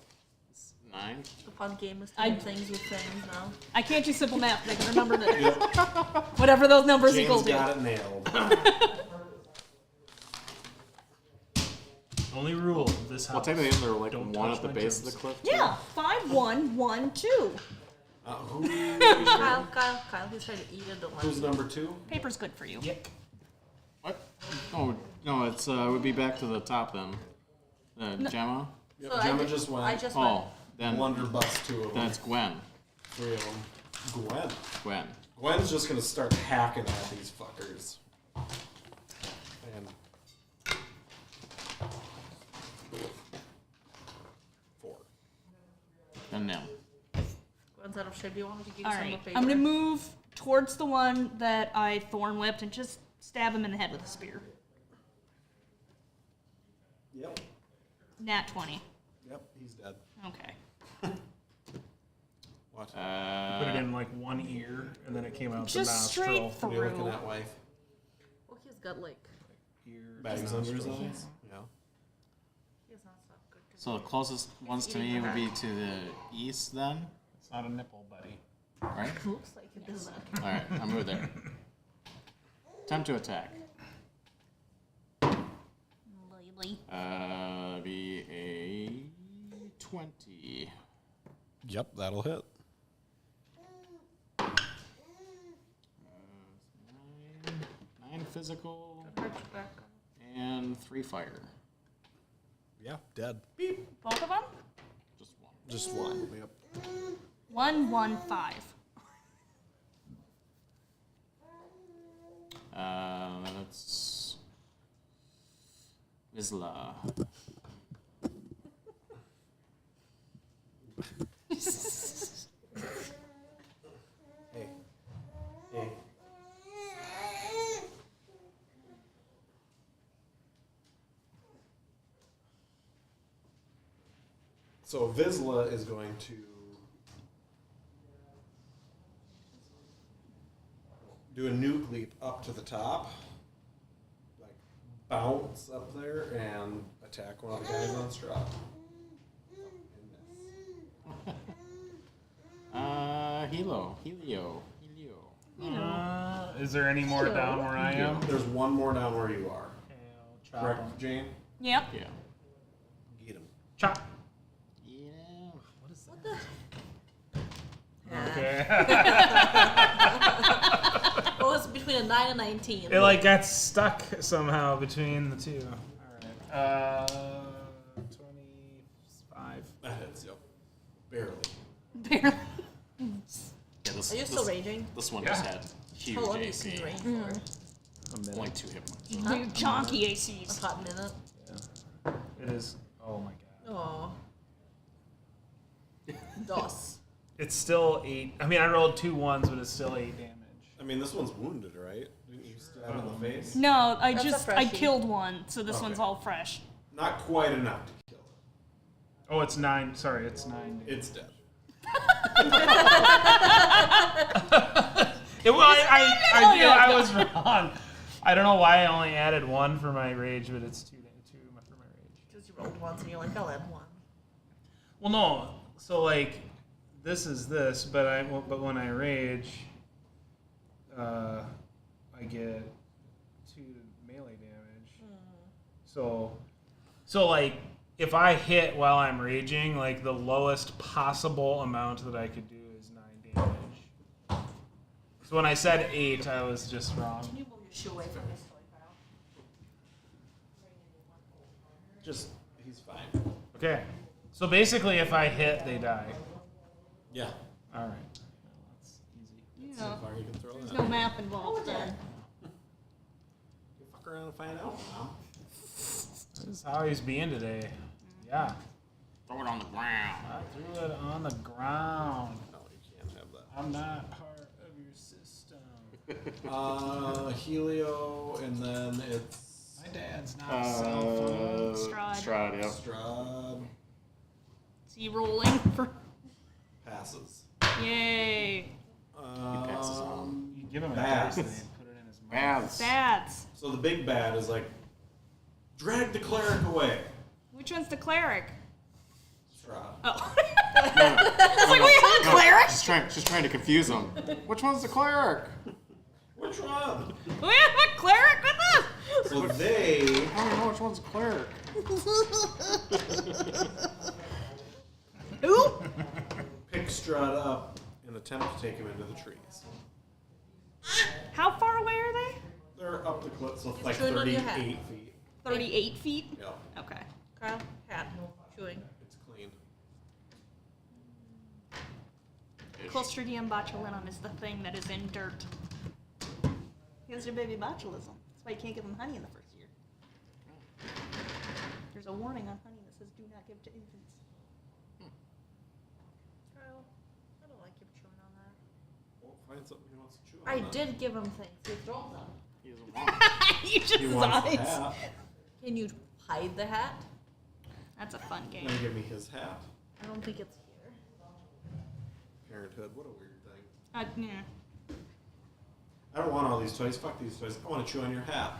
9? The fun game is I- doing things with things now. I can't do simple math, but I can remember that. Whatever those numbers equal James to. got it nailed. Only rule of this house. Well, technically, isn't there like Don't 1 touch at the my base of germs. the cliff? Yeah, 5, 1, 1, 2. Who, Kyle, he's trying to eat it. Don't who's let him. number 2? Paper's good for you. Yick. What? Oh, no, it's it would be back to the top then. Gemma? Yep, So Gemma just went. I just went. Oh, then Blunderbuss 2 of them. then it's Gwen. 3 of them. Gwen. Gwen. Gwen's just gonna start hacking at these fuckers. And 4. And now. One's out of shape. Do you want me to give you All some right, more paper? I'm gonna move towards the one that I thorn whipped and just stab him in the head with a spear. Yep. Nat 20. Yep. He's dead. Okay. What? Put it in like one ear, and then it came out Just the nostril. straight What are you looking through. at, wife? Oh, he's got like. Ear, Bags under his nostril. eyes? Yeah. He's not so good. So the closest ones to me would be to the east then, It's not a nipple, buddy. right? Looks like it does not. Alright, I'll move there. Time to attack. Lily. Be a 20. Yep, that'll hit. 9 physical Hurt your back. and 3 fire. Yeah, dead. Both of them? Just 1. Just 1. Yep. 1, 1, 5. That's Vizsla. Hey. Hey. So Vizsla is going to do a nuke leap up to the top, like bounce up there and attack one of the guys on Strahd. Helio. Is there any more down where I am? There's one more down where you are. Okay, I'll chop Correct, him. Jane? Yep. Yeah. Get him. Chop. Yeah. What is What the? Okay. It was between a 9 and 19. It like got stuck somehow between the two. All right. 25. That hits, yep. Barely. Barely. Yeah, this, Are you still raging? This one just Yeah. had huge How long have you AC. been raging for? A minute. Only 2 hit points. New chonky A ACs. hot minute. It is. Oh my god. Oh. DOS. It's still 8. I mean, I rolled 2 1s, but it's still 8 damage. I mean, this one's wounded, right? Didn't you stab him in the face? No, That's a I freshie. killed one, so this Okay. one's all fresh. Not quite enough to kill it. Oh, it's 9. Sorry, it's 9. Damage. It's dead. I was wrong. I don't know why I only added 1 for my rage, but it's 2 for my rage. Because you rolled once and you're like, I'll add 1. Well, no. So like, this is this, but when I rage, I get 2 melee damage. So like if I hit while I'm raging, like the lowest possible amount that I could do is 9 damage. So when I said 8, I was just wrong. Can you move your shoe away from this toy pile? Just, he's fine. Okay. So basically, if I hit, they die. Yeah. All right. Well, that's easy. See how far you can throw There's that. no math involved there. You fuck around and find out. This is how he's being today. Yeah. Throw it on the ground. I threw it on the ground. No, you can't have that. I'm not part of your system. Helio, and then it's My dad's not cell phone. Strahd, yep. Strahd Is he rolling for? passes. Yay. passes on. You give him a Bads. dice and you put it in his mouth. Baths. Dads. So the big bad is like, drag the cleric away. Which one's the cleric? Strahd. Oh. No, It's like, we have a cleric? She's trying to confuse them. Which one's the cleric? Which one? We have a cleric with us. So they I don't know which one's the cleric. Who? pick Strahd up and attempt to take him into the trees. How far away are they? They're up the cliff, so like chewing on your 38 hat. feet. 38 feet? Yeah, Okay. Kyle, hat, chewing. it's clean. Clostridium botulinum is the thing that is in dirt. He has your baby botulism. That's why you can't give him honey in the first year. There's a warning on honey that says do not give to infants. Kyle, I don't like you chewing on that. Well, find something he wants to chew on. I then. did give him things. He throws them. He doesn't want it. You just He wants the eyes. hat. Can you hide the hat? That's a fun game. Then give me his hat. I don't think it's here. Parenthood, what a weird thing. Yeah. I don't want all these toys. Fuck these toys. I want to chew on your hat.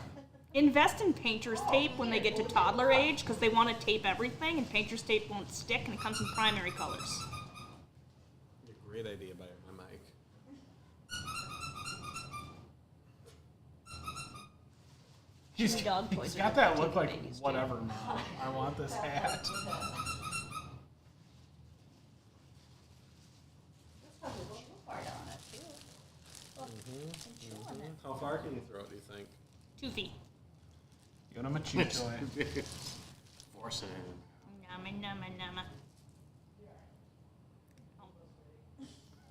Invest in painter's tape when they get to toddler age because they want to tape everything and painter's tape won't stick and it comes in primary colors. A great idea by my mic. He's Dog toys got are that good look for like, babies, too. whatever, man. I want this hat. How far can you throw it, do you think? 2 feet. Give him a chew toy. Force it in. Nama, nama, nama.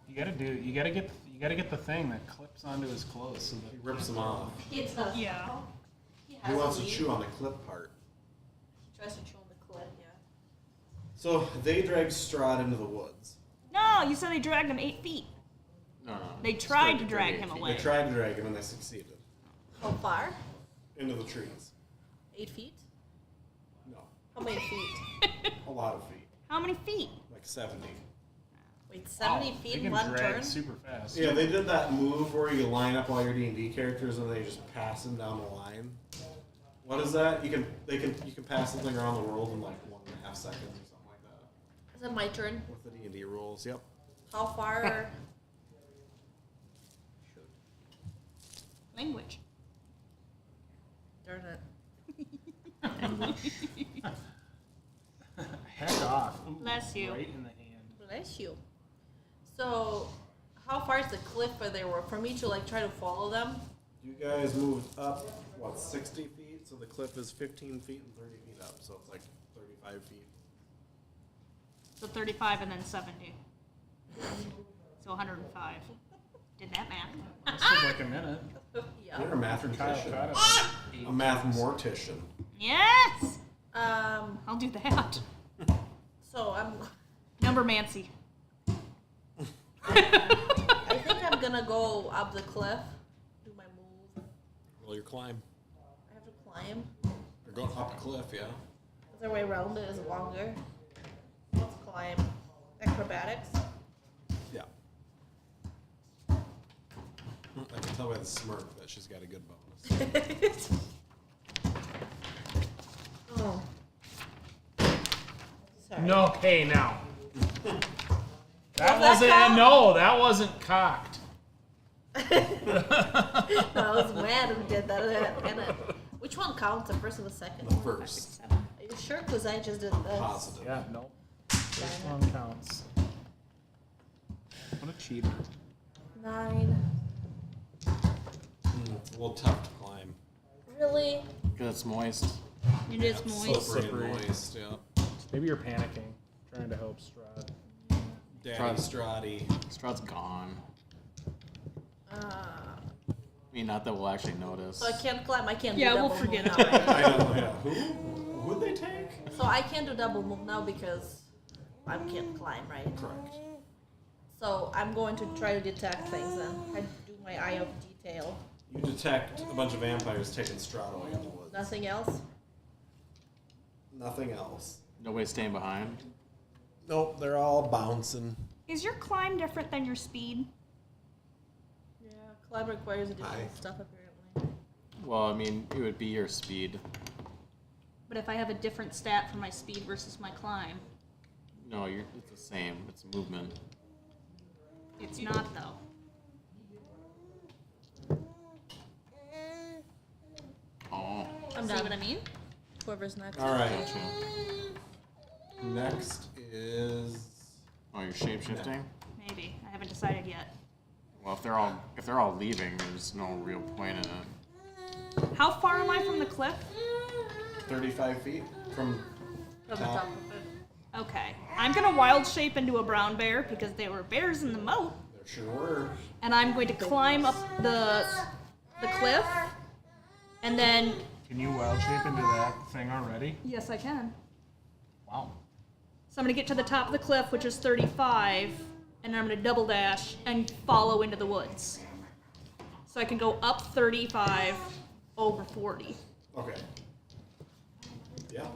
You gotta get the thing that clips onto his clothes so that He rips them off. It's a, Yeah. he He has wants a to lead. chew on the clip part. He tries to chew on the clip, yeah. So they drag Strahd into the woods. No, you said they dragged him 8 feet. No. They tried to drag him They away. tried to drag him and they succeeded. How far? Into the trees. 8 feet? No. How many feet? A lot of feet. How many feet? Like 70. Wait, 70 They feet can in one drag turn? super fast. Yeah, they did that move where you line up all your D&D characters and they just pass them down the line. What is that? You can pass something around the world in like 1.5 seconds or something like that. Is it my turn? With the D&D rules, yep. How far? Language. Darn it. Heck off. Ooh, Bless you. Right in the hand. Bless you. So, how far is the cliff where they were? For me to like try to follow them? You guys moved up, what, 60 feet? So the cliff is 15 feet and 30 feet up, so it's like 35 feet. So 35 and then 70. So 105. Did that math. That took like a minute. Yeah. You're a Kyle caught mathematician. it. A math mortician. Yes! Um. I'll do that. So I'm. Number Mancy. I think I'm gonna go up the cliff. Do my move. Roll your climb. I have to climb. You're going up a cliff, yeah? Is there a way around it? Is it longer? Let's climb. Acrobatics. Yeah. I can tell by the smirk that she's got a good bonus. Oh. Sorry. No, hey now. That wasn't cocked. No, I was mad when we did that. Which one counts, the first or the second? The first. Are you sure? Because I just did this. Positive. Yeah, no. This one counts. What a cheater. 9. It's a little tough to climb. Really? Because it's moist. It is moist. Slippery and moist, yeah. Maybe you're panicking, trying to help Strahd. Daddy Strati. Strahd's gone. I mean, not that we'll actually notice. So I can't climb. I can't Yeah, do we'll double forget move it. now, right? I know, yeah. Who'd they take? So I can't do double move now because I can't climb, right? Correct. So I'm going to try to detect things then. I do my eye of detail. You detect a bunch of vampires taking Strahd away in the woods. Nothing else? Nothing else. Nobody's staying behind. Nope, they're all bouncing. Is your climb different than your speed? Yeah, climb requires a different Aye. stuff apparently. Well, I mean, it would be your speed. But if I have a different stat for my speed versus my climb, No, it's the same. It's movement. it's not though. Oh. I'm See done. what I mean? Whoever's next. All right. Gotcha. Next is Oh, you're shape-shifting? Maybe. I haven't decided yet. Well, if they're all leaving, there's no real point in it. How far am I from the cliff? 35 feet from From the top. top of it. Okay. I'm gonna wild shape into a brown bear because there were bears in the moat, There sure were. and I'm going to climb up the cliff, and then Can you wild shape into that thing already? yes, I can. Wow. So I'm gonna get to the top of the cliff, which is 35, and then I'm gonna double dash and follow into the woods. So I can go up 35, over 40. Okay. Yeah.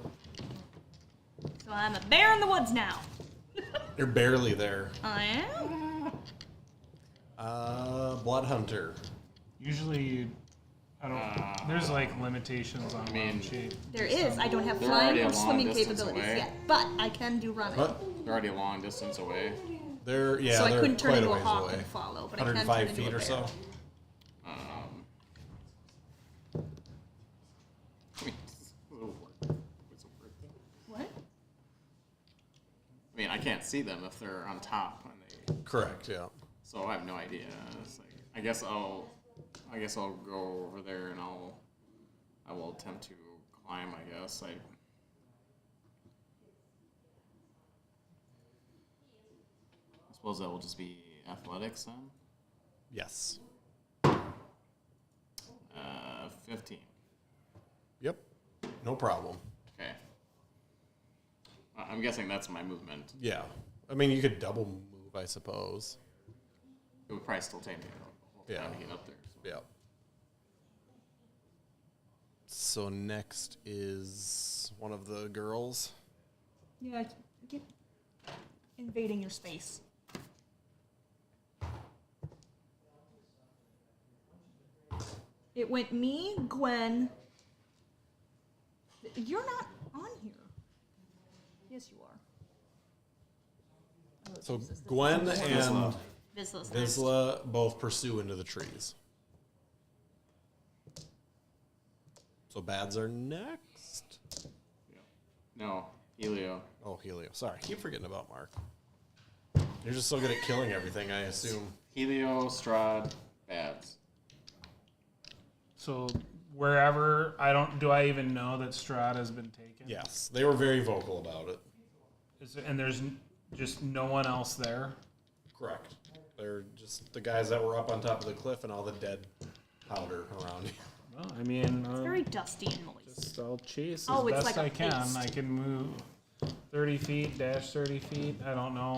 So I'm a bear in the woods now. You're barely there. I am. Blood Hunter. Usually, I don't. There's like limitations on wild shape. There is. I don't have They're flying already a or long swimming distance capabilities away. yet, but I can do running. What? They're already a long distance away. They're yeah. So I they're couldn't turn quite into a ways hawk away. and follow, but I can turn 105 into feet a or bear. so. What? I mean, I can't see them if they're on top when they. Correct. Yeah. So I have no idea. It's like, I guess I'll go over there and I will attempt to climb. I guess I suppose that will just be athletics then. Yes. 15. Yep. No problem. Okay. I'm guessing that's my movement. Yeah. I mean, you could double move, I suppose. It would probably still take me a whole time Yeah. to get up there. So. Yeah. So next is one of the girls. Yeah, I keep invading your space. It went me, Gwen. You're not on here. Yes, you are. So Gwen and Vizsla's next. Vizsla both pursue into the trees. So Bads are next. Yeah. No, Helio. Oh, Helio. Sorry, I keep forgetting about Mark. You're just so good at killing everything, I assume. Helio, Strahd, Bads. So wherever do I even know that Strahd has been taken? Yes, they were very vocal about it. And there's just no one else there. Correct. They're just the guys that were up on top of the cliff and all the dead powder around you. Well, I mean, It's very dusty and moist. I'll chase as Oh, it's best like a I can. paste. I can move 30 feet, dash 30 feet. I don't know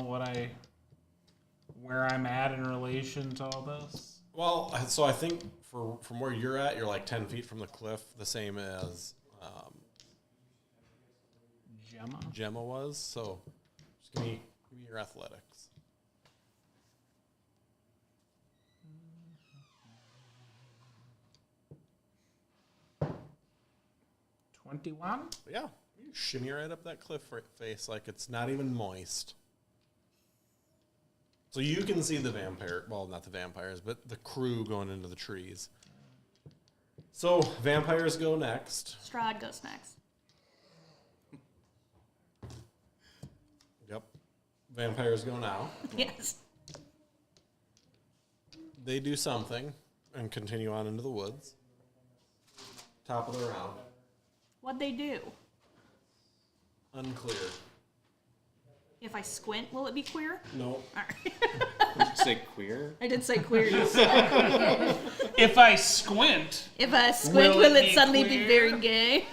where I'm at in relation to all this. Well, so I think from where you're at, you're like 10 feet from the cliff, the same as Gemma was. So just give me your athletics. 21? Yeah, you shimmy right up that cliff face like it's not even moist. So you can see the vampire. Well, not the vampires, but the crew going into the trees. So vampires go next. Strahd goes next. Yep. Vampires go now. Yes. They do something and continue on into the woods. Top of the round. What'd they do? Unclear. If I squint, will it be queer? Nope. All right. Did you say queer? I did say queer. If I squint, If I squint, Will will it it be suddenly queer? be very gay?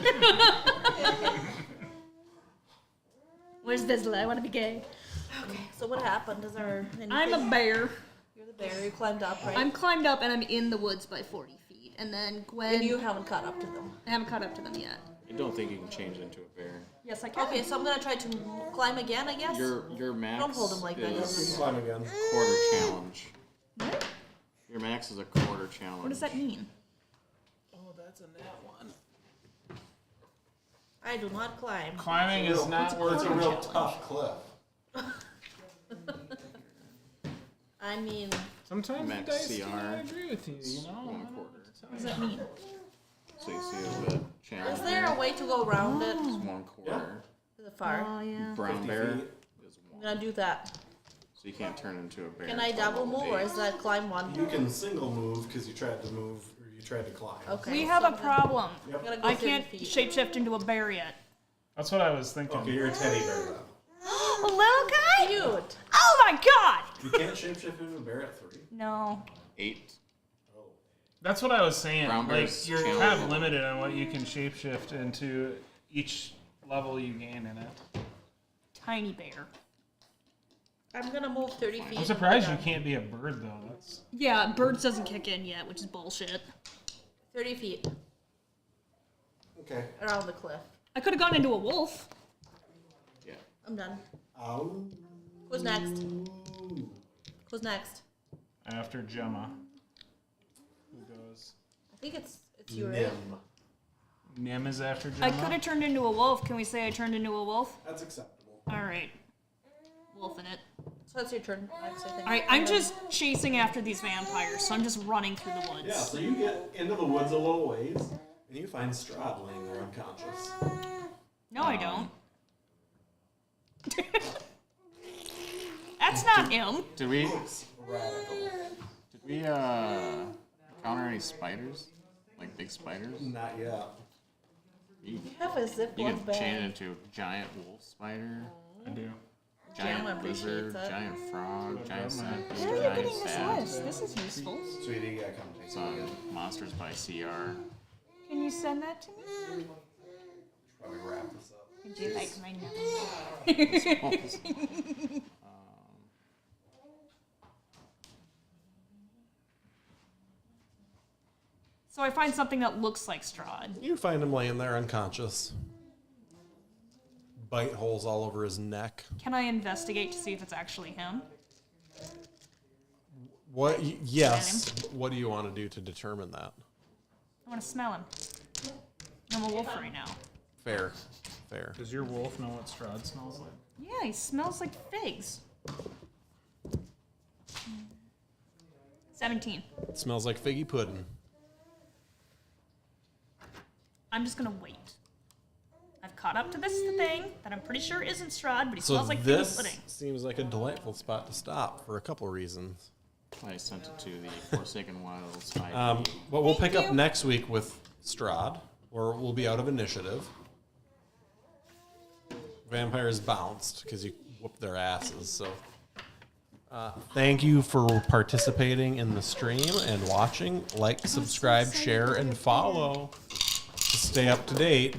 Where's this? I want to be gay. Okay, so what happened? Is there anything? I'm a bear. You're the bear. You climbed up, right? I'm climbed up and I'm in the woods by 40 feet. And then Gwen. And you haven't caught up to them. I haven't caught up to them yet. I don't think you can change into a bear. Yes, I can. Okay, so I'm gonna try to climb again, I guess. Your max Don't hold him like that, is Climb again. quarter challenge. What? Your max is a quarter challenge. What does that mean? Oh, that's a nat one. I do not climb. climbing is not It's worth a it. real tough cliff. I mean, Sometimes the Max dice CR. can agree with you, you know? One quarter. What does that mean? So you see the challenge. is there a way to go around it? It's 1 quarter. Is it far? Oh, yeah. Brown 50 bear feet. is I'm 1. gonna do that. So you can't turn into a bear. Can I until double level move or 8. is that climb one? You can single move because you tried to move or you tried to climb. Okay. We so have a I'm gonna- problem. I'm gonna go I 30 can't feet. shapeshift into a bear yet. That's what I was thinking. Okay, you're a teddy bear then. A little guy? Cute. Oh my god! You can't shapeshift into a bear at 3. No. 8. That's what I was saying. Brown Like bear's you're kind challenge. of limited on what you can shapeshift into each level you gain in it. Tiny bear. I'm gonna move 30 feet. I'm surprised you can't be a bird though. That's Yeah, birds doesn't kick in yet, which is bullshit. 30 feet Okay. around the cliff. I could have gone into a wolf. Yeah. I'm done. Ow. Who's next? Who's next? after Gemma. Who goes? I think it's you, right? Nim. Nim is after Gemma. I could have turned into a wolf. Can we say I turned into a wolf? That's acceptable. Alright. Wolfing it. So that's your turn next, I think. Alright, I'm just chasing after these vampires, so I'm just running through the woods. Yeah, so you get into the woods a little ways and you find Strahd laying there unconscious. No, I don't. That's not him. Did we Looks radical. encounter any spiders? Like big spiders? Not yet. You, You have a zip you one can change bag. into a giant wolf spider, I do. giant Gemma appreciates lizard, that. giant frog, giant centipede, Where are you giant getting this bat. list? This is useful. Sweetie, you gotta come take It's a on look at it. Monsters by CR. Can you send that to me? Probably wrap this up. Would you like my number? So I find something that looks like Strahd. You find him laying there unconscious. Bite holes all over his neck. Can I investigate to see if it's actually him? What? Yes. What do you want to do to determine that? I want to smell him. I'm a wolf right now. Fair. Fair. Does your wolf know what Strahd smells like? Yeah, he smells like figs. 17. It smells like figgy pudding. I'm just gonna wait. I've caught up to this thing that I'm pretty sure isn't Strahd, but he So smells like figgy this pudding. seems like a delightful spot to stop for a couple reasons. I sent it to the Forsaken Wilds 5. But we'll pick Thank up you. next week with Strahd, or we'll be out of initiative. Vampires bounced because you whooped their asses. So, thank you for participating in the stream and watching. Like, subscribe, share, and follow to stay up to date